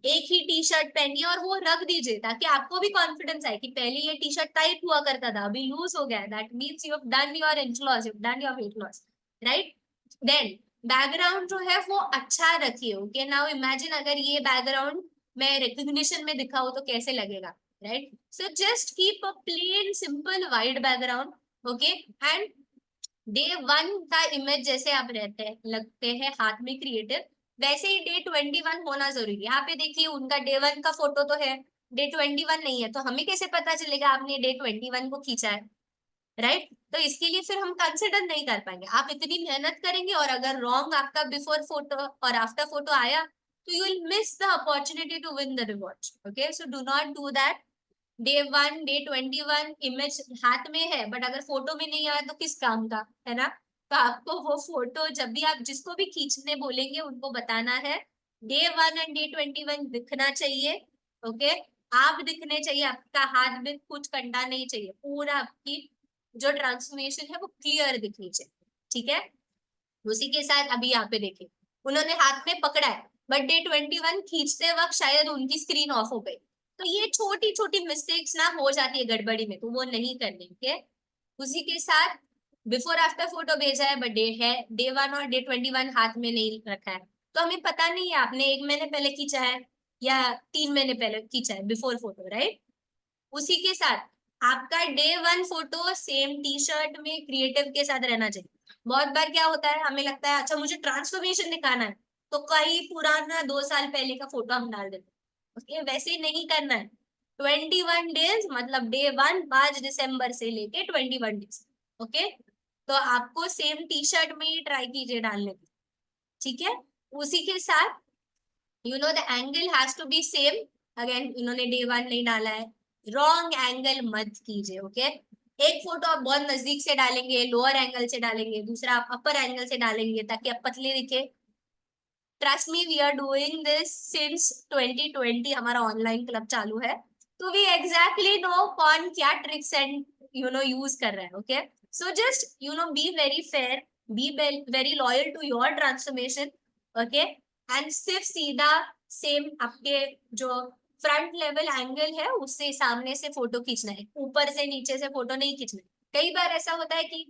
एक ही टी शर्ट पहनिए और वो रख दीजिए ताकि आपको भी कॉन्फिडेंस आए कि पहले ये टी शर्ट टाइट हुआ करता था, अभी लूज हो गया. That means you have done your inch loss, you have done your weight loss, right? Then background जो है वो अच्छा रखिए. ओके, नाउ इमेजिन अगर ये बैकग्राउंड मैं रिकग्निशन में दिखाऊं तो कैसे लगेगा, right? So just keep a plain simple white background. Okay, and day 1 का इमेज जैसे आप लगते हैं हाथ में क्रिएटिव, वैसे ही डे 21 होना जरूरी है. यहाँ पे देखिए उनका डे 1 का फोटो तो है, डे 21 नहीं है, तो हमें कैसे पता चलेगा आपने डे 21 को खींचा है, राइट? तो इसके लिए फिर हम कंसिडर नहीं कर पाएंगे. आप इतनी मेहनत करेंगे और अगर रॉन्ग आपका बिफोर फोटो और आफ्टर फोटो आया तो you will miss the opportunity to win the reward. Okay, so do not do that. Day 1 day 21 image हाथ में है बट अगर फोटो में नहीं आया तो किस काम का, है ना? तो आपको वो फोटो जब भी आप जिसको भी खींचने बोलेंगे उनको बताना है डे 1 एंड डे 21 दिखना चाहिए. ओके, आप दिखने चाहिए, आपका हाथ में कुछ कंटा नहीं चाहिए, पूरा आपकी जो ट्रांसफॉर्मेशन है वो क्लियर दिखनी चाहिए. ठीक है, उसी के साथ अभी यहाँ पे देखिए उन्होंने हाथ में पकड़ा है बट डे 21 खींचते वक्त शायद उनकी स्क्रीन ऑफ हो गई. तो ये छोटी छोटी मिस्टेक्स ना हो जाती है गड़बड़ी में, तो वो नहीं करनी. ओके, उसी के साथ बिफोर आफ्टर फोटो भेजा है बट डे 1 और डे 21 हाथ में नहीं रखा है, तो हमें पता नहीं है आपने 1 महीने पहले खींचा है या 3 महीने पहले खींचा है बिफोर फोटो, राइट? उसी के साथ आपका day 1 photo same T shirt में क्रिएटिव के साथ रहना चाहिए. बहुत बार क्या होता है हमें लगता है अच्छा मुझे ट्रांसफॉर्मेशन दिखाना है तो कई पुराना 2 साल पहले का फोटो हम डाल देते हैं. ओके, वैसे नहीं करना है. 21 डेज मतलब डे 1 5 दिसंबर से लेके 21 डेज. ओके, तो आपको सेम टी शर्ट में ही ट्राई कीजिए डालने की. ठीक है, उसी के साथ you know the angle has to be same. Again इन्होंने डे 1 नहीं डाला है, रॉन्ग एंगल मत कीजिए. ओके, एक फोटो आप बहुत नजदीक से डालेंगे, लोअर एंगल से डालेंगे, दूसरा आप अपर एंगल से डालेंगे ताकि आप पतले दिखे. Trust me, we are doing this since 2020. हमारा ऑनलाइन क्लब चालू है तो वी एग्जैक्टली नो कौन क्या ट्रिक्स एंड यूज कर रहा है. Okay, so just be very fair, be very loyal to your transformation. Okay, and सिर्फ सीधा सेम आपके जो फ्रंट लेवल एंगल है उससे सामने से फोटो खींचना है, ऊपर से नीचे से फोटो नहीं खींचना है. कई बार ऐसा होता है कि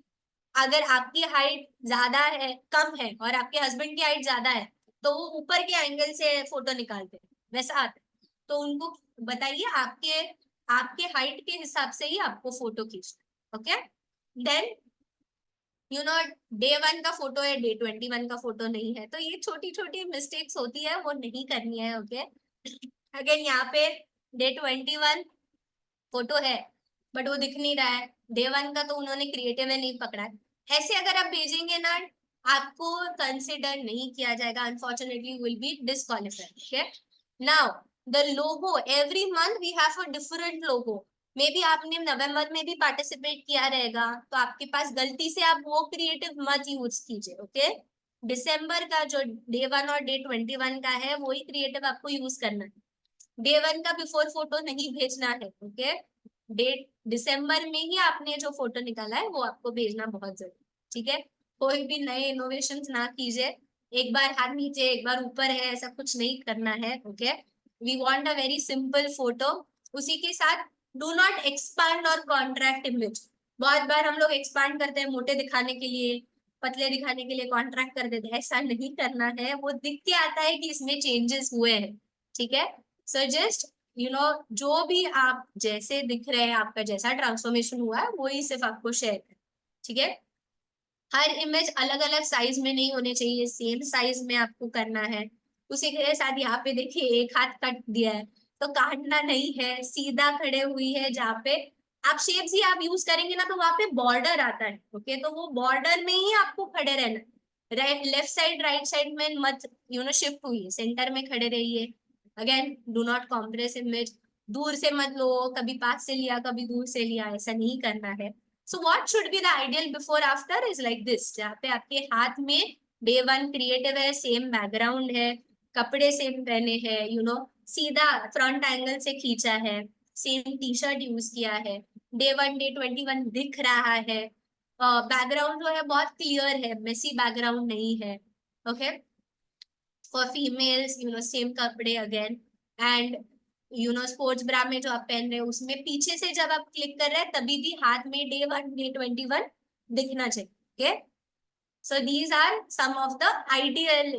अगर आपकी हाइट ज्यादा है कम है और आपके हस्बैंड की हाइट ज्यादा है तो वो ऊपर के एंगल से फोटो निकालते हैं, वैसा आता है. तो उनको बताइए आपके आपके हाइट के हिसाब से ही आपको फोटो खींचना. ओके, देन डे 1 का फोटो है, डे 21 का फोटो नहीं है, तो ये छोटी छोटी मिस्टेक्स होती है वो नहीं करनी है. ओके, अगेन यहाँ पे डे 21 फोटो है बट वो दिख नहीं रहा है, डे 1 का तो उन्होंने क्रिएटिव में नहीं पकड़ा है. ऐसे अगर आप भेजेंगे ना आपको कंसिडर नहीं किया जाएगा, unfortunately will be disqualified. Okay, now the logo, every month we have a different logo. Maybe आपने नवंबर में भी पार्टिसिपेट किया रहेगा तो आपके पास गलती से आप वो क्रिएटिव मत यूज कीजिए. ओके, दिसंबर का जो डे 1 और डे 21 का है वही क्रिएटिव आपको यूज करना है. डे 1 का बिफोर फोटो नहीं भेजना है. ओके, डेट दिसंबर में ही आपने जो फोटो निकाला है वो आपको भेजना बहुत जरूरी, ठीक है। कोई भी नए इनोवेशंस ना कीजिए, एक बार हाथ नीचे एक बार ऊपर है, ऐसा कुछ नहीं करना है, okay. We want a very simple photo. उसी के साथ डू नॉट एक्सपांड और कॉन्ट्रैक्ट इमेज। बहुत बार हम लोग एक्सपांड करते हैं मोटे दिखाने के लिए, पतले दिखाने के लिए कॉन्ट्रैक्ट कर देते हैं, ऐसा नहीं करना है। वो दिख के आता है कि इसमें चेंजेस हुए हैं, ठीक है। सो जस्ट जो भी आप जैसे दिख रहे हैं, आपका जैसा ट्रांसफॉर्मेशन हुआ है वही सिर्फ आपको शेयर करें, ठीक है। हर इमेज अलग अलग साइज में नहीं होने चाहिए, सेम साइज में आपको करना है। उसी के साथ यहाँ पे देखिए एक हाथ कट दिया है, तो काटना नहीं है, सीधा खड़े हुई है। जहाँ पे आप शेप्स ही आप यूज करेंगे ना, तो वहां पे बॉर्डर आता है, ओके। तो वो बॉर्डर में ही आपको खड़े रहना, right left side right side में मत शिफ्ट हुई, सेंटर में खड़े रहिए। Again do not compress image, दूर से मत लो, कभी पास से लिया कभी दूर से लिया, ऐसा नहीं करना है। So what should be the ideal before after is like this, जहाँ पे आपके हाथ में डे 1 क्रिएटिव है, सेम बैकग्राउंड है, कपड़े सेम पहने हैं, सीधा फ्रंट एंगल से खींचा है, सेम टी शर्ट यूज किया है, डे 1 डे 21 दिख रहा है, बैकग्राउंड जो है बहुत क्लियर है, मेसी बैकग्राउंड नहीं है, ओके। फॉर फीमेल्स सेम कपड़े अगेन, एंड स्पोर्ट्स ब्रा में जो आप पहन रहे हैं उसमें पीछे से जब आप क्लिक कर रहे हैं तभी भी हाथ में डे 1 डे 21 दिखना चाहिए, okay. So these are some of the ideal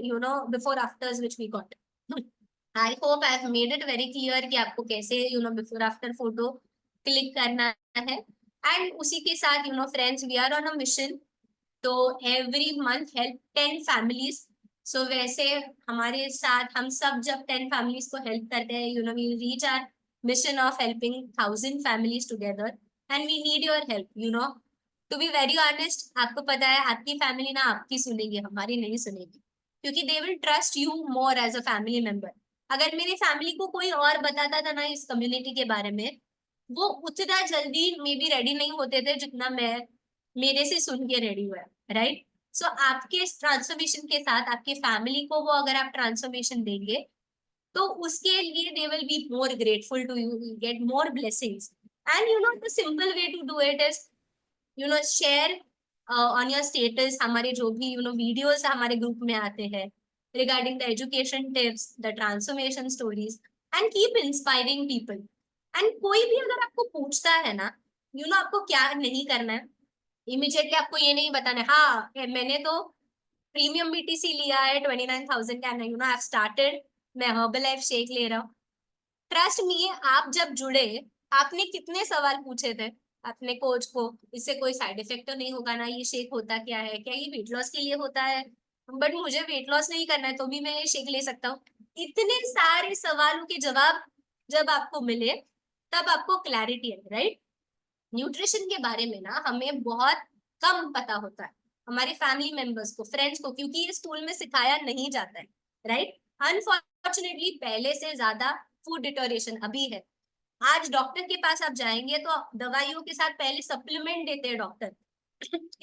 before afters which we got. I hope I have made it very clear कि आपको कैसे बिफोर आफ्टर फोटो क्लिक करना है। एंड उसी के साथ friends, we are on a mission, तो every month help 10 families. So वैसे हमारे साथ हम सब जब 10 फैमिलीज को हेल्प करते हैं, we reach our mission of helping 1000 families together, and we need your help. To be very honest, आपको पता है आपकी फैमिली ना आपकी सुनेगी, हमारी नहीं सुनेगी, क्योंकि they will trust you more as a family member. अगर मेरी फैमिली को कोई और बताता था ना इस कम्युनिटी के बारे में, वो उतना जल्दी मे बी रेडी नहीं होते थे जितना मैं मेरे से सुन के रेडी हुआ, राइट। सो आपके ट्रांसफॉर्मेशन के साथ आपकी फैमिली को वो अगर आप ट्रांसफॉर्मेशन देंगे तो उसके लिए they will be more grateful to you, get more blessings. And the simple way to do it is share on your status हमारे जो भी वीडियोस हमारे ग्रुप में आते हैं regarding the education tips, the transformation stories, and keep inspiring people. And कोई भी अगर आपको पूछता है ना आपको क्या नहीं करना है, इमीडिएटली आपको ये नहीं बताना है हाँ मैंने तो प्रीमियम बीटीसी लिया है 29,000 का, आई हैव स्टार्टेड, मैं हर्बल लाइफ शेक ले रहा हूँ। ट्रस्ट मी, आप जब जुड़े आपने कितने सवाल पूछे थे अपने कोच को, इससे कोई साइड इफेक्ट तो नहीं होगा ना, ये शेक होता क्या है, क्या ये वेट लॉस के लिए होता है, बट मुझे वेट लॉस नहीं करना है तो भी मैं ये शेक ले सकता हूँ। इतने सारे सवालों के जवाब जब आपको मिले तब आपको क्लैरिटी है, राइट। न्यूट्रिशन के बारे में ना हमें बहुत कम पता होता है, हमारे फैमिली मेंबर्स को, फ्रेंड्स को, क्योंकि ये स्कूल में सिखाया नहीं जाता है, राइट। अनफॉर्चुनेटली पहले से ज्यादा फूड डिटोरेशन अभी है। आज डॉक्टर के पास आप जाएंगे तो दवाइयों के साथ पहले सप्लीमेंट देते हैं doctor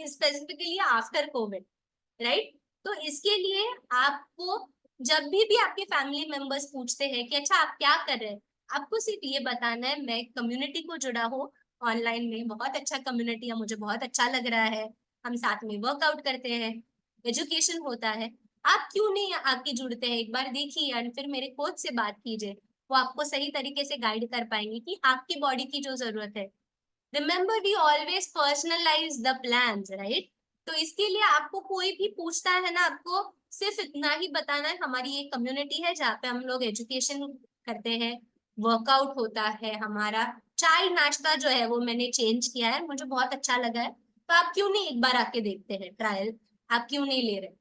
specifically after Covid, right. तो इसके लिए आपको जब भी आपके फैमिली मेंबर्स पूछते हैं कि अच्छा आप क्या कर रहे हैं, आपको सिर्फ ये बताना है मैं कम्युनिटी को जुड़ा हूँ ऑनलाइन में, बहुत अच्छा कम्युनिटी है, मुझे बहुत अच्छा लग रहा है, हम साथ में वर्कआउट करते हैं, एजुकेशन होता है। आप क्यों नहीं आके जुड़ते हैं, एक बार देखिए एंड फिर मेरे कोच से बात कीजिए, वो आपको सही तरीके से गाइड कर पाएंगे कि आपकी बॉडी की जो जरूरत है। Remember we always personalise the plans, right. तो इसके लिए आपको कोई भी पूछता है ना, आपको सिर्फ इतना ही बताना है हमारी एक कम्युनिटी है जहाँ पे हम लोग एजुकेशन करते हैं, वर्कआउट होता है, हमारा चाय नाश्ता जो है वो मैंने चेंज किया है, मुझे बहुत अच्छा लगा है, तो आप क्यों नहीं एक बार आके देखते हैं ट्रायल, आप क्यों नहीं ले रहे।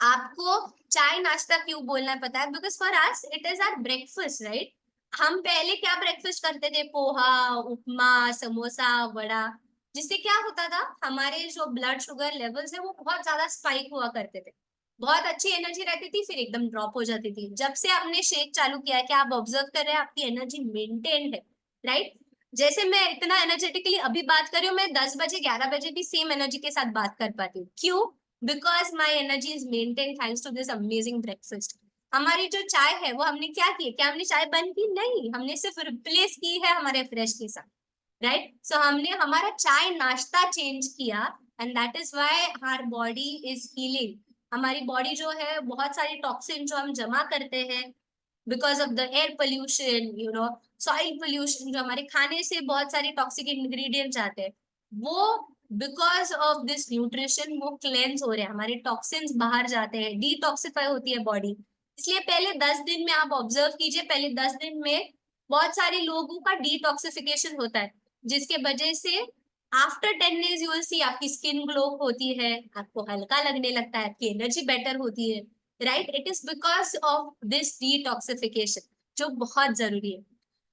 आपको चाय नाश्ता क्यों बोलना है पता है, because for us it is our breakfast, right. हम पहले क्या ब्रेकफास्ट करते थे, पोहा, उपमा, समोसा, वड़ा, जिससे क्या होता था हमारे जो ब्लड शुगर लेवल्स है वो बहुत ज्यादा स्पाइक हुआ करते थे, बहुत अच्छी एनर्जी रहती थी, फिर एकदम ड्रॉप हो जाती थी। जब से आपने शेक चालू किया है, क्या आप ऑब्जर्व कर रहे हैं आपकी एनर्जी मेंटेन है, राइट। जैसे मैं इतना एनर्जेटिकली अभी बात कर रही हूँ, मैं 10 बजे 11 बजे भी सेम एनर्जी के साथ बात कर पाती हूँ, क्यों, because my energy is maintain thanks to this amazing breakfast. हमारी जो चाय है वो हमने क्या की, क्या हमने चाय बंद की, नहीं, हमने सिर्फ रिप्लेस की है हमारे फ्रेश के साथ, राइट. सो हमने हमारा चाय नाश्ता चेंज किया and that is why our body is healing. हमारी बॉडी जो है बहुत सारी टॉक्सिन जो हम जमा करते हैं because of the air pollution, you know, soil pollution, जो हमारे खाने से बहुत सारी टॉक्सिक इंग्रेडिएंट्स आते हैं, वो बिकॉज ऑफ दिस न्यूट्रिशन वो क्लेंस हो रहे हैं, हमारे टॉक्सिन्स बाहर जाते हैं, डिटॉक्सिफाई होती है बॉडी. इसलिए पहले 10 दिन में आप ऑब्जर्व कीजिए, पहले 10 दिन में बहुत सारे लोगों का डिटॉक्सिफिकेशन होता है, जिसके वजह से आफ्टर 10 डेज यू विल सी आपकी स्किन ग्लो होती है, आपको हल्का लगने लगता है, आपकी एनर्जी बेटर होती है, right. It is because of this detoxification, जो बहुत जरूरी है.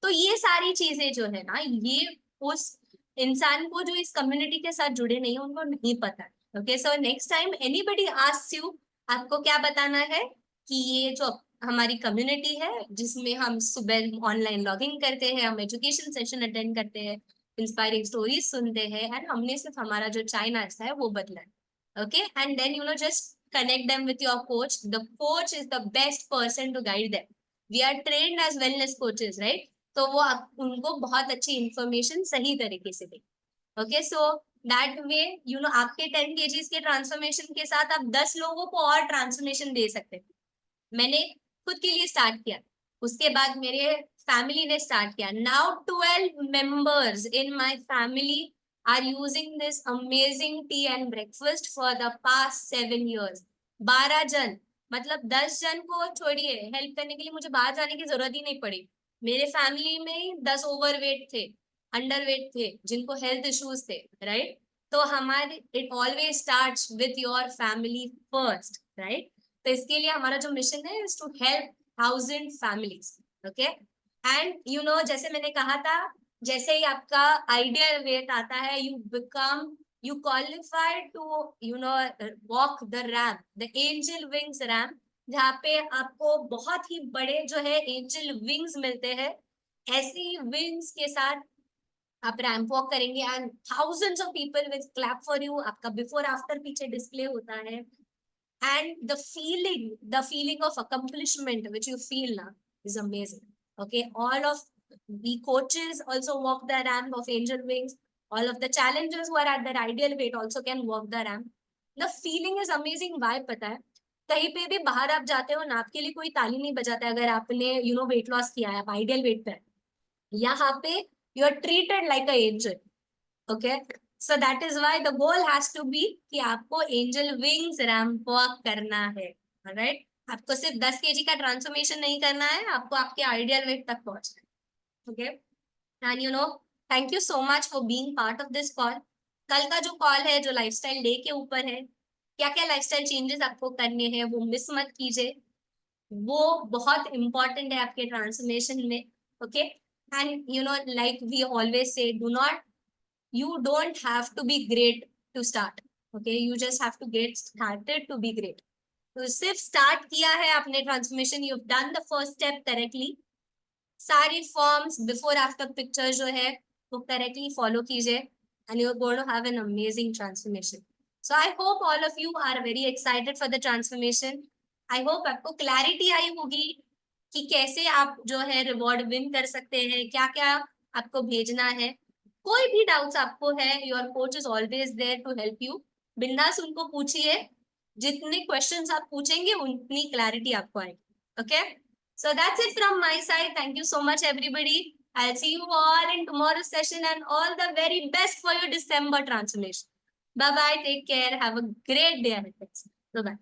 तो ये सारी चीजें जो है ना, ये उस इंसान को जो इस कम्युनिटी के साथ जुड़े नहीं है उनको नहीं पता. Okay, so next time anybody asks you, आपको क्या बताना है कि ये जो हमारी कम्युनिटी है जिसमें हम सुबह ऑनलाइन लॉगिंग करते हैं, हम एजुकेशन सेशन अटेंड करते हैं, इंस्पायरिंग स्टोरीज सुनते हैं, एंड हमने सिर्फ हमारा जो चाय नाश्ता है वो बदला है. Okay, and then you know just connect them with your coach. The coach is the best person to guide them. We are trained as wellness coaches, right? तो वो उनको बहुत अच्छी इंफॉर्मेशन सही तरीके से दे. Okay, so that way you know आपके 10 kgs के ट्रांसफॉर्मेशन के साथ आप 10 लोगों को और ट्रांसफॉर्मेशन दे सकते हैं. मैंने खुद के लिए स्टार्ट किया, उसके बाद मेरे फैमिली ने स्टार्ट किया. Now 12 members in my family are using this amazing tea and breakfast for the past 7 years. 12 जन, मतलब 10 जन को छोड़िए, हेल्प करने के लिए मुझे बाहर जाने की जरूरत ही नहीं पड़ी. मेरे फैमिली में ही 10 ओवरवेट थे, अंडरवेट थे, जिनको हेल्थ इश्यूज थे, राइट. तो हमारे it always starts with your family first, right. तो इसके लिए हमारा जो मिशन है is to help 1000 families. Okay, and you know जैसे मैंने कहा था, जैसे ही आपका आइडियल वेट आता है, you qualify to you know walk the ramp, the angel wings ramp, जहाँ पे आपको बहुत ही बड़े जो है एंजल विंग्स मिलते हैं. ऐसी विंग्स के साथ आप रैंप वॉक करेंगे and thousands of people will clap for you. आपका बिफोर आफ्टर पीछे डिस्प्ले होता है, and the feeling of accomplishment which you feel now is amazing. Okay, all of the coaches also walk the ramp of angel wings. All of the challengers who are at their ideal weight also can walk the ramp. The feeling is amazing. Why पता है, कहीं पे भी बाहर आप जाते हो ना, आपके लिए कोई ताली नहीं बजाता है अगर आपने यू नो वेट लॉस किया है, आप आइडियल वेट पे. यहाँ पे you are treated like a angel. Okay, so that is why the goal has to be कि आपको angel wings ramp walk करना है. alright, आपको सिर्फ 10 kg का ट्रांसफॉर्मेशन नहीं करना है, आपको आपके आइडियल वेट तक पहुंचना है. Okay, and you no thank you so much for being part of this call. कल का जो कॉल है जो लाइफस्टाइल डे के ऊपर है, क्या क्या लाइफस्टाइल चेंजेस आपको करने हैं वो मिस मत कीजिए, वो बहुत इंपॉर्टेंट है आपके ट्रांसफॉर्मेशन में. Okay, and you know like we always say, do not, you don't have to be great to start. Okay, you just have to get started to be great. तो सिर्फ start किया है आपने transformation, you have done the first step correctly. सारी forms before after picture जो है वो correctly follow कीजिए and you are going to have an amazing transformation. So I hope all of you are very excited for the transformation. I hope आपको clarity आई होगी कि कैसे आप जो है रिवॉर्ड विन कर सकते हैं, क्या क्या आपको भेजना है. कोई भी डाउट्स आपको है, your coach is always there to help you. बिंदास उनको पूछिए, जितने क्वेश्चंस आप पूछेंगे उतनी क्लैरिटी आपको आएगी. Okay, so that's it from my side. Thank you so much everybody. I'll see you all in tomorrow's session and all the very best for your December transformation. Bye bye, take care, have a great day ahead. Bye bye.